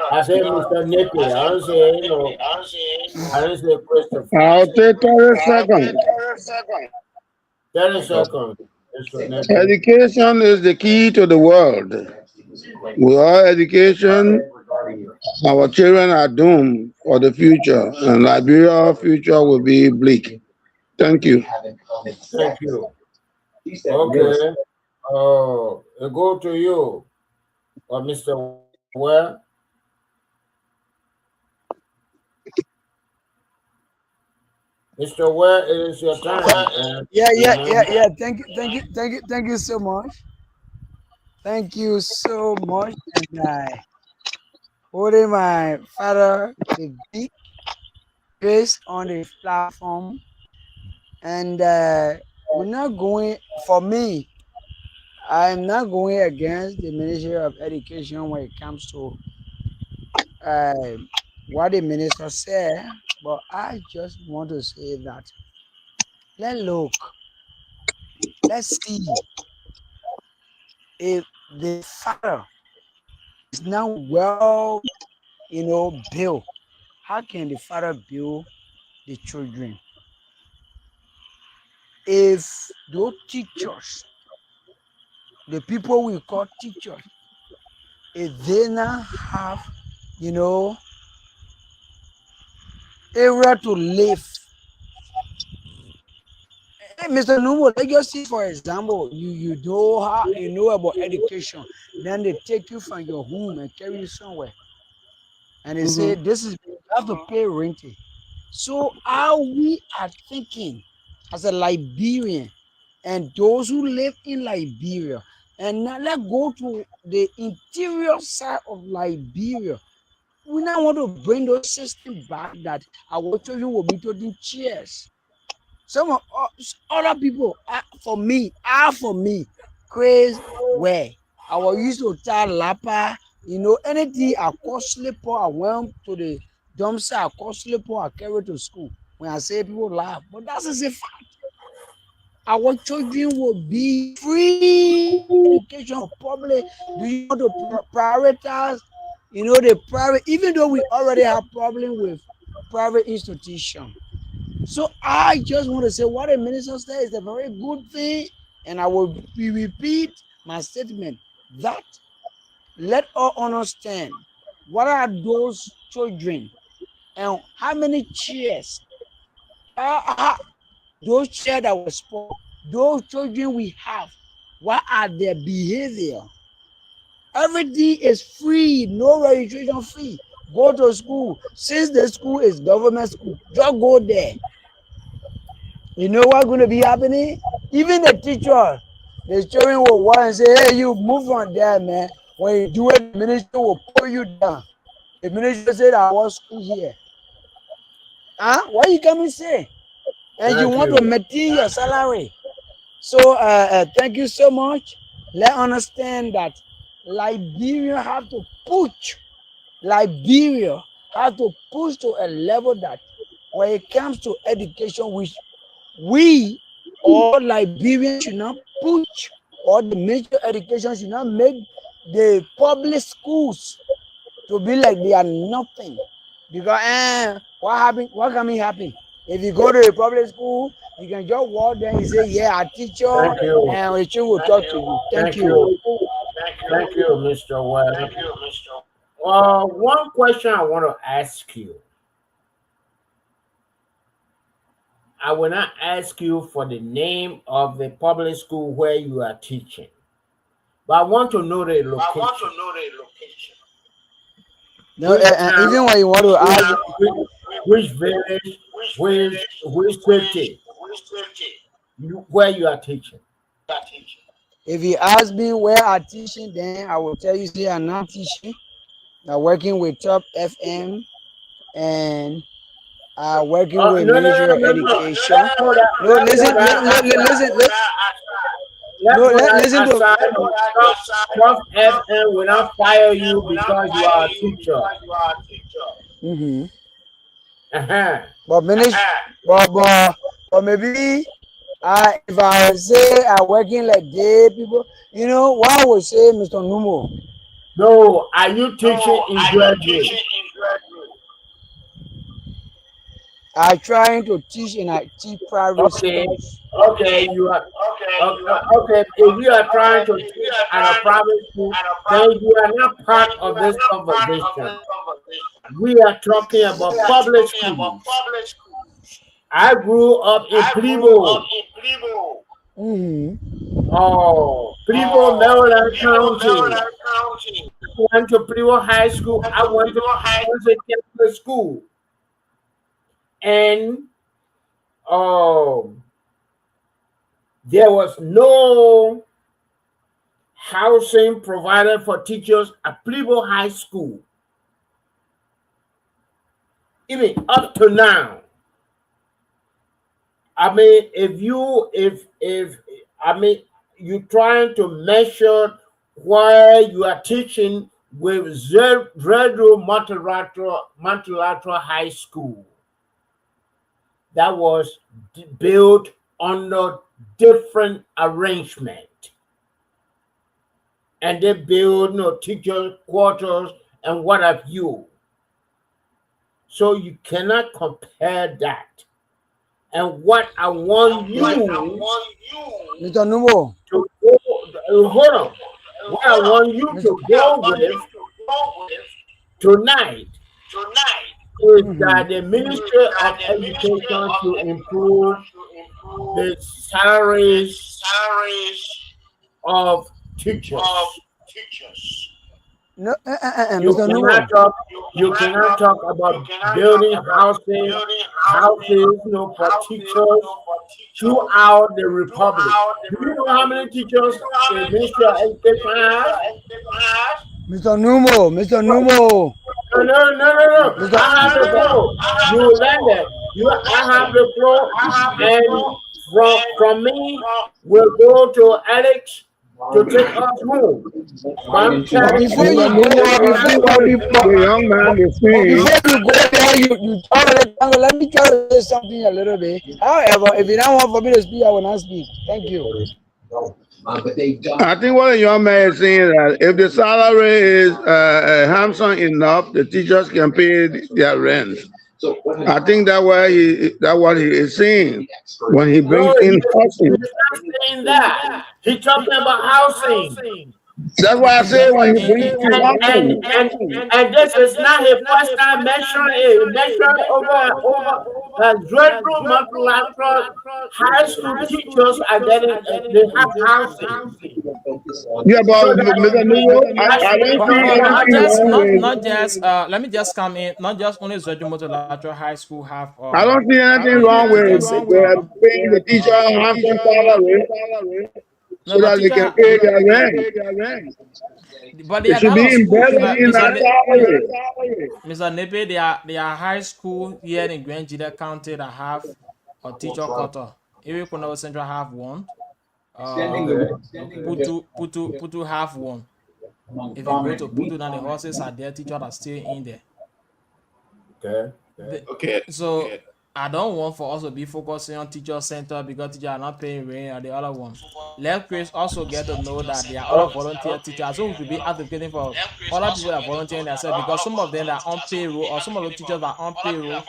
[SPEAKER 3] I said Mr. Nippy. I don't say I didn't say Christopher.
[SPEAKER 6] I'll take 30 seconds.
[SPEAKER 3] 30 seconds.
[SPEAKER 6] Education is the key to the world. Without education, our children are doomed for the future, and Liberia's future will be bleak. Thank you.
[SPEAKER 3] Thank you. Okay. I go to you, Mr. Ware. Mr. Ware, it is your time. And
[SPEAKER 1] Yeah,
[SPEAKER 3] you
[SPEAKER 1] yeah,
[SPEAKER 3] know,
[SPEAKER 1] yeah, yeah. Thank you so much. Thank you so much. And I holding my father the big grace on the platform, and we're not going. For me, I'm not going against the Ministry of Education when it comes to uh, what the minister said, but I just want to say that let's see if the father is now well, built. How can the father build the children if those teachers, the people we call teachers, if they now have, you know, area to live? Hey, Mr. Numo, let's just see for example, you know about education, then they take you from your home and carry you somewhere, and they say
[SPEAKER 3] mhm.
[SPEAKER 1] this is you have to pay rent. So how we are thinking as a Liberian and those who live in Liberia, and now let's go to the interior side of Liberia. We now want to bring those systems back that our children will be told in chairs. Some of other people, for me, craze where I was used to tell lapa, anything I call slipper, I went to the dumpster, I call slipper, I carry to school. When I say people laugh, but that is a fact. Our children will be free education for public. Do you want to prioritize, the private, even though we already have problem with private institutions? So I just want to say what the minister said is a very good thing, and I will repeat my statement that let all understand what are those children and how many chairs are those chairs that were spoiled, those children we have, what are their behavior? Everything is free, no registration fee. Go to school. Since the school is government school, just go there. You know what's going to be happening? Even the children will want and say, hey, you move on there, man. When you do it, the minister will pull you down. The minister said, I was school here. Huh? What you coming say? And you
[SPEAKER 3] Thank
[SPEAKER 1] want to
[SPEAKER 3] you.
[SPEAKER 1] maintain your salary. So thank you so much. Let's understand that Liberia have to push. Liberia have to push to a level that when it comes to education, which we all Liberians should not push, or the major education should not make the public schools to be like they are nothing. Because what happened? What can happen? If you go to a public school, you can just walk there and say, "Yeah, I teacher,"
[SPEAKER 3] Thank you.
[SPEAKER 1] and the teacher will talk to you. Thank
[SPEAKER 3] Thank
[SPEAKER 1] you.
[SPEAKER 3] you. Thank you, Mr. Ware. One question I want to ask you. I will not ask you for the name of the public school where you are teaching, but I want to know the location.
[SPEAKER 1] No,
[SPEAKER 3] Which town,
[SPEAKER 1] even when you want to
[SPEAKER 3] which,
[SPEAKER 1] ask,
[SPEAKER 3] which, which village, which city, where you are teaching.
[SPEAKER 1] if you ask me where I teaching, then I will tell you, say I'm not teaching. I'm working with Top FM and working with
[SPEAKER 3] No, no,
[SPEAKER 1] Ministry
[SPEAKER 3] no,
[SPEAKER 1] of
[SPEAKER 3] no, no.
[SPEAKER 1] Education.
[SPEAKER 3] Let's
[SPEAKER 1] No,
[SPEAKER 3] put
[SPEAKER 1] listen,
[SPEAKER 3] that aside. Let's
[SPEAKER 1] no,
[SPEAKER 3] put that
[SPEAKER 1] listen to.
[SPEAKER 3] aside. Trust FM will not fire you because you are a teacher.
[SPEAKER 1] Mm-hmm.
[SPEAKER 3] Uh-huh.
[SPEAKER 1] But ministry, but maybe if I say I'm working like day people, what I would say, Mr. Numo,
[SPEAKER 3] No, are you teaching in GEDU?
[SPEAKER 1] I trying to teach in I teach private
[SPEAKER 3] Okay,
[SPEAKER 1] schools.
[SPEAKER 3] okay, you are okay. If you are trying to teach at a private school, then you are not part of this conversation. We are talking about public schools. I grew up in Plivo.
[SPEAKER 1] Mm-hmm.
[SPEAKER 3] Oh, Plivo, Maryland County. I went to Plivo High School. I went to Catholic school. And um, there was no housing provided for teachers at Plivo High School. Even up to now. I mean, if I mean you're trying to measure where you are teaching with ZWEDRU Multilateral High School, that was built under different arrangement, and they build teacher quarters and what have you. So you cannot compare that. And what I want you
[SPEAKER 1] Mr. Numo.
[SPEAKER 3] to go, hold on. What I want you to go with tonight is that the Ministry of Education should improve the salaries of teachers.
[SPEAKER 1] No,
[SPEAKER 3] You
[SPEAKER 1] Mr.
[SPEAKER 3] cannot
[SPEAKER 1] Numo.
[SPEAKER 3] talk. You cannot talk about building houses, for teachers throughout the republic. Do you know how many teachers the Ministry of Education has?
[SPEAKER 1] Mr. Numo. Mr. Numo.
[SPEAKER 3] No.
[SPEAKER 1] Mr.
[SPEAKER 3] I have the floor. You landed. I have the floor, and from me, we'll go to Alex to take us home. I'm telling
[SPEAKER 1] Before
[SPEAKER 3] you,
[SPEAKER 1] you go,
[SPEAKER 6] The young man is saying,
[SPEAKER 1] before you go there, you let me try to say something a little bit. However, if you don't want for me to speak, I will not speak. Thank you.
[SPEAKER 6] I think what the young man is saying that if the salary is handsome enough, the teachers can pay their rent. I think that what he is saying when he brings
[SPEAKER 3] no,
[SPEAKER 6] in
[SPEAKER 3] he's
[SPEAKER 6] housing.
[SPEAKER 3] not saying that. He's talking about housing.
[SPEAKER 6] That's why I say when he brings in housing.
[SPEAKER 3] And this is not his first time mentioning it. He mentioned over ZWEDRU Multilateral High School teachers are getting they have housing.
[SPEAKER 6] Yeah,
[SPEAKER 3] So
[SPEAKER 6] but
[SPEAKER 3] that
[SPEAKER 6] Mr. Nuno, I don't see
[SPEAKER 4] Not
[SPEAKER 6] anything
[SPEAKER 4] just
[SPEAKER 6] wrong with.
[SPEAKER 4] not just let me just come in. Not just only ZWEDRU Multilateral High School have
[SPEAKER 6] I don't see anything
[SPEAKER 4] the
[SPEAKER 6] wrong
[SPEAKER 4] teacher
[SPEAKER 6] with
[SPEAKER 4] center.
[SPEAKER 6] paying the teacher handsome salary
[SPEAKER 4] No,
[SPEAKER 6] so
[SPEAKER 4] but
[SPEAKER 6] that they can pay their rent.
[SPEAKER 4] but they
[SPEAKER 6] It
[SPEAKER 4] are
[SPEAKER 6] should
[SPEAKER 4] not
[SPEAKER 6] be
[SPEAKER 4] on school too,
[SPEAKER 6] embedded
[SPEAKER 4] but
[SPEAKER 6] in that salary.
[SPEAKER 4] Mr. Nepe, they are high school here in Grand GEDEH County that have a teacher quarter. Erie Kono Central have one. Putu have one. If you go to Putu, now the horses are there, teachers are still in there.
[SPEAKER 7] Okay.
[SPEAKER 4] So I don't want for us to be focusing on teacher center because teachers are not paying rent or the other one. Let Chris also get to know that there are other volunteer teachers. So we should be advocating for other people that are volunteering themselves because some of them are on payroll or some of the teachers are on payroll.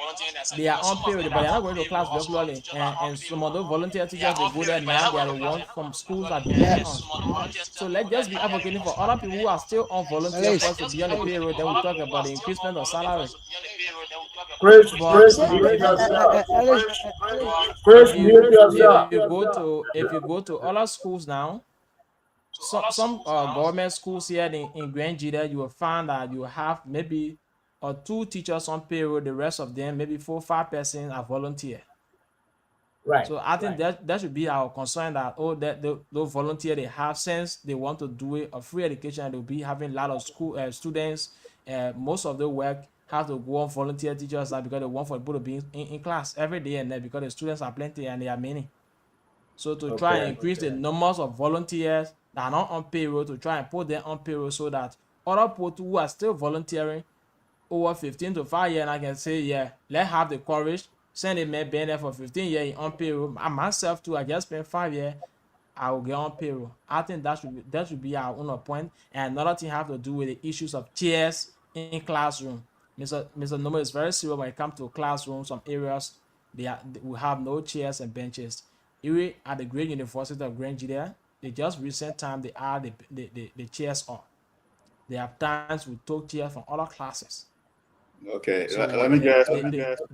[SPEAKER 4] They are on payroll, but they're not going to class regularly. And some of those volunteer teachers they go there now, they are the ones from schools that depend on. So let's just be advocating for other people who are still on volunteer for us to be on the payroll. Then we talk about the increasement of salary.
[SPEAKER 3] Chris,
[SPEAKER 4] But
[SPEAKER 3] mute yourself.
[SPEAKER 4] if
[SPEAKER 3] Chris,
[SPEAKER 4] you
[SPEAKER 3] mute yourself.
[SPEAKER 4] if you go to other schools now, some government schools here in Grand GEDEH, you will find that you have maybe two teachers on payroll. The rest of them, maybe 4 or 5 persons, are volunteer.
[SPEAKER 3] Right.
[SPEAKER 4] So I think that should be our concern that those volunteer they have since they want to do it a free education, they'll be having a lot of school students. Most of the work have to go on volunteer teachers because they want for people to be in class every day and then because the students are plenty and they are many. So to try and increase the numbers of volunteers that are not on payroll, to try and put them on payroll so that other people who are still volunteering over 15 to 5 years, and I can say, yeah, let's have the courage, send a man been there for 15 years on payroll. I myself too, I just spent 5 years, I will get on payroll. I think that should be our own point. And another thing have to do with the issues of chairs in classroom. Mr. Nomo is very serious when it comes to classroom. Some areas they will have no chairs and benches. Even at the Great University of Grand GEDEH, they just recent time they add the chairs up. There are times we took chairs from other classes.
[SPEAKER 7] Okay,
[SPEAKER 4] So
[SPEAKER 7] let me just.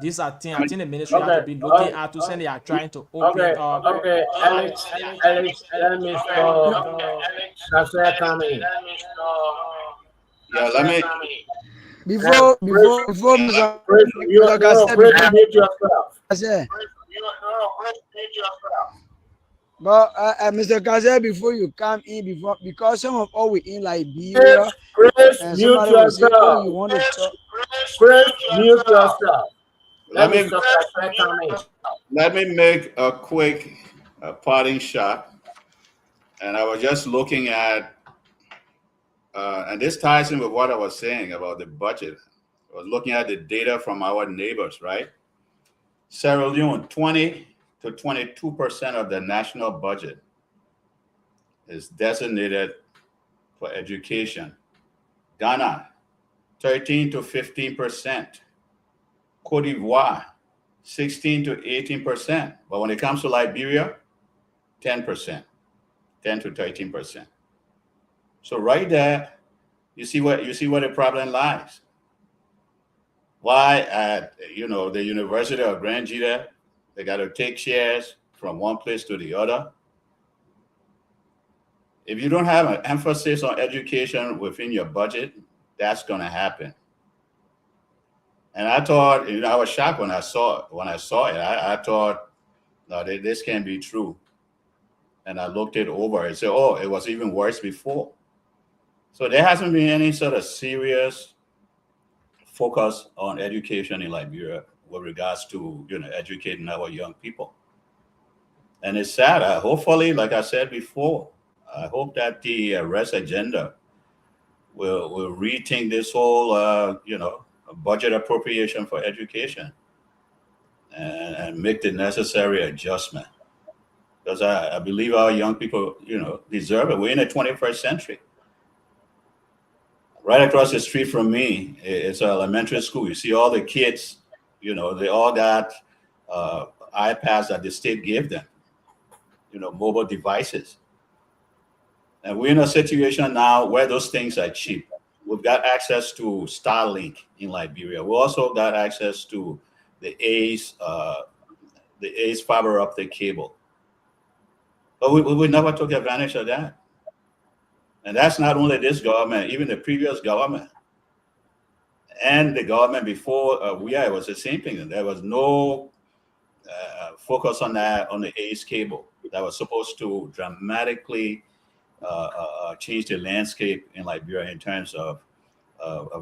[SPEAKER 4] these are things I think the ministry have to be looking at to say they are trying to open up.
[SPEAKER 3] Okay, Alex, let Mr. Cassette come in.
[SPEAKER 7] Yeah, let me.
[SPEAKER 3] And
[SPEAKER 1] Before Mr.
[SPEAKER 3] Chris, mute yourself.
[SPEAKER 1] Kassé, but Mr. Kassé, before you come in, because some of all we in Liberia,
[SPEAKER 3] Chris,
[SPEAKER 1] and
[SPEAKER 3] mute
[SPEAKER 1] somebody will say, "Oh,
[SPEAKER 3] yourself.
[SPEAKER 1] you want to talk?"
[SPEAKER 3] Chris, mute yourself.
[SPEAKER 7] Let
[SPEAKER 3] Let
[SPEAKER 7] me
[SPEAKER 3] Mr. Cassette come in.
[SPEAKER 7] let me make a quick parting shot. And I was just looking at, and this ties in with what I was saying about the budget. I was looking at the data from our neighbors, right? Sierra Leone, 20 to 22% of the national budget is designated for education. Ghana, 13 to 15%. Cote d'Ivoire, 16 to 18%. But when it comes to Liberia, 10%, 10 to 13%. So right there, you see where the problem lies. Why at the University of Grand GEDEH, they got to take shares from one place to the other. If you don't have an emphasis on education within your budget, that's going to happen. And I thought, I was shocked when I saw it. I thought, no, this can't be true. And I looked it over and said, oh, it was even worse before. So there hasn't been any sort of serious focus on education in Liberia with regards to educating our young people. And it's sad. Hopefully, like I said before, I hope that the REST agenda will rethink this whole budget appropriation for education and make the necessary adjustment. Because I believe our young people deserve it. We're in the 21st century. Right across the street from me, it's an elementary school. You see all the kids, they all got iPads that the state gave them, mobile devices. And we're in a situation now where those things are cheap. We've got access to Starlink in Liberia. We also got access to the ACE fiber optic cable. But we never took advantage of that. And that's not only this government, even the previous government. And the government before it was the same thing. There was no focus on that, on the ACE cable that was supposed to dramatically change the landscape in Liberia in terms of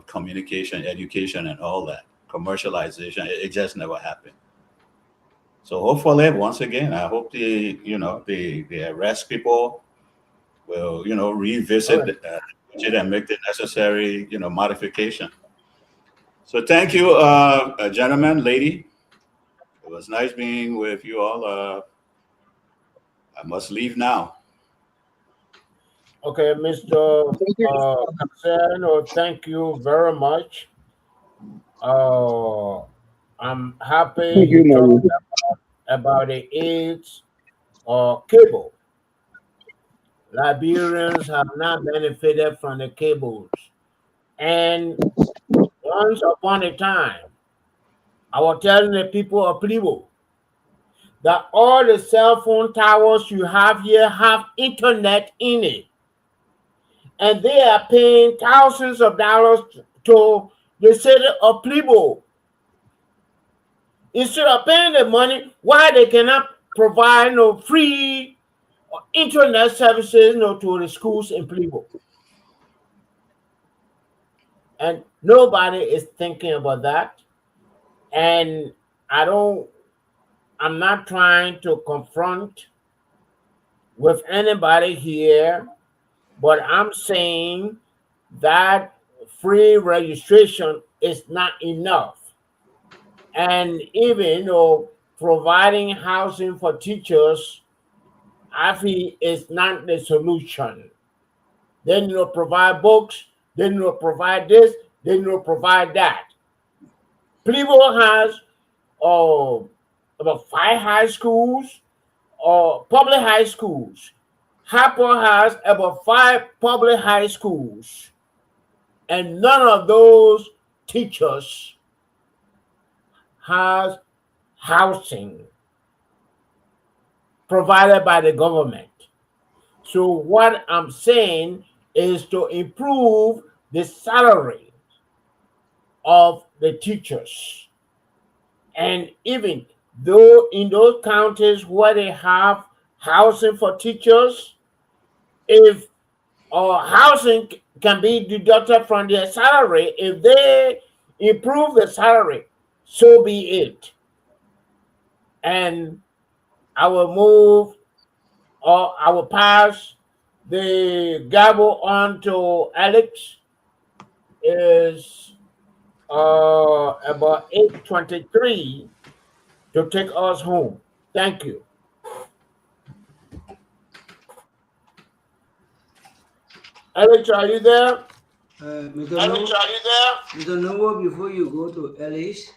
[SPEAKER 7] communication, education, and all that. Commercialization, it just never happened. So hopefully, once again, I hope the arrest people will revisit the budget and make the necessary modification. So thank you, gentlemen, lady. It was nice being with you all. I must leave now.
[SPEAKER 3] Okay, Mr. Cassano, thank you very much. I'm happy you talked about the AIDS cable. Liberians have not benefited from the cables. And once upon a time, I was telling the people of Plibo that all the cell phone towers you have here have internet in it. And they are paying thousands of dollars to the city of Plibo. Instead of paying the money, why they cannot provide no free internet services to the schools in Plibo? And nobody is thinking about that. And I'm not trying to confront with anybody here, but I'm saying that free registration is not enough. And even providing housing for teachers, I feel is not the solution. Then provide books, then provide this, then provide that. Plibo has about 5 high schools, public high schools. Harper has about 5 public high schools. And none of those teachers has housing provided by the government. So what I'm saying is to improve the salary of the teachers. And even though in those counties where they have housing for teachers, if housing can be deducted from their salary, if they improve the salary, so be it. And I will move, or I will pass the gavel on to Alex. Is about 8:23 to take us home. Thank you. Alex, are you there?
[SPEAKER 1] Mr. Alex, are you there? Mr. Novo, before you go to Alex.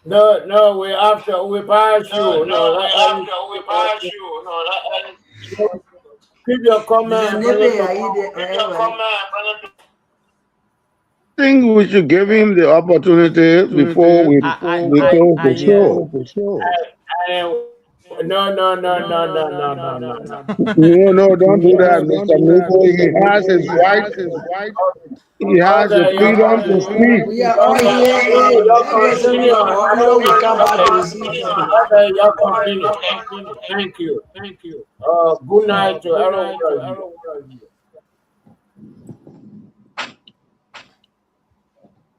[SPEAKER 3] No, we pass you.
[SPEAKER 1] No, we pass you.
[SPEAKER 3] Keep your comment.
[SPEAKER 6] I think we should give him the opportunity before we close the show.
[SPEAKER 3] No.
[SPEAKER 6] No, don't do that, Mr. Nubo. He has his right. He has the freedom to speak.
[SPEAKER 1] We are all here. We come back to receive
[SPEAKER 3] Thank you. Good night to everyone.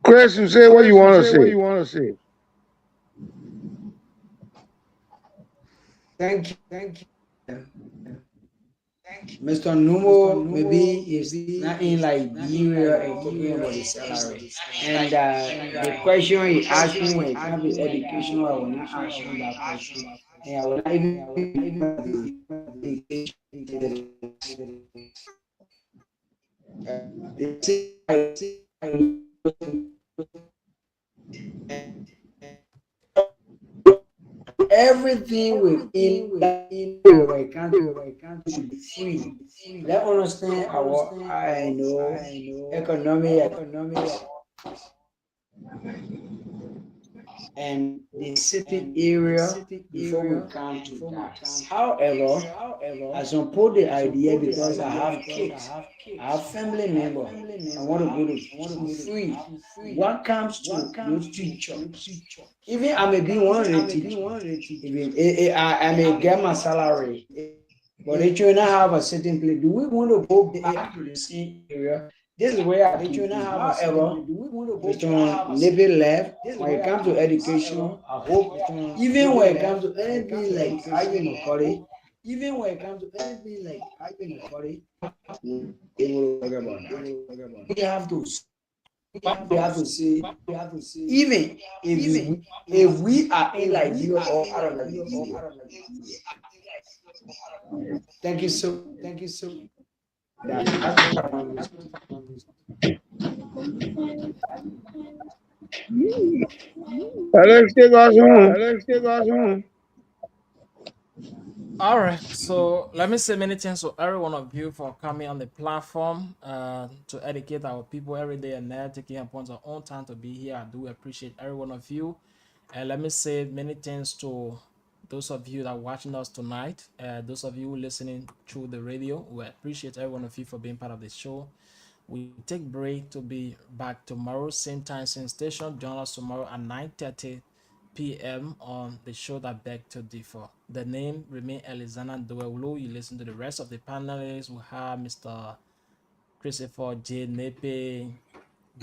[SPEAKER 6] Chris, you say what you want to say.
[SPEAKER 1] Thank you. Mr. Numo, maybe it's not in Liberia and talking about the salary. And the question he asked me when it comes to education, I will not answer that question. And I will not even everything within our country should be free. Let understand our I know economic and the city area before we come to that. However, I support the idea because I have kids, I have family members. I want to go to school free. What comes to those teachers? Even I may be one of the teachers. Even I may get my salary, but they should not have a certain place. Do we want to go back to the same area? This is where I think. However, Mr. Nippy left. When it comes to education, I hope even when it comes to anything like they will talk about that. We have to say, even if we are in Liberia or out of Liberia. Thank you so.
[SPEAKER 6] Alex, take us home.
[SPEAKER 4] All right, so let me say many thanks to every one of you for coming on the platform to educate our people every day and night, taking upon our own time to be here. I do appreciate every one of you. And let me say many thanks to those of you that are watching us tonight, those of you listening through the radio. We appreciate every one of you for being part of the show. We take break to be back tomorrow, same time, same station. Join us tomorrow at 9:30 p.m. on the show that beg to differ. The name remain Alexander ZWEDRU. You listen to the rest of the panelists. We have Mr. Christopher J. Nepe,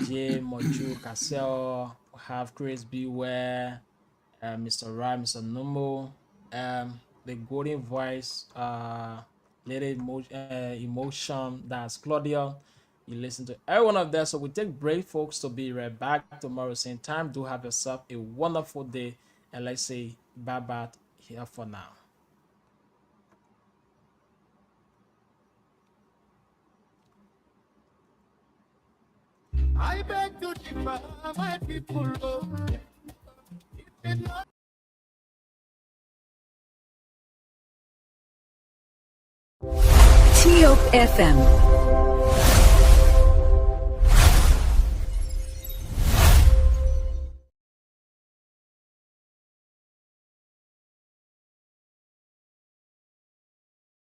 [SPEAKER 4] J. Moju Cassell. We have Chris Beware, Mr. Rai, Mr. Numo, the golden voice, Lady Emotion, that's Claudia. You listen to every one of them. So we take break, folks, to be right back tomorrow same time. Do have yourself a wonderful day, and let's say bye bye here for now.
[SPEAKER 9] I beg to differ, my people.
[SPEAKER 13] TOP FM